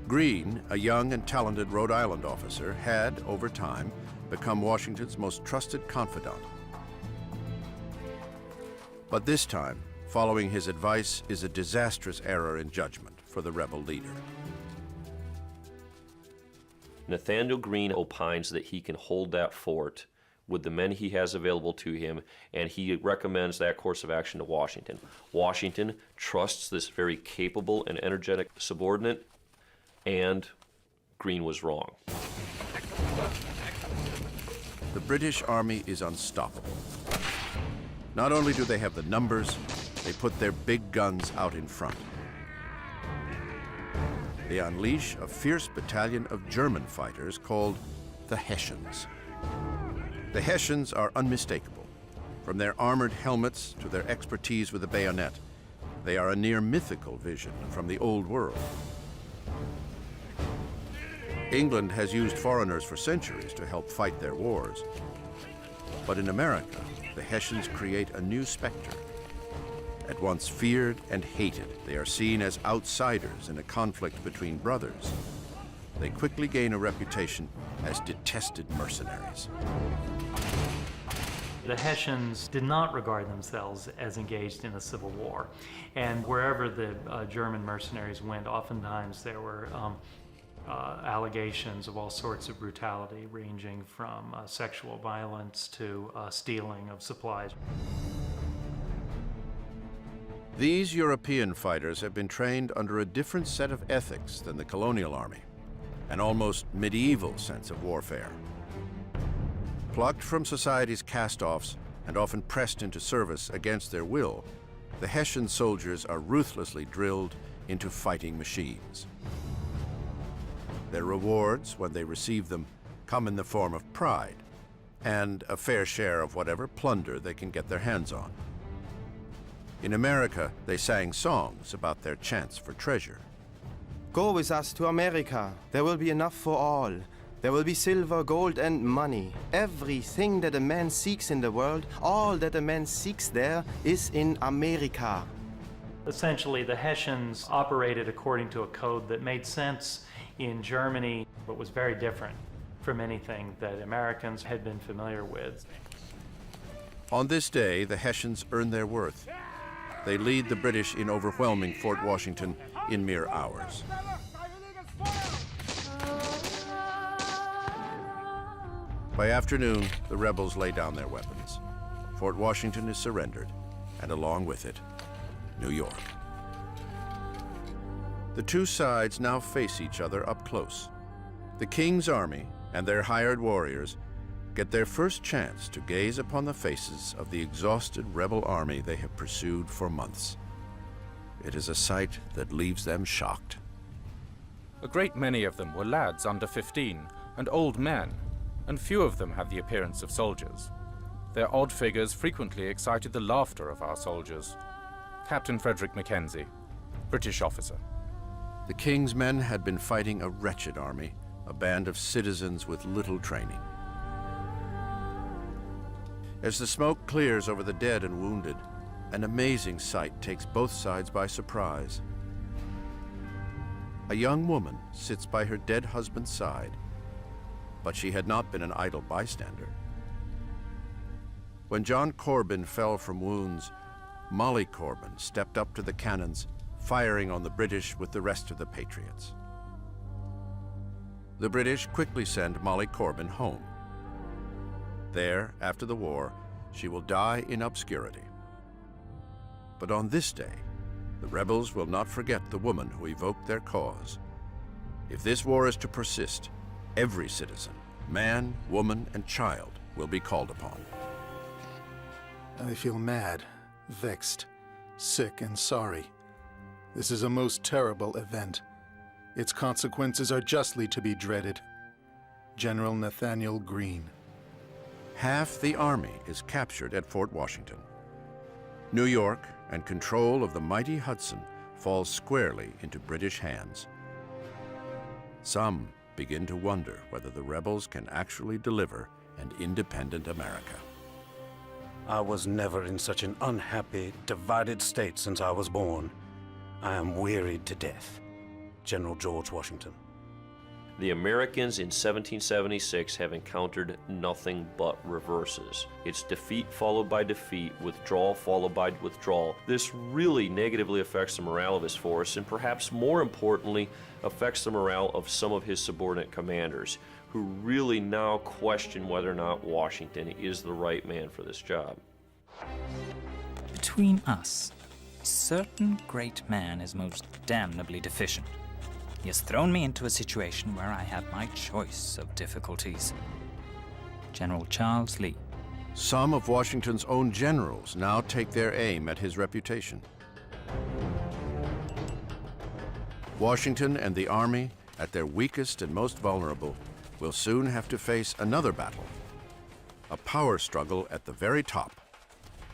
Greene, a young and talented Rhode Island officer, had, over time, become Washington's most trusted confidant. But this time, following his advice is a disastrous error in judgment for the rebel leader. Nathaniel Greene opines that he can hold that fort with the men he has available to him, and he recommends that course of action to Washington. Washington trusts this very capable and energetic subordinate, and Greene was wrong. The British Army is unstoppable. Not only do they have the numbers, they put their big guns out in front. They unleash a fierce battalion of German fighters called the Hessians. The Hessians are unmistakable. From their armored helmets to their expertise with the bayonet, they are a near mythical vision from the old world. England has used foreigners for centuries to help fight their wars. But in America, the Hessians create a new specter. At once feared and hated, they are seen as outsiders in a conflict between brothers. They quickly gain a reputation as detested mercenaries. The Hessians did not regard themselves as engaged in a civil war. And wherever the German mercenaries went, oftentimes there were allegations of all sorts of brutality, ranging from sexual violence to stealing of supplies. These European fighters have been trained under a different set of ethics than the colonial army, an almost medieval sense of warfare. Plucked from society's cast-offs and often pressed into service against their will, the Hessian soldiers are ruthlessly drilled into fighting machines. Their rewards, when they receive them, come in the form of pride and a fair share of whatever plunder they can get their hands on. In America, they sang songs about their chance for treasure. Go with us to America. There will be enough for all. There will be silver, gold, and money. Everything that a man seeks in the world, all that a man seeks there, is in America. Essentially, the Hessians operated according to a code that made sense in Germany, but was very different from anything that Americans had been familiar with. On this day, the Hessians earn their worth. They lead the British in overwhelming Fort Washington in mere hours. By afternoon, the rebels lay down their weapons. Fort Washington is surrendered, and along with it, New York. The two sides now face each other up close. The King's army and their hired warriors get their first chance to gaze upon the faces of the exhausted rebel army they have pursued for months. It is a sight that leaves them shocked. A great many of them were lads under 15 and old men, and few of them had the appearance of soldiers. Their odd figures frequently excited the laughter of our soldiers. Captain Frederick Mackenzie, British officer. The King's men had been fighting a wretched army, a band of citizens with little training. As the smoke clears over the dead and wounded, an amazing sight takes both sides by surprise. A young woman sits by her dead husband's side, but she had not been an idle bystander. When John Corbin fell from wounds, Molly Corbin stepped up to the cannons, firing on the British with the rest of the Patriots. The British quickly send Molly Corbin home. There, after the war, she will die in obscurity. But on this day, the rebels will not forget the woman who evoked their cause. If this war is to persist, every citizen, man, woman, and child, will be called upon. I feel mad, vexed, sick, and sorry. This is a most terrible event. Its consequences are justly to be dreaded. General Nathaniel Greene. Half the army is captured at Fort Washington. New York and control of the mighty Hudson falls squarely into British hands. Some begin to wonder whether the rebels can actually deliver an independent America. I was never in such an unhappy, divided state since I was born. I am wearied to death. General George Washington. The Americans in 1776 have encountered nothing but reverses. It's defeat followed by defeat, withdrawal followed by withdrawal. This really negatively affects the morale of his force, and perhaps more importantly, affects the morale of some of his subordinate commanders, who really now question whether or not Washington is the right man for this job. Between us, a certain great man is most damnably deficient. He has thrown me into a situation where I have my choice of difficulties. General Charles Lee. Some of Washington's own generals now take their aim at his reputation. Washington and the army, at their weakest and most vulnerable, will soon have to face another battle. A power struggle at the very top.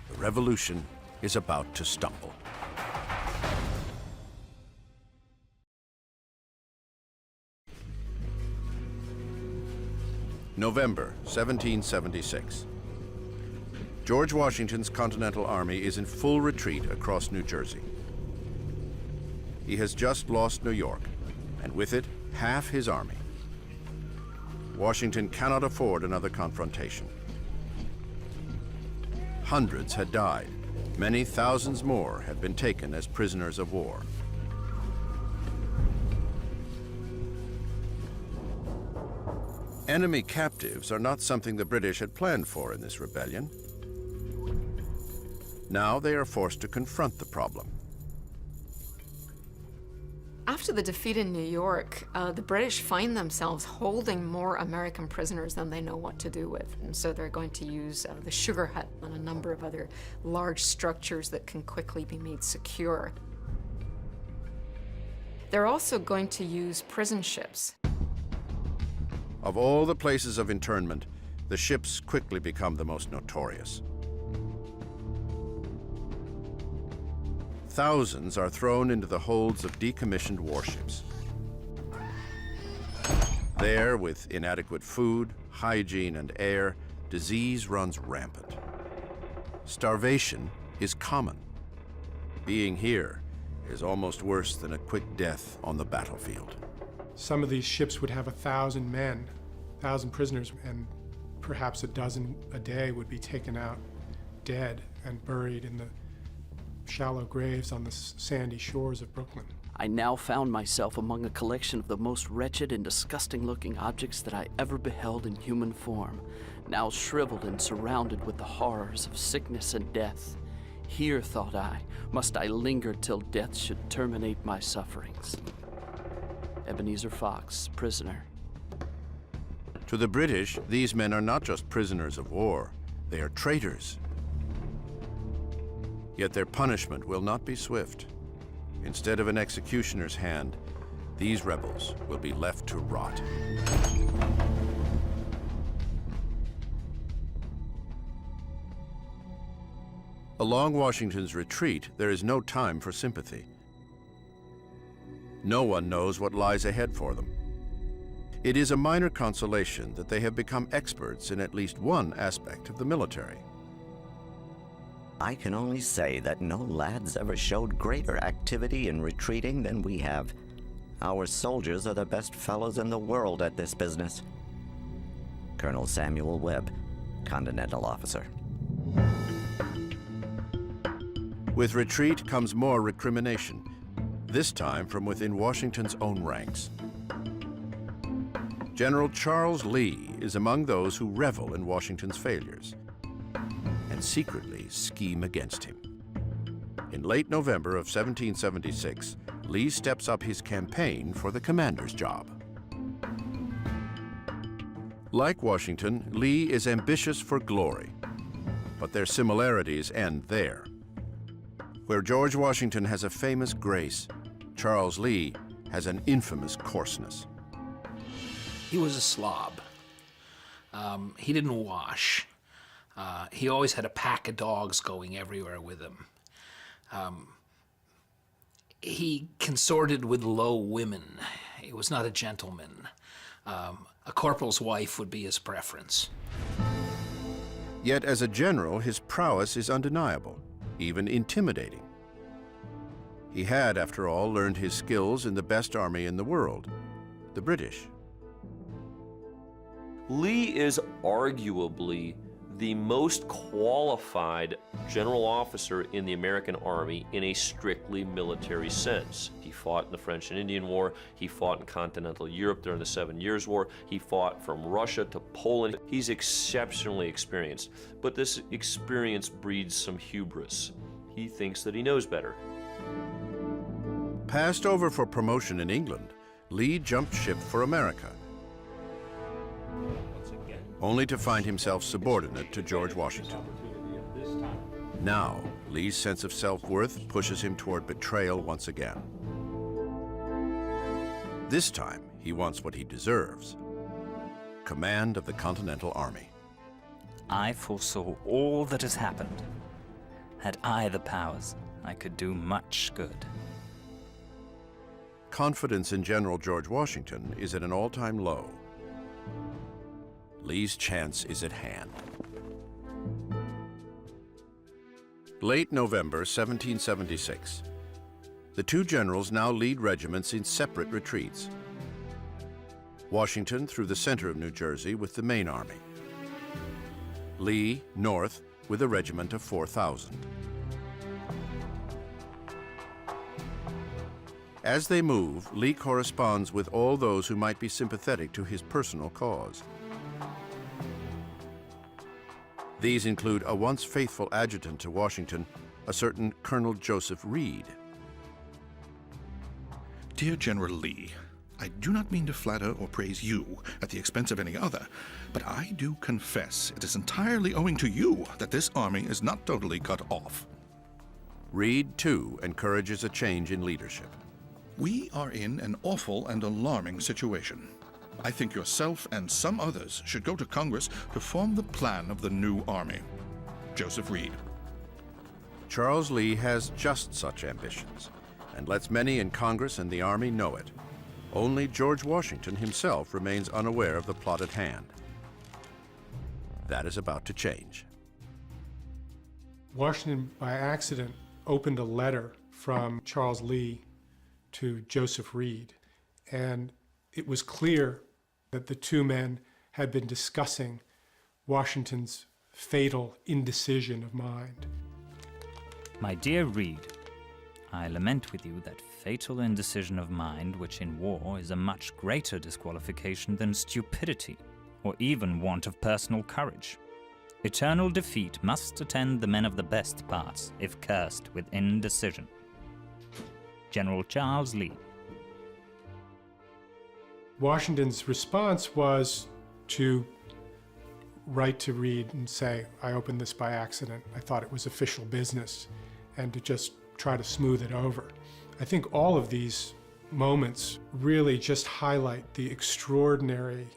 The revolution is about to stumble. November 1776. George Washington's Continental Army is in full retreat across New Jersey. He has just lost New York, and with it, half his army. Washington cannot afford another confrontation. Hundreds had died. Many thousands more had been taken as prisoners of war. Enemy captives are not something the British had planned for in this rebellion. Now they are forced to confront the problem. After the defeat in New York, the British find themselves holding more American prisoners than they know what to do with. And so they're going to use the Sugar Hut and a number of other large structures that can quickly be made secure. They're also going to use prison ships. Of all the places of internment, the ships quickly become the most notorious. Thousands are thrown into the holds of decommissioned warships. There, with inadequate food, hygiene, and air, disease runs rampant. Starvation is common. Being here is almost worse than a quick death on the battlefield. Some of these ships would have 1,000 men, 1,000 prisoners, and perhaps a dozen a day would be taken out dead and buried in the shallow graves on the sandy shores of Brooklyn. I now found myself among a collection of the most wretched and disgusting-looking objects that I ever beheld in human form, now shriveled and surrounded with the horrors of sickness and death. Here, thought I, must I linger till death should terminate my sufferings. Ebenezer Fox, prisoner. To the British, these men are not just prisoners of war, they are traitors. Yet their punishment will not be swift. Instead of an executioner's hand, these rebels will be left to rot. Along Washington's retreat, there is no time for sympathy. No one knows what lies ahead for them. It is a minor consolation that they have become experts in at least one aspect of the military. I can only say that no lads ever showed greater activity in retreating than we have. Our soldiers are the best fellows in the world at this business. Colonel Samuel Webb, Continental Officer. With retreat comes more recrimination, this time from within Washington's own ranks. General Charles Lee is among those who revel in Washington's failures and secretly scheme against him. In late November of 1776, Lee steps up his campaign for the commander's job. Like Washington, Lee is ambitious for glory, but their similarities end there. Where George Washington has a famous grace, Charles Lee has an infamous coarseness. He was a slob. He didn't wash. He always had a pack of dogs going everywhere with him. He consorted with low women. He was not a gentleman. A corporal's wife would be his preference. Yet as a general, his prowess is undeniable, even intimidating. He had, after all, learned his skills in the best army in the world, the British. Lee is arguably the most qualified general officer in the American Army in a strictly military sense. He fought in the French and Indian War, he fought in continental Europe during the 7 Years' War, he fought from Russia to Poland. He's exceptionally experienced, but this experience breeds some hubris. He thinks that he knows better. Passed over for promotion in England, Lee jumped ship for America, only to find himself subordinate to George Washington. Now, Lee's sense of self-worth pushes him toward betrayal once again. This time, he wants what he deserves: command of the Continental Army. I foresaw all that has happened. Had I the powers, I could do much good. Confidence in General George Washington is at an all-time low. Lee's chance is at hand. Late November 1776. The two generals now lead regiments in separate retreats. Washington through the center of New Jersey with the main army. Lee north with a regiment of 4,000. As they move, Lee corresponds with all those who might be sympathetic to his personal cause. These include a once faithful adjutant to Washington, a certain Colonel Joseph Reed. Dear General Lee, I do not mean to flatter or praise you at the expense of any other, but I do confess it is entirely owing to you that this army is not totally cut off. Reed, too, encourages a change in leadership. We are in an awful and alarming situation. I think yourself and some others should go to Congress to form the plan of the new army. Joseph Reed. Charles Lee has just such ambitions, and lets many in Congress and the Army know it. Only George Washington himself remains unaware of the plot at hand. That is about to change. Washington, by accident, opened a letter from Charles Lee to Joseph Reed, and it was clear that the two men had been discussing Washington's fatal indecision of mind. My dear Reed, I lament with you that fatal indecision of mind, which in war is a much greater disqualification than stupidity, or even want of personal courage. Eternal defeat must attend the men of the best parts, if cursed with indecision. General Charles Lee. Washington's response was to write to Reed and say, I opened this by accident. I thought it was official business, and to just try to smooth it over. I think all of these moments really just highlight the extraordinary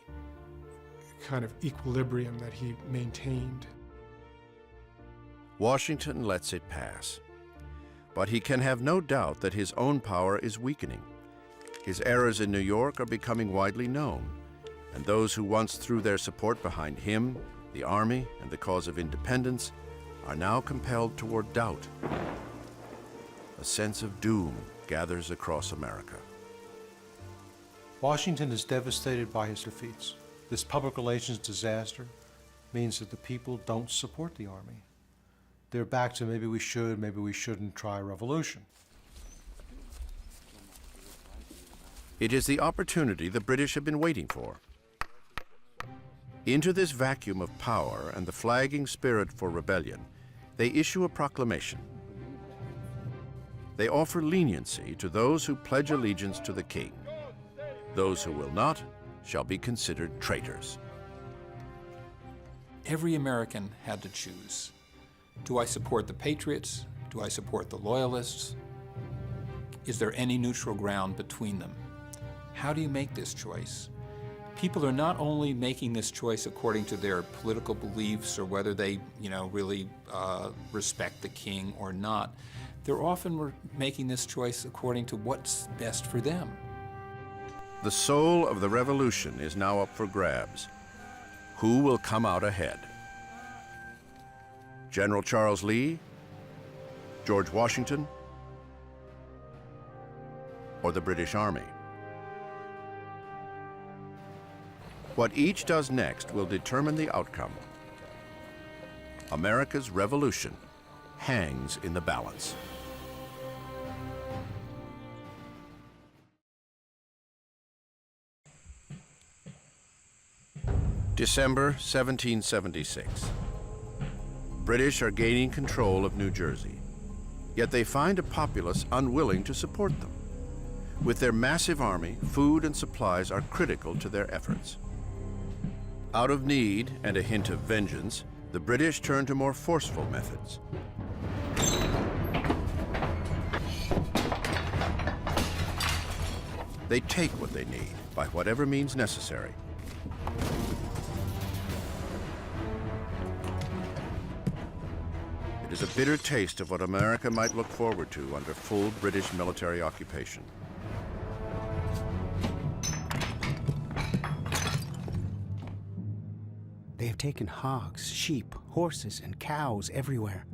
kind of equilibrium that he maintained. Washington lets it pass, but he can have no doubt that his own power is weakening. His errors in New York are becoming widely known, and those who once threw their support behind him, the Army, and the cause of independence are now compelled toward doubt. A sense of doom gathers across America. Washington is devastated by his defeats. This public relations disaster means that the people don't support the Army. They're back to maybe we should, maybe we shouldn't try a revolution. It is the opportunity the British have been waiting for. Into this vacuum of power and the flagging spirit for rebellion, they issue a proclamation. They offer leniency to those who pledge allegiance to the king. Those who will not shall be considered traitors. Every American had to choose. Do I support the Patriots? Do I support the Loyalists? Is there any neutral ground between them? How do you make this choice? People are not only making this choice according to their political beliefs or whether they, really respect the king or not. They're often making this choice according to what's best for them. The soul of the revolution is now up for grabs. Who will come out ahead? General Charles Lee, George Washington, or the British Army? What each does next will determine the outcome. America's revolution hangs in the balance. December 1776. British are gaining control of New Jersey, yet they find a populace unwilling to support them. With their massive army, food and supplies are critical to their efforts. Out of need and a hint of vengeance, the British turn to more forceful methods. They take what they need by whatever means necessary. It is a bitter taste of what America might look forward to under full British military occupation. They have taken hogs, sheep, horses, and cows everywhere.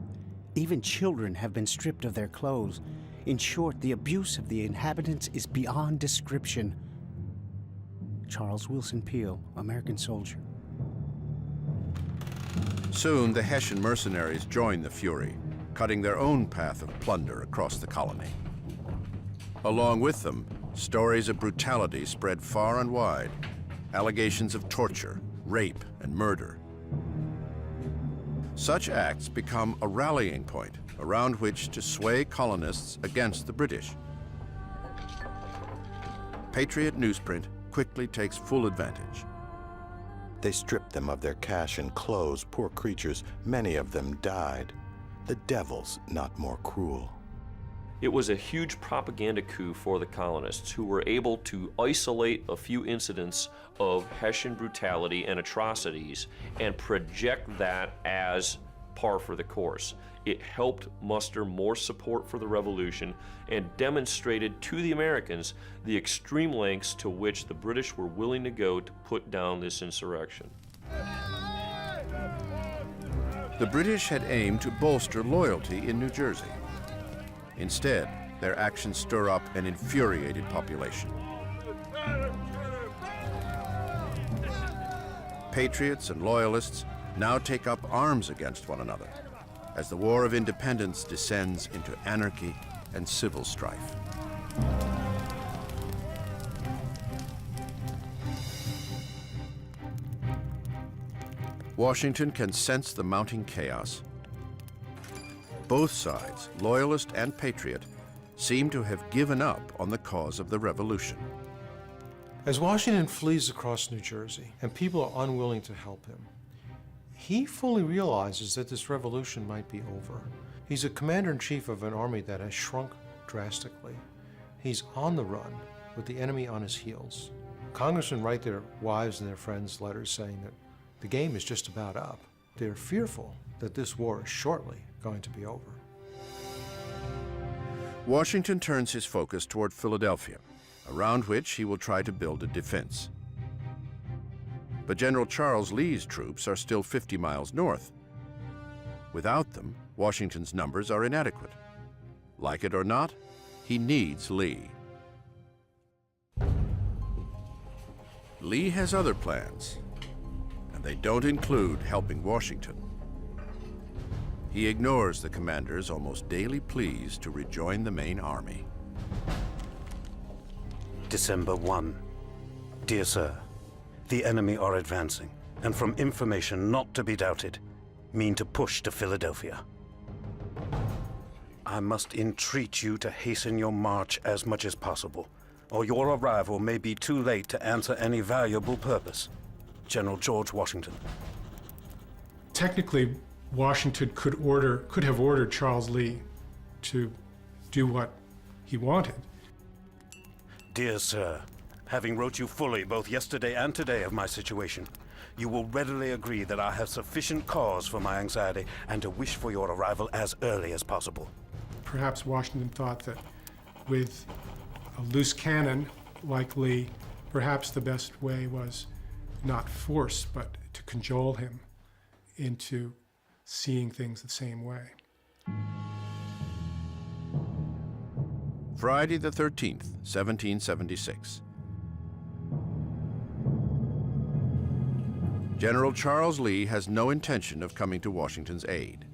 Even children have been stripped of their clothes. In short, the abuse of the inhabitants is beyond description. Charles Wilson Peel, American soldier. Soon, the Hessian mercenaries join the fury, cutting their own path of plunder across the colony. Along with them, stories of brutality spread far and wide, allegations of torture, rape, and murder. Such acts become a rallying point around which to sway colonists against the British. Patriot newsprint quickly takes full advantage. They stripped them of their cash and clothes, poor creatures. Many of them died. The devil's not more cruel. It was a huge propaganda coup for the colonists, who were able to isolate a few incidents of Hessian brutality and atrocities and project that as par for the course. It helped muster more support for the revolution and demonstrated to the Americans the extreme lengths to which the British were willing to go to put down this insurrection. The British had aimed to bolster loyalty in New Jersey. Instead, their actions stir up an infuriated population. Patriots and loyalists now take up arms against one another as the War of Independence descends into anarchy and civil strife. Washington can sense the mounting chaos. Both sides, loyalist and patriot, seem to have given up on the cause of the revolution. As Washington flees across New Jersey and people are unwilling to help him, he fully realizes that this revolution might be over. He's a commander-in-chief of an army that has shrunk drastically. He's on the run with the enemy on his heels. Congressmen write their wives and their friends letters saying that the game is just about up. They're fearful that this war is shortly going to be over. Washington turns his focus toward Philadelphia, around which he will try to build a defense. But General Charles Lee's troops are still 50 miles north. Without them, Washington's numbers are inadequate. Like it or not, he needs Lee. Lee has other plans, and they don't include helping Washington. He ignores the commander's almost daily pleas to rejoin the main army. December 1. Dear Sir, the enemy are advancing, and from information not to be doubted, mean to push to Philadelphia. I must entreat you to hasten your march as much as possible, or your arrival may be too late to answer any valuable purpose. General George Washington. Technically, Washington could have ordered Charles Lee to do what he wanted. Dear Sir, having wrote you fully both yesterday and today of my situation, you will readily agree that I have sufficient cause for my anxiety and to wish for your arrival as early as possible. Perhaps Washington thought that with a loose cannon like Lee, perhaps the best way was not force, but to cajole him into seeing things the same way. Friday the 13th, 1776. General Charles Lee has no intention of coming to Washington's aid.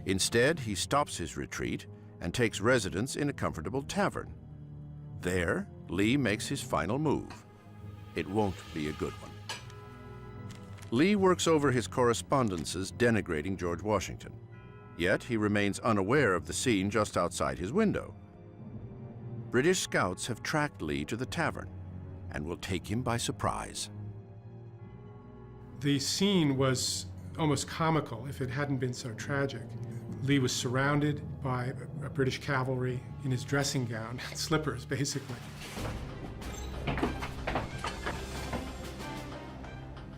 Instead, he stops his retreat and takes residence in a comfortable tavern. There, Lee makes his final move. It won't be a good one. Lee works over his correspondences denigrating George Washington. Yet he remains unaware of the scene just outside his window. British scouts have tracked Lee to the tavern and will take him by surprise. The scene was almost comical if it hadn't been so tragic. Lee was surrounded by a British cavalry in his dressing gown, slippers basically.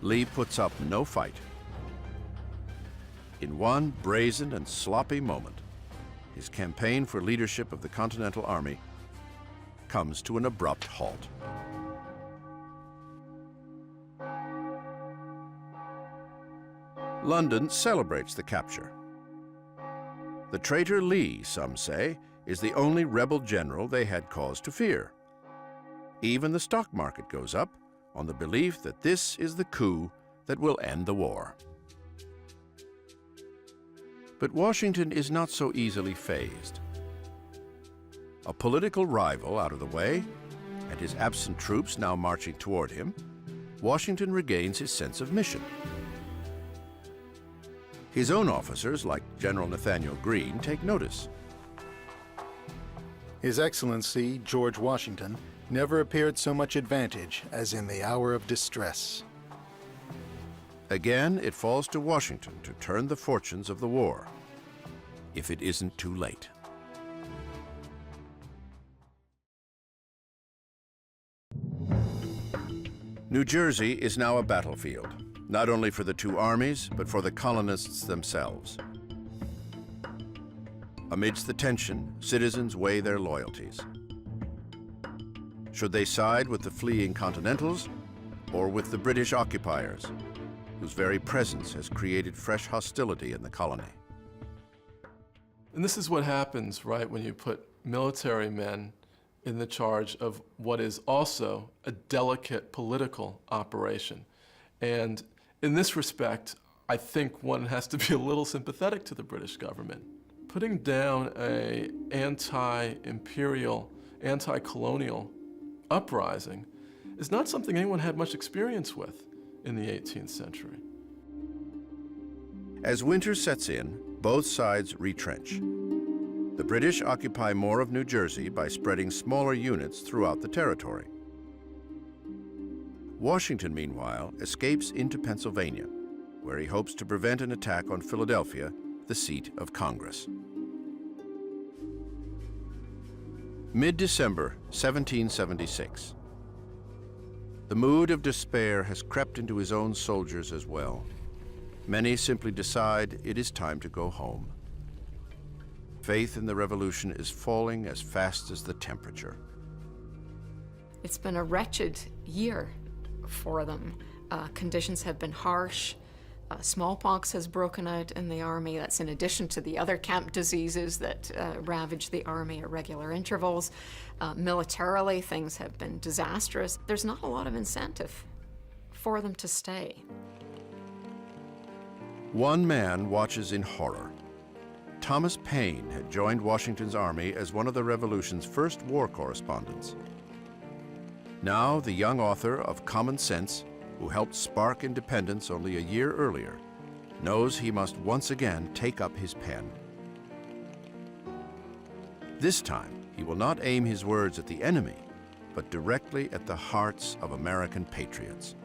Lee puts up no fight. In one brazen and sloppy moment, his campaign for leadership of the Continental Army comes to an abrupt halt. London celebrates the capture. The traitor Lee, some say, is the only rebel general they had cause to fear. Even the stock market goes up on the belief that this is the coup that will end the war. But Washington is not so easily fazed. A political rival out of the way, and his absent troops now marching toward him, Washington regains his sense of mission. His own officers, like General Nathaniel Greene, take notice. His Excellency, George Washington, never appeared so much advantage as in the hour of distress. Again, it falls to Washington to turn the fortunes of the war, if it isn't too late. New Jersey is now a battlefield, not only for the two armies, but for the colonists themselves. Amidst the tension, citizens weigh their loyalties. Should they side with the fleeing Continentals or with the British occupiers, whose very presence has created fresh hostility in the colony? And this is what happens, right, when you put military men in the charge of what is also a delicate political operation. And in this respect, I think one has to be a little sympathetic to the British government. Putting down an anti-imperial, anti-colonial uprising is not something anyone had much experience with in the 18th century. As winter sets in, both sides retrench. The British occupy more of New Jersey by spreading smaller units throughout the territory. Washington, meanwhile, escapes into Pennsylvania, where he hopes to prevent an attack on Philadelphia, the seat of Congress. Mid-December 1776. The mood of despair has crept into his own soldiers as well. Many simply decide it is time to go home. Faith in the revolution is falling as fast as the temperature. It's been a wretched year for them. Conditions have been harsh. Smallpox has broken out in the army. That's in addition to the other camp diseases that ravage the army at regular intervals. Militarily, things have been disastrous. There's not a lot of incentive for them to stay. One man watches in horror. Thomas Paine had joined Washington's army as one of the Revolution's first war correspondents. Now, the young author of Common Sense, who helped spark independence only a year earlier, knows he must once again take up his pen. This time, he will not aim his words at the enemy, but directly at the hearts of American patriots.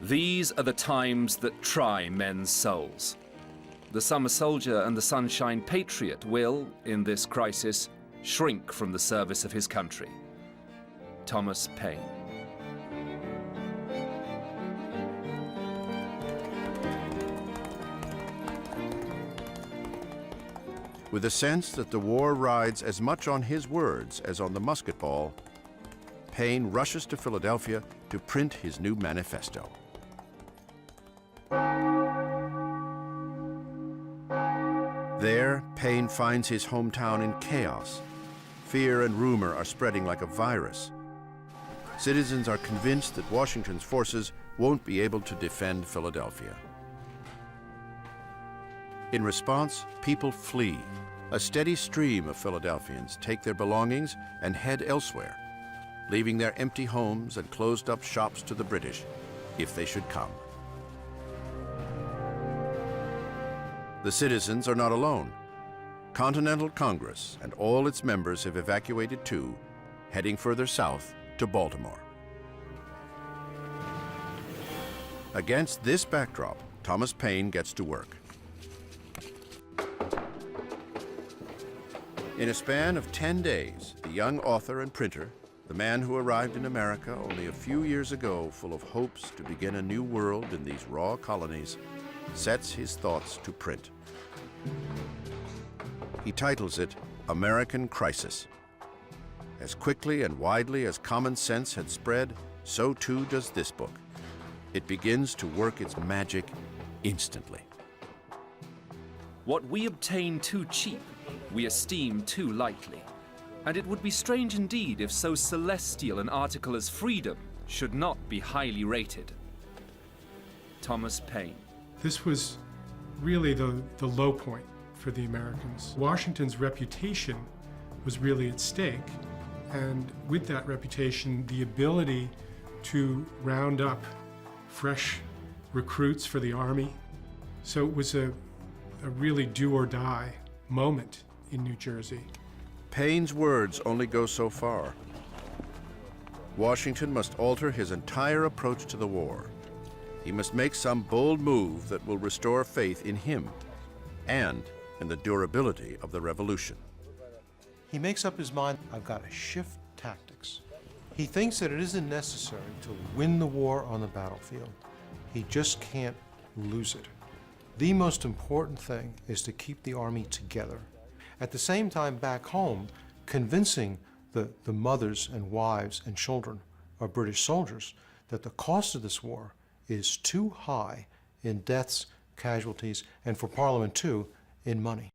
These are the times that try men's souls. The summer soldier and the sunshine patriot will, in this crisis, shrink from the service of his country. Thomas Paine. With a sense that the war rides as much on his words as on the musket ball, Paine rushes to Philadelphia to print his new manifesto. There, Paine finds his hometown in chaos. Fear and rumor are spreading like a virus. citizens are convinced that Washington's forces won't be able to defend Philadelphia. In response, people flee. A steady stream of Philadelphians take their belongings and head elsewhere, leaving their empty homes and closed-up shops to the British, if they should come. The citizens are not alone. Continental Congress and all its members have evacuated too, heading further south to Baltimore. Against this backdrop, Thomas Paine gets to work. In a span of 10 days, the young author and printer, the man who arrived in America only a few years ago full of hopes to begin a new world in these raw colonies, sets his thoughts to print. He titles it American Crisis. As quickly and widely as common sense had spread, so too does this book. It begins to work its magic instantly. What we obtain too cheap, we esteem too lightly. And it would be strange indeed if so celestial an article as freedom should not be highly rated. Thomas Paine. This was really the low point for the Americans. Washington's reputation was really at stake. And with that reputation, the ability to round up fresh recruits for the army. So it was a really do or die moment in New Jersey. Paine's words only go so far. Washington must alter his entire approach to the war. He must make some bold move that will restore faith in him and in the durability of the revolution. He makes up his mind, I've got to shift tactics. He thinks that it isn't necessary to win the war on the battlefield. He just can't lose it. The most important thing is to keep the army together. At the same time, back home, convincing the mothers and wives and children of British soldiers that the cost of this war is too high in deaths, casualties, and for Parliament too, in money.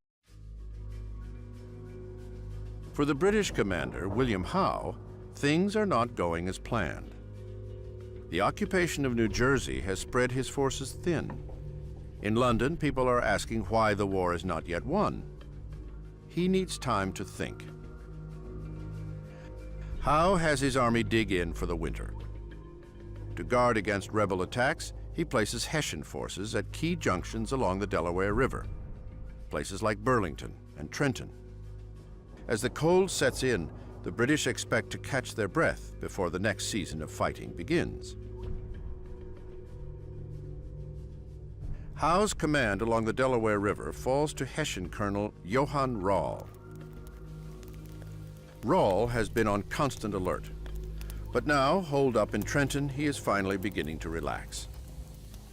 For the British commander, William Howe, things are not going as planned. The occupation of New Jersey has spread his forces thin. In London, people are asking why the war is not yet won. He needs time to think. Howe has his army dig in for the winter. To guard against rebel attacks, he places Hessian forces at key junctions along the Delaware River, places like Burlington and Trenton. As the cold sets in, the British expect to catch their breath before the next season of fighting begins. Howe's command along the Delaware River falls to Hessian Colonel Johann Rall. Rall has been on constant alert, but now, holed up in Trenton, he is finally beginning to relax.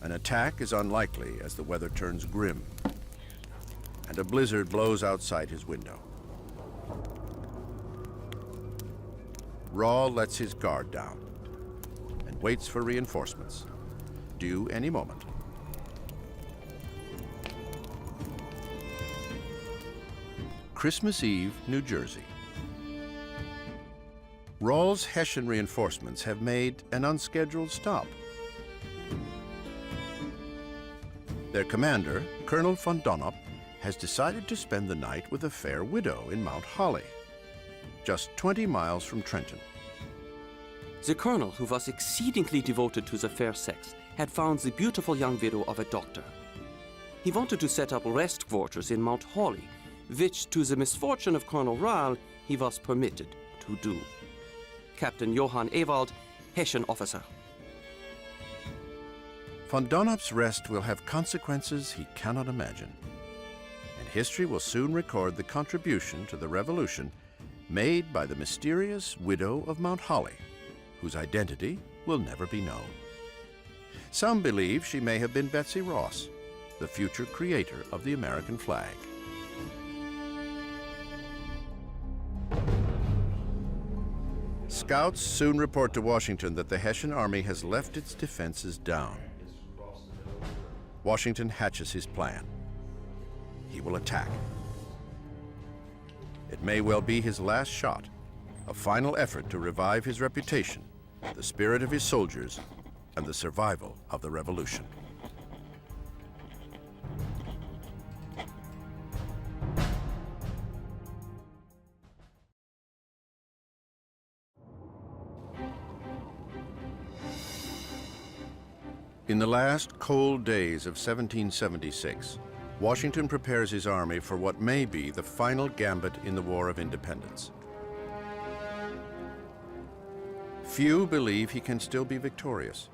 An attack is unlikely as the weather turns grim, and a blizzard blows outside his window. Rall lets his guard down and waits for reinforcements, due any moment. Christmas Eve, New Jersey. Rall's Hessian reinforcements have made an unscheduled stop. Their commander, Colonel von Donop, has decided to spend the night with a fair widow in Mount Holly, just 20 miles from Trenton. The colonel, who was exceedingly devoted to the fair sex, had found the beautiful young widow of a doctor. He wanted to set up rest quarters in Mount Holly, which, to the misfortune of Colonel Rall, he was permitted to do. Captain Johann Ewald, Hessian officer. Von Donop's rest will have consequences he cannot imagine, and history will soon record the contribution to the revolution made by the mysterious widow of Mount Holly, whose identity will never be known. Some believe she may have been Betsy Ross, the future creator of the American flag. Scouts soon report to Washington that the Hessian army has left its defenses down. Washington hatches his plan. He will attack. It may well be his last shot, a final effort to revive his reputation the spirit of his soldiers, and the survival of the revolution. In the last cold days of 1776, Washington prepares his army for what may be the final gambit in the War of Independence. Few believe he can still be victorious.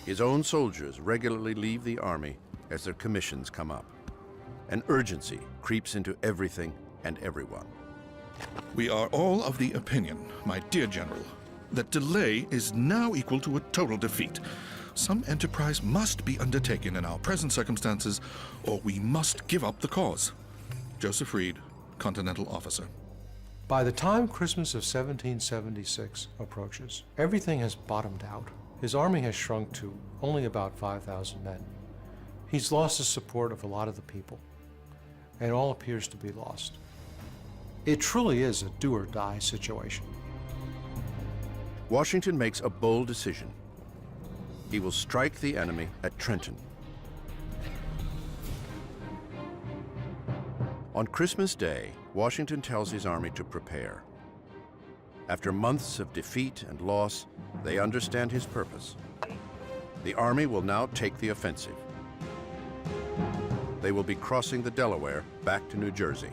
His own soldiers regularly leave the army as their commissions come up. An urgency creeps into everything and everyone. We are all of the opinion, my dear General, that delay is now equal to a total defeat. Some enterprise must be undertaken in our present circumstances, or we must give up the cause. Joseph Reed, Continental Officer. By the time Christmas of 1776 approaches, everything has bottomed out. His army has shrunk to only about 5,000 men. He's lost the support of a lot of the people, and all appears to be lost. It truly is a do-or-die situation. Washington makes a bold decision. He will strike the enemy at Trenton. On Christmas Day, Washington tells his army to prepare. After months of defeat and loss, they understand his purpose. The army will now take the offensive. They will be crossing the Delaware back to New Jersey.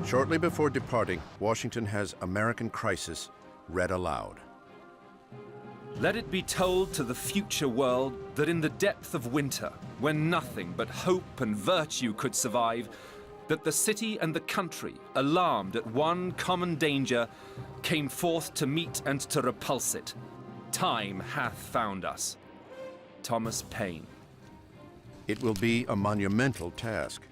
Shortly before departing, Washington has American Crisis read aloud. Let it be told to the future world that in the depth of winter, when nothing but hope and virtue could survive, that the city and the country, alarmed at one common danger, came forth to meet and to repulse it. Time hath found us. Thomas Paine. It will be a monumental task.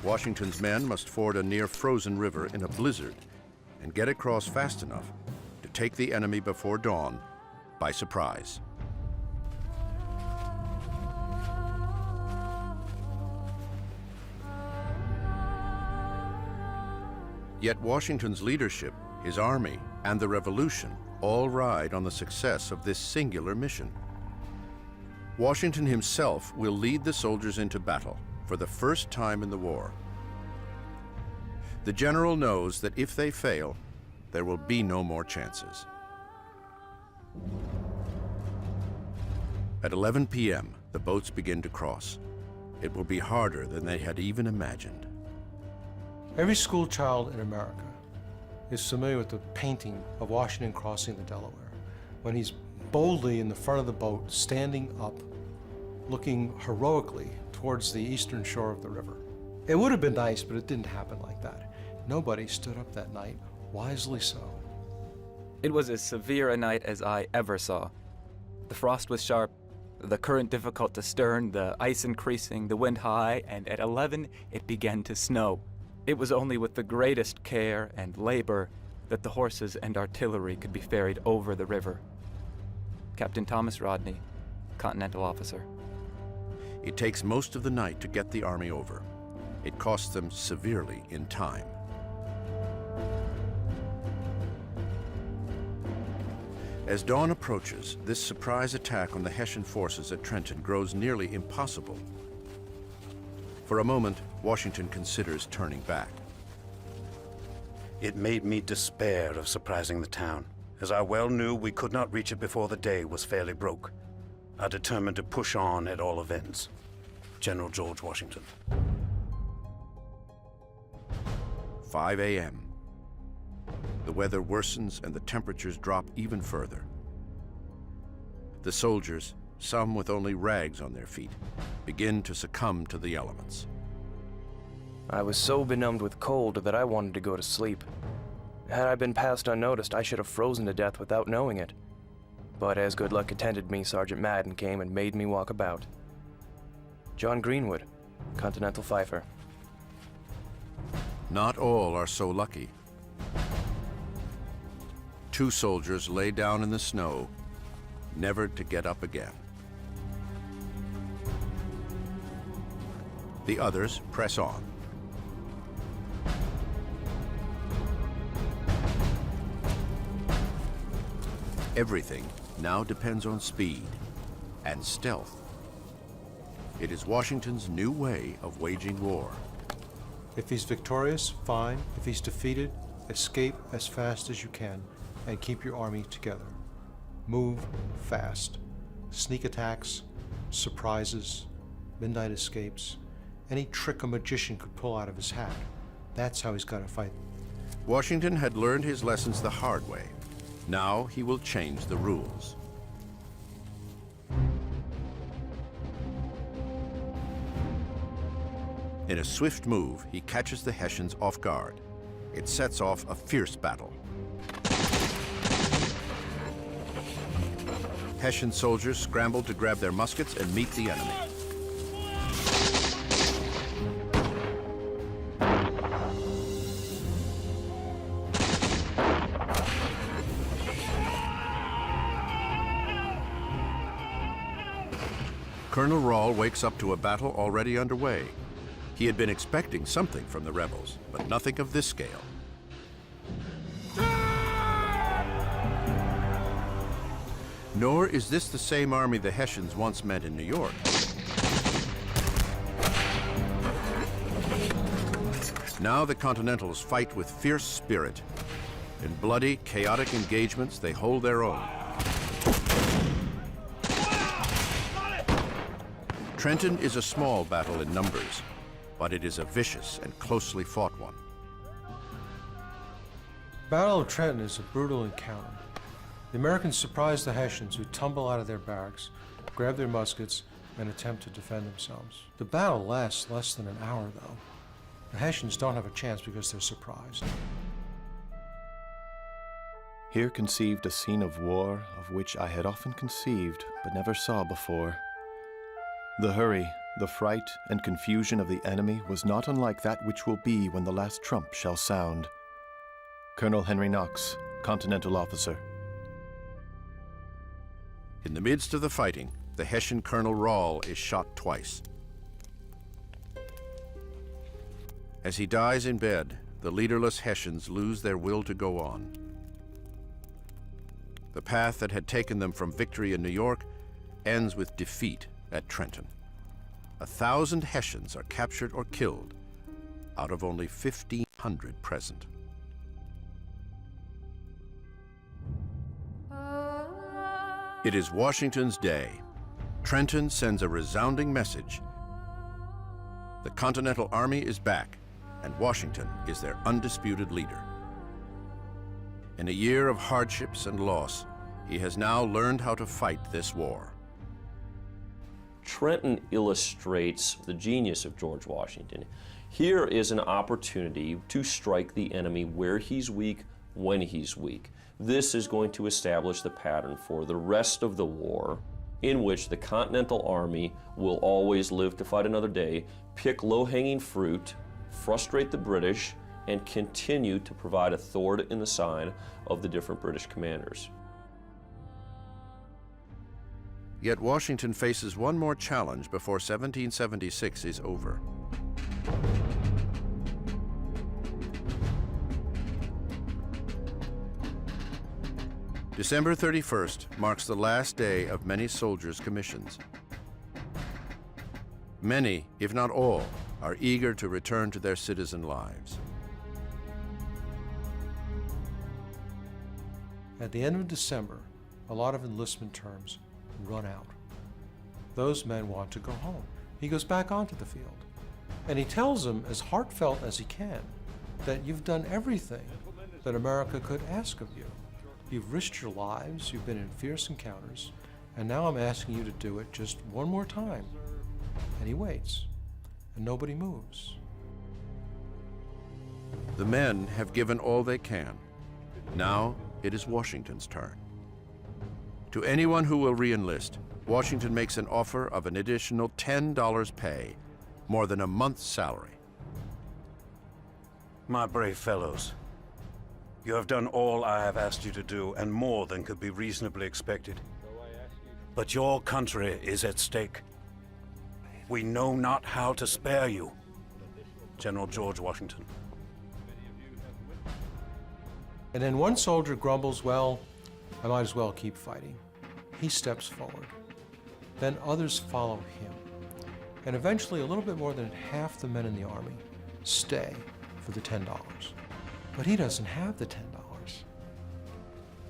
Washington's men must ford a near-frozen river in a blizzard and get across fast enough to take the enemy before dawn by surprise. Yet Washington's leadership, his army, and the revolution all ride on the success of this singular mission. Washington himself will lead the soldiers into battle for the first time in the war. The general knows that if they fail, there will be no more chances. At 11 p.m., the boats begin to cross. It will be harder than they had even imagined. Every school child in America is familiar with the painting of Washington crossing the Delaware, when he's boldly in the front of the boat, standing up, looking heroically towards the eastern shore of the river. It would have been nice, but it didn't happen like that. Nobody stood up that night, wisely so. It was as severe a night as I ever saw. The frost was sharp, the current difficult to stern, the ice increasing, the wind high, and at 11 it began to snow. It was only with the greatest care and labor that the horses and artillery could be ferried over the river. Captain Thomas Rodney, Continental Officer. It takes most of the night to get the army over. It costs them severely in time. As dawn approaches, this surprise attack on the Hessian forces at Trenton grows nearly impossible. For a moment, Washington considers turning back. It made me despair of surprising the town, as I well knew we could not reach it before the day was fairly broke. I determined to push on at all events. General George Washington. 5 a.m. The weather worsens and the temperatures drop even further. The soldiers, some with only rags on their feet, begin to succumb to the elements. I was so benumbed with cold that I wanted to go to sleep. Had I been passed unnoticed, I should have frozen to death without knowing it. But as good luck attended me, Sergeant Madden came and made me walk about. John Greenwood, Continental Fifer. Not all are so lucky. 2 soldiers lay down in the snow, never to get up again. The others press on. Everything now depends on speed and stealth. It is Washington's new way of waging war. If he's victorious, fine. If he's defeated, escape as fast as you can and keep your army together. Move fast. Sneak attacks, surprises, midnight escapes, any trick a magician could pull out of his hat. That's how he's got to fight. Washington had learned his lessons the hard way. Now he will change the rules. In a swift move, he catches the Hessians off guard. It sets off a fierce battle. Hessian soldiers scrambled to grab their muskets and meet the enemy. Colonel Rahl wakes up to a battle already underway. He had been expecting something from the rebels, but nothing of this scale. Nor is this the same army the Hessians once met in New York. Now the Continentals fight with fierce spirit. In bloody, chaotic engagements, they hold their own. Trenton is a small battle in numbers, but it is a vicious and closely fought one. Battle of Trenton is a brutal encounter. The Americans surprise the Hessians, who tumble out of their barracks, grab their muskets, and attempt to defend themselves. The battle lasts less than an hour, though. The Hessians don't have a chance because they're surprised. Here conceived a scene of war of which I had often conceived, but never saw before. The hurry, the fright, and confusion of the enemy was not unlike that which will be when the last trump shall sound. Colonel Henry Knox, Continental officer. In the midst of the fighting, the Hessian Colonel Rahl is shot twice. As he dies in bed, the leaderless Hessians lose their will to go on. The path that had taken them from victory in New York ends with defeat at Trenton. 1,000 Hessians are captured or killed out of only 1,500 present. It is Washington's day. Trenton sends a resounding message. The Continental Army is back, and Washington is their undisputed leader. In a year of hardships and loss, he has now learned how to fight this war. Trenton illustrates the genius of George Washington. Here is an opportunity to strike the enemy where he's weak, when he's weak. This is going to establish the pattern for the rest of the war, in which the Continental Army will always live to fight another day, pick low-hanging fruit, frustrate the British, and continue to provide a thorn in the side of the different British commanders. Yet Washington faces one more challenge before 1776 is over. December 31st marks the last day of many soldiers' commissions. Many, if not all, are eager to return to their citizen lives. At the end of December, a lot of enlistment terms run out. Those men want to go home. He goes back onto the field, and he tells them, as heartfelt as he can, that you've done everything that America could ask of you. You've risked your lives, you've been in fierce encounters, and now I'm asking you to do it just one more time. And he waits, and nobody moves. The men have given all they can. Now it is Washington's turn. To anyone who will re-enlist, Washington makes an offer of an additional $10 pay, more than a month's salary. My brave fellows, you have done all I have asked you to do, and more than could be reasonably expected. But your country is at stake. We know not how to spare you. General George Washington. And then one soldier grumbles, well, I might as well keep fighting. He steps forward. Then others follow him. And eventually, a little bit more than half the men in the army stay for the $10. But he doesn't have the $10.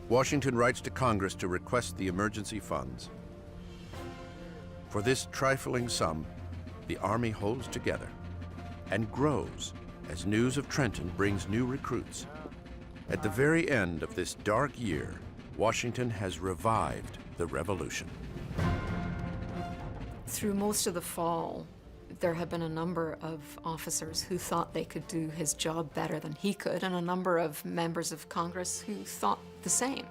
Washington writes to Congress to request the emergency funds. For this trifling sum, the army holds together and grows as news of Trenton brings new recruits. At the very end of this dark year, Washington has revived the revolution. Through most of the fall, there have been a number of officers who thought they could do his job better than he could, and a number of members of Congress who thought the same.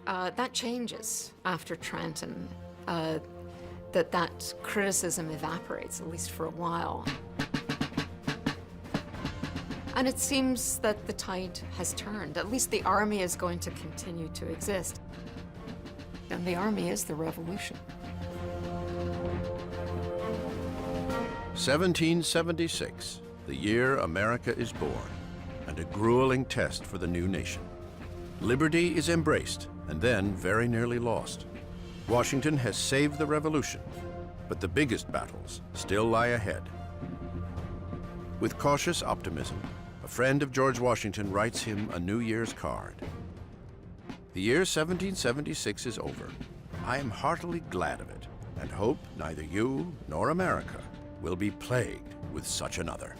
That changes after Trenton. That criticism evaporates, at least for a while. And it seems that the tide has turned. At least the army is going to continue to exist. And the army is the revolution. 1776, the year America is born, and a grueling test for the new nation. Liberty is embraced, and then very nearly lost. Washington has saved the revolution, but the biggest battles still lie ahead. With cautious optimism, a friend of George Washington writes him a New Year's card. The year 1776 is over. I am heartily glad of it, and hope neither you nor America will be plagued with such another.